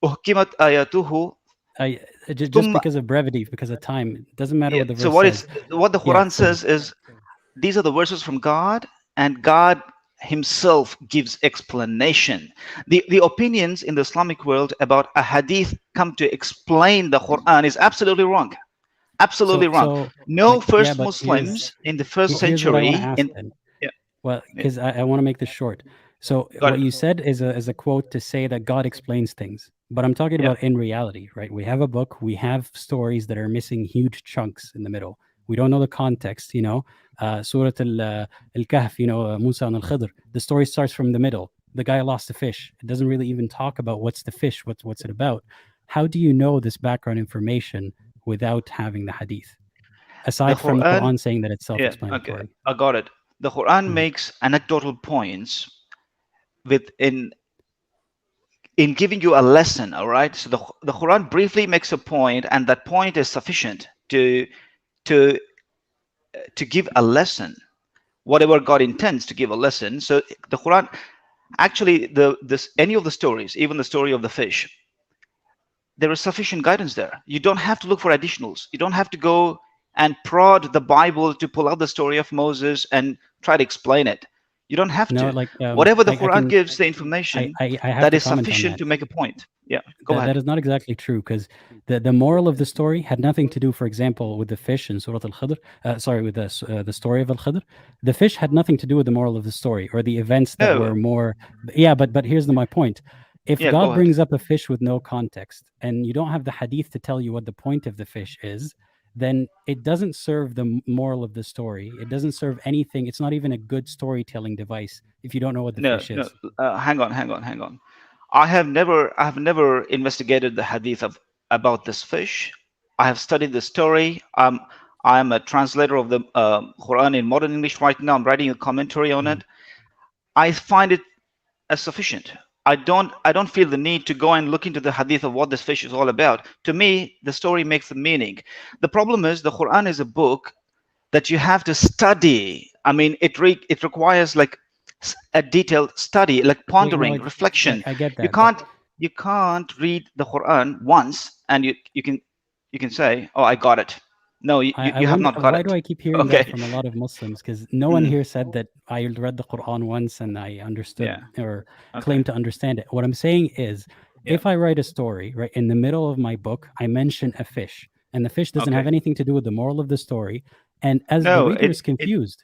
uhkimat ayatuhu. Just because of brevity, because of time, it doesn't matter what the verse so what the Quran says is, these are the verses from God, and God himself gives explanation. The opinions in the Islamic world about a hadith come to explain the Quran is absolutely wrong. Absolutely wrong. No first Muslims in the first century. Well, because I want to make this short. So what you said is a quote to say that God explains things. But I'm talking about in reality, right? We have a book, we have stories that are missing huge chunks in the middle. We don't know the context, Surah Al-Kahf, Musa and Al-Khidr. The story starts from the middle. The guy lost a fish. It doesn't really even talk about what's the fish, what's it about. How do you know this background information without having the hadith? Aside from the Quran saying that it's self-explanatory. Okay, I got it. The Quran makes anecdotal points in giving you a lesson, all right? So the Quran briefly makes a point, and that point is sufficient to give a lesson, whatever God intends to give a lesson. So the Quran, actually, any of the stories, even the story of the fish, there is sufficient guidance there. You don't have to look for additionals. You don't have to go and prod the Bible to pull out the story of Moses and try to explain it. You don't have to. Whatever the Quran gives the information, that is sufficient to make a point. Yeah, go ahead. That is not exactly true, because the moral of the story had nothing to do, for example, with the fish in Surah Al-Khidr. With the story of Al-Khidr. The fish had nothing to do with the moral of the story or the events that were more. Yeah, but here's my point. If God brings up a fish with no context and you don't have the hadith to tell you what the point of the fish is, then it doesn't serve the moral of the story. It doesn't serve anything. It's not even a good storytelling device if you don't know what the fish is. Hang on. I have never investigated the hadith about this fish. I have studied the story. I'm a translator of the Quran in modern English right now. I'm writing a commentary on it. I find it as sufficient. I don't feel the need to go and look into the hadith of what this fish is all about. To me, the story makes the meaning. The problem is the Quran is a book that you have to study. I mean, it requires like a detailed study, like pondering, reflection. I get that. You can't read the Quran once and you can say, oh, I got it. No, you I have wonder, not got why it. do I keep hearing Okay. that from a lot of Muslims? Because no one Mm. here said that I read the Quran once and I understood Yeah. or Okay. claim to understand it. What I'm saying is, Yeah. if I write a story, right, in the middle of my book, I mention a fish, and the fish doesn't have Okay. anything to do with the moral of the story, and as the No, reader is it confused,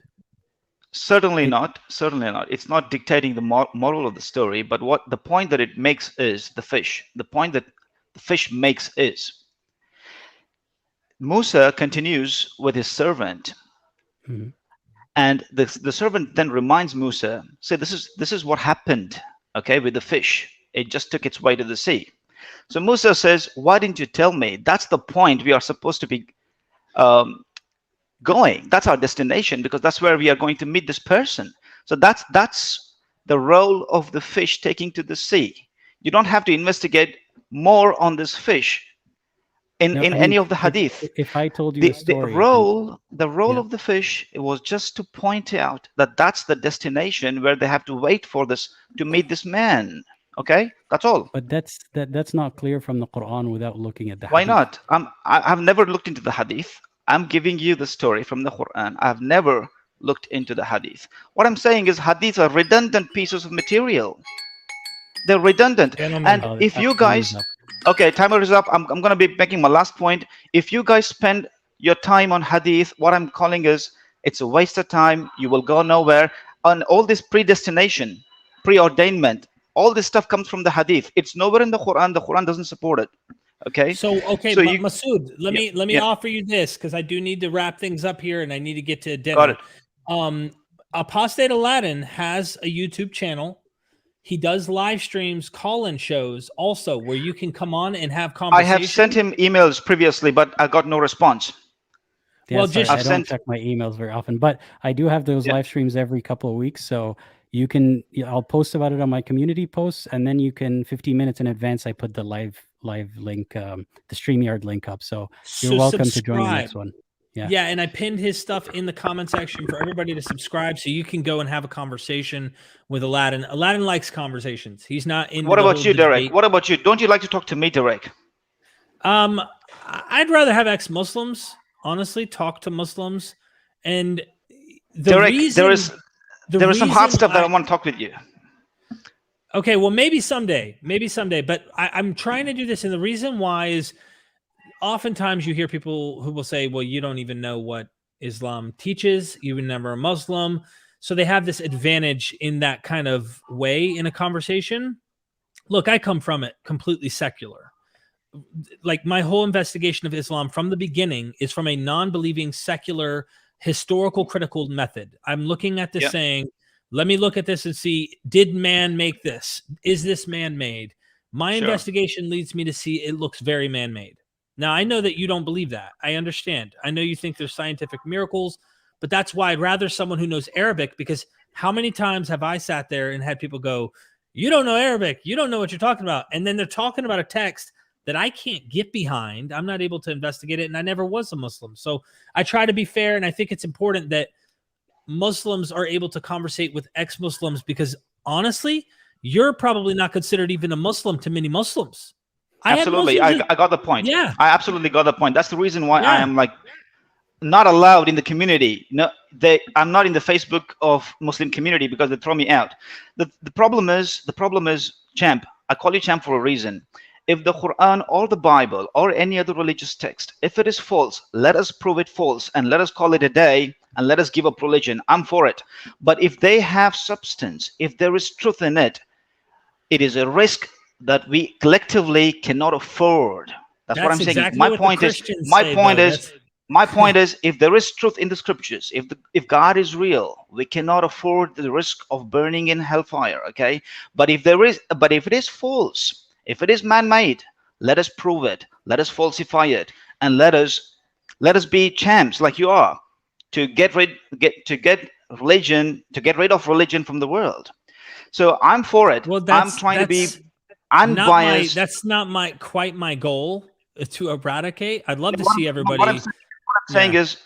certainly it not. Certainly not. It's not dictating the moral of the story, but what the point that it makes is the fish. The point that the fish makes is Musa continues with his servant, Mhm. and the servant then reminds Musa, say, this is what happened, okay, with the fish. It just took its way to the sea. So Musa says, why didn't you tell me? That's the point we are supposed to be going. That's our destination, because that's where we are going to meet this person. So that's the role of the fish taking to the sea. You don't have to investigate more on this fish in no, I any mean, of the hadith. if I told you a The story, role yeah, of the fish, it was just to point out that that's the destination where they have to wait for this to meet this man. Okay, that's all. but that's not clear from the Quran without looking at the Why hadith. not? I've never looked into the hadith. I'm giving you the story from the Quran. I've never looked into the hadith. What I'm saying is hadiths are redundant pieces of material. They're redundant. Gentlemen, And if you Timer is guys, up. okay, timer is up. I'm going to be making my last point. If you guys spend your time on hadith, what I'm calling is, it's a waste of time. You will go nowhere. And all this predestination, preordainment, all this stuff comes from the hadith. It's nowhere in the Quran. The Quran doesn't support it. Okay. So okay, So Masood, let me yeah. offer you this, because I do need to wrap things up here and I need to get to dinner. Got it. Apostate Aladdin has a YouTube channel. He does live streams, call-in shows also, where you can come on and have I conversations. have sent him emails previously, but I got no response. Yeah, Well, sorry, just- I I've don't sent- check my emails very often, but I do have those Yeah. live streams every couple of weeks. So you can, I'll post about it on my community posts, and then you can 15 minutes in advance. I put the live link, the StreamYard link up. So you're welcome to join the next one. Yeah, and I pinned his stuff in the comment section for everybody to subscribe, so you can go and have a conversation with Aladdin. Aladdin likes conversations. He's not in. What about you, Derek? What about you? Don't you like to talk to me, Derek? I'd rather have ex-Muslims, honestly, talk to Muslims, and the Derek, reason there is some hard stuff that I want to talk with you. Okay, well, maybe someday, but I'm trying to do this, and the reason why is oftentimes you hear people who will say, well, you don't even know what Islam teaches, you were never a Muslim, so they have this advantage in that kind of way in a conversation. Look, I come from it completely secular. Like, my whole investigation of Islam from the beginning is from a non-believing, secular, historical, critical method. I'm looking at this saying, let me look at this and see, did man make this? Is this man-made? My investigation leads me to see it looks very man-made. Now, I know that you don't believe that. I understand. I know you think there's scientific miracles, but that's why I'd rather someone who knows Arabic, because how many times have I sat there and had people go, you don't know Arabic, you don't know what you're talking about. And then they're talking about a text that I can't get behind. I'm not able to investigate it, and I never was a Muslim. So I try to be fair, and I think it's important that Muslims are able to conversate with ex-Muslims, because honestly, you're probably not considered even a Muslim to many Muslims. Absolutely. I got the point. Yeah. I absolutely got the point. That's the reason why I am like not allowed in the community. No, I'm not in the Facebook of Muslim community because they throw me out. The problem is, champ, I call you champ for a reason. If the Quran or the Bible or any other religious text, if it is false, let us prove it false and let us call it a day and let us give up religion. I'm for it. But if they have substance, if there is truth in it, it is a risk that we collectively cannot afford. That's what I'm saying. Exactly My what point the is, Christians my say, point though. is, my point is, if there is truth in the scriptures, if God is real, we cannot afford the risk of burning in hellfire. Okay, but if it is false, if it is man-made, let us prove it. Let us falsify it, and let us be champs like you are to get rid of religion from the world. So I'm for it. Well, I'm trying to be unbiased. That's not quite my goal to eradicate. I'd love to see everybody. What I'm saying is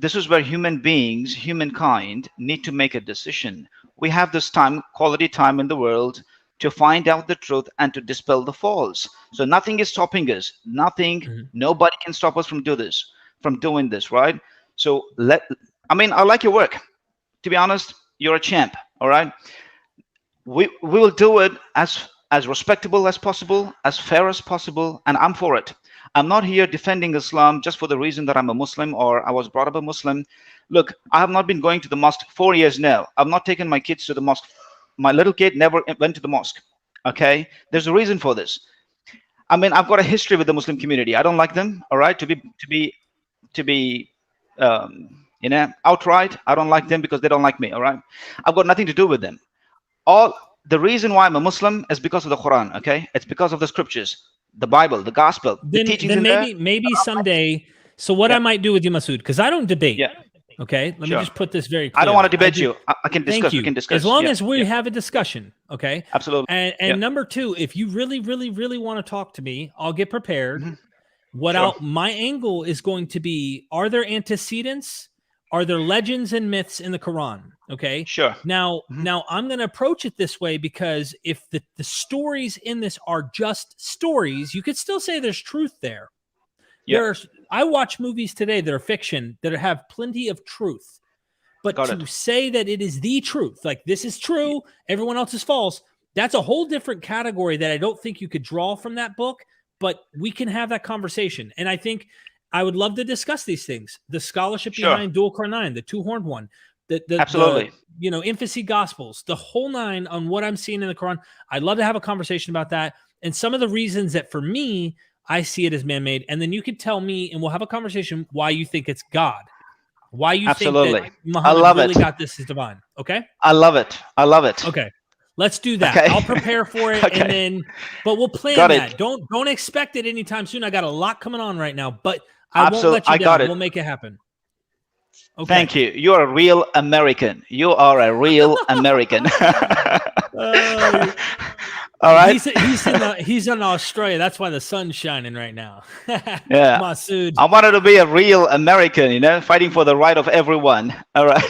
this is where human beings, humankind, need to make a decision. We have this quality time in the world to find out the truth and to dispel the false. So nothing is stopping us. Nothing, nobody can stop us from do this. from doing this, right? So I mean, I like your work. To be honest, you're a champ. All right. We will do it as respectable as possible, as fair as possible, and I'm for it. I'm not here defending Islam just for the reason that I'm a Muslim or I was brought up a Muslim. Look, I have not been going to the mosque 4 years now. I've not taken my kids to the mosque. My little kid never went to the mosque. Okay, there's a reason for this. I mean, I've got a history with the Muslim community. I don't like them. All right, to be you know, outright, I don't like them because they don't like me. All right, I've got nothing to do with them. All the reason why I'm a Muslim is because of the Quran. Okay, it's because of the scriptures, the Bible, the gospel, the teachings then in there. maybe someday. So what I might do with you, Masood, because I don't debate. Yeah. Okay, let me just put this very clear. I don't want to debate you. I can discuss. Thank you. We can discuss. As long as we have a discussion, okay? Absolutely. And number two, if you really, really, really want to talk to me, I'll get prepared. My angle is going to be: are there antecedents? Are there legends and myths in the Quran? Okay. Sure. Now I'm going to approach it this way because if the stories in this are just stories, you could still say there's truth there. Yeah. I watch movies today that are fiction that have plenty of truth, but say that it is the truth, like this is true, everyone else is false, that's a whole different category that I don't think you could draw from that book, but we can have that conversation. And I think I would love to discuss these things. The scholarship behind Dual Qarnayn, the two-horned one, absolutely, the, infancy gospels, the whole nine on what I'm seeing in the Quran. I'd love to have a conversation about that. And some of the reasons that for me, I see it as man-made, and then you could tell me, and we'll have a conversation why you think it's God, why you think that Muhammad really got this as divine. Okay, I love it. I love it. Okay, let's do that. Okay. I'll prepare for it, and then, but we'll plan that. Don't expect it anytime soon. I got a lot coming on right now, but I won't let you down. We'll make it happen. Okay. Thank you. You're a real American. You are a real American. All right. He's in Australia. That's why the sun's shining right now. Yeah. Masood. I wanted to be a real American, fighting for the right of everyone. All right.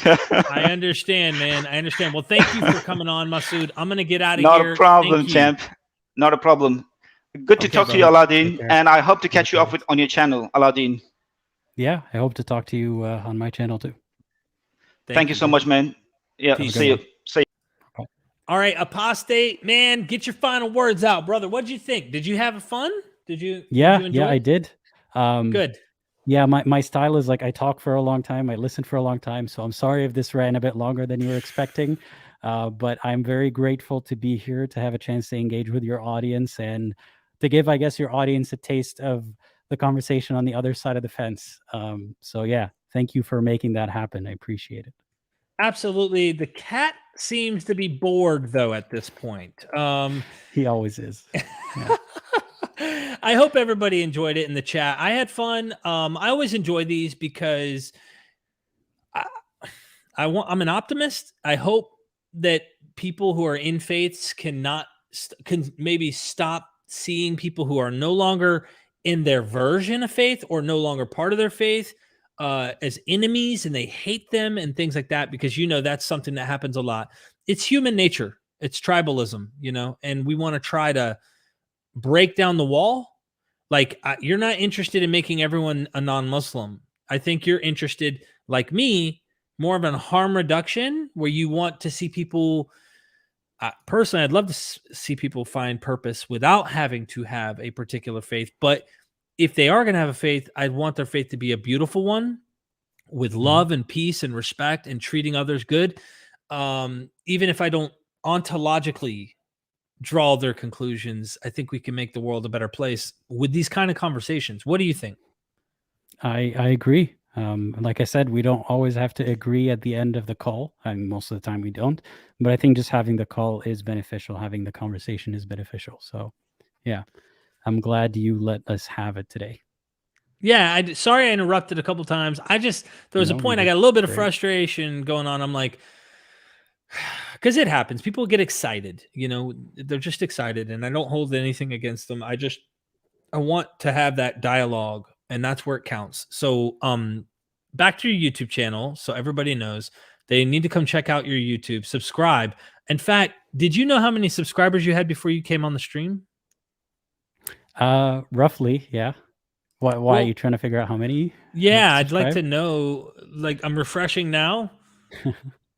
I understand, man. I understand. Well, thank you for coming on, Masood. I'm going to get out of here. Not a problem, champ. Not a problem. Good to talk to you, Aladdin. And I hope to catch you up on your channel, Aladdin. Yeah, I hope to talk to you on my channel too. Thank you so much, man. Yeah, see you. All right, Apostate, man, get your final words out, brother. What did you think? Did you have fun? Did you enjoy I did. Good. Yeah, my style is like I talk for a long time, I listen for a long time, so I'm sorry if this ran a bit longer than you were expecting, but I'm very grateful to be here, to have a chance to engage with your audience and to give, I guess, your audience a taste of the conversation on the other side of the fence. So yeah, thank you for making that happen. I appreciate it. Absolutely. The cat seems to be bored though at this point. He always is. Yeah. I hope everybody enjoyed it in the chat. I had fun. I always enjoy these because I'm an optimist. I hope that people who are in faiths can maybe stop seeing people who are no longer in their version of faith or no longer part of their faith as enemies, and they hate them and things like that, because that's something that happens a lot. It's human nature. It's tribalism, and we want to try to break down the wall. Like, you're not interested in making everyone a non-Muslim. I think you're interested, like me, more of a harm reduction, where you want to see people. Personally, I'd love to see people find purpose without having to have a particular faith. But if they are going to have a faith, I'd want their faith to be a beautiful one with love and peace and respect and treating others good. Even if I don't ontologically draw their conclusions, I think we can make the world a better place with these kind of conversations. What do you think? I agree. Like I said, we don't always have to agree at the end of the call, and most of the time we don't. But I think just having the call is beneficial. Having the conversation is beneficial. So, yeah, I'm glad you let us have it today. Yeah, sorry I interrupted a couple times. There was a point I got a little bit of frustration going on. I'm like, because it happens. People get excited. They're just excited, and I don't hold anything against them. I want to have that dialogue, and that's where it counts. So, back to your YouTube channel, so everybody knows they need to come check out your YouTube. Subscribe. In fact, did you know how many subscribers you had before you came on the stream? Roughly, yeah. Why Well, are you trying to figure out how many? Yeah, I'd like to subscribe? know. Like, I'm refreshing now,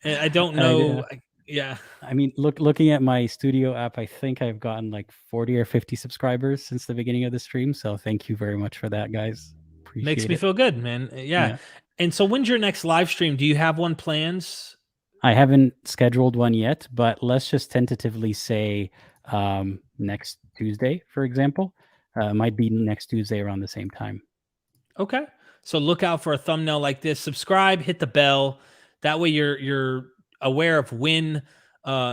and I don't I, know. uh, Yeah. I mean, looking at my studio app, I think I've gotten like 40 or 50 subscribers since the beginning of the stream. So thank you very much for that, guys. Makes Appreciate me it. feel good, man. Yeah. Yeah. And so, when's your next live stream? Do you have one plans? I haven't scheduled one yet, but let's just tentatively say next Tuesday, for example. Might be next Tuesday around the same time. Okay. So look out for a thumbnail like this. Subscribe, hit the bell. That way you're aware of when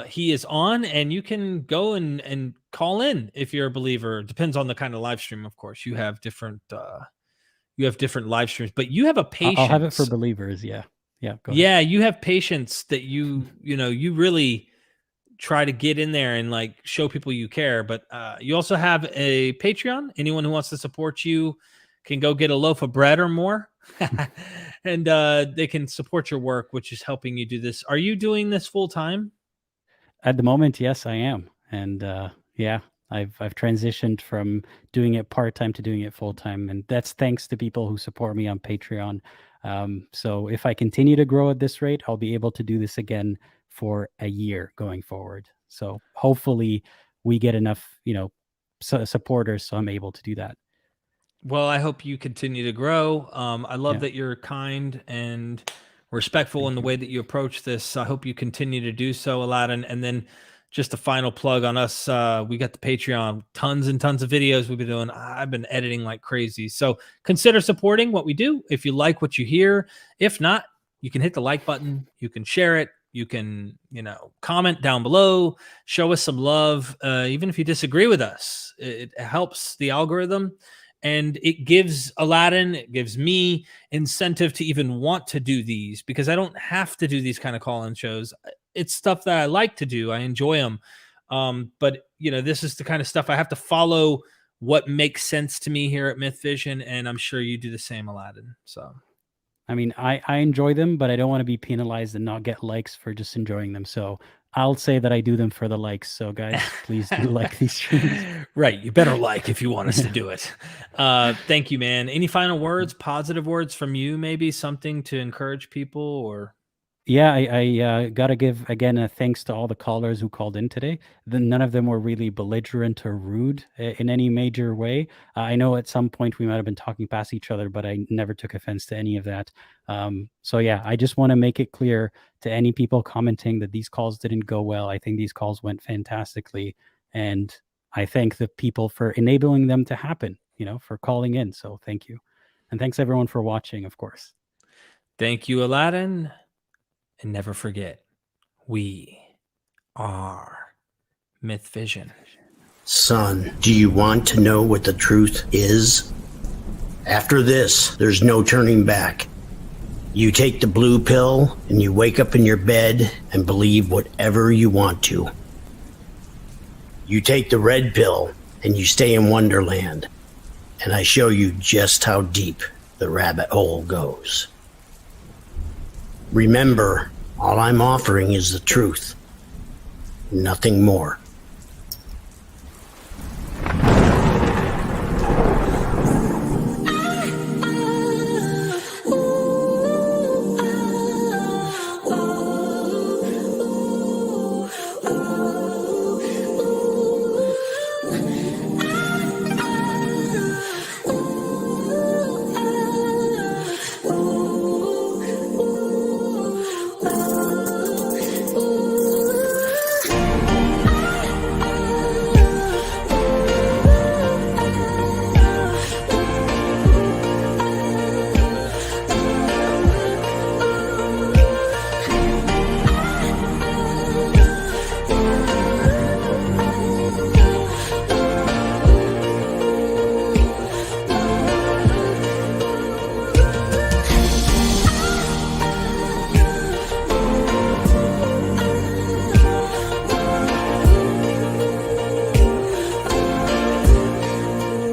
he is on, and you can go and call in if you're a believer. Depends on the kind of live stream, of course. You have different live streams, but you have a patience. I'll have it for believers. Yeah. Yeah. Go ahead. Yeah, you have patience that you really try to get in there and like show people you care. But you also have a Patreon. Anyone who wants to support you can go get a loaf of bread or more, and they can support your work, which is helping you do this. Are you doing this full time? At the moment, yes, I am. And yeah, I've transitioned from doing it part-time to doing it full-time. And that's thanks to people who support me on Patreon. So if I continue to grow at this rate, I'll be able to do this again for a year going forward. So hopefully we get enough, supporters, so I'm able to do that. Well, I hope you continue to grow. I love Yeah. that you're kind and respectful in the way that you approach this. I hope you continue to do so, Aladdin. And then just a final plug on us. We got the Patreon, tons and tons of videos we've been doing. I've been editing like crazy. So consider supporting what we do if you like what you hear. If not, you can hit the like button. You can share it. You can, comment down below, show us some love. Even if you disagree with us, it helps the algorithm. And it gives Aladdin, it gives me incentive to even want to do these, because I don't have to do these kind of call-in shows. It's stuff that I like to do. I enjoy them. But, this is the kind of stuff I have to follow what makes sense to me here at MythVision. And I'm sure you do the same, Aladdin. So, I mean, I enjoy them, but I don't want to be penalized and not get likes for just enjoying them. So I'll say that I do them for the likes. So guys, please do like these streams. Right. You better like if you want us to do it. Thank you, man. Any final words, positive words from you, maybe something to encourage people or? Yeah, I got to give, again, a thanks to all the callers who called in today. None of them were really belligerent or rude in any major way. I know at some point we might have been talking past each other, but I never took offense to any of that. So yeah, I just want to make it clear to any people commenting that these calls didn't go well. I think these calls went fantastically. And I thank the people for enabling them to happen, for calling in. So thank you. And thanks everyone for watching, of course. Thank you, Aladdin. And never forget, we are MythVision. Son, do you want to know what the truth is? After this, there's no turning back. You take the blue pill and you wake up in your bed and believe whatever you want to. You take the red pill and you stay in Wonderland. And I show you just how deep the rabbit hole goes. Remember, all I'm offering is the truth, nothing more.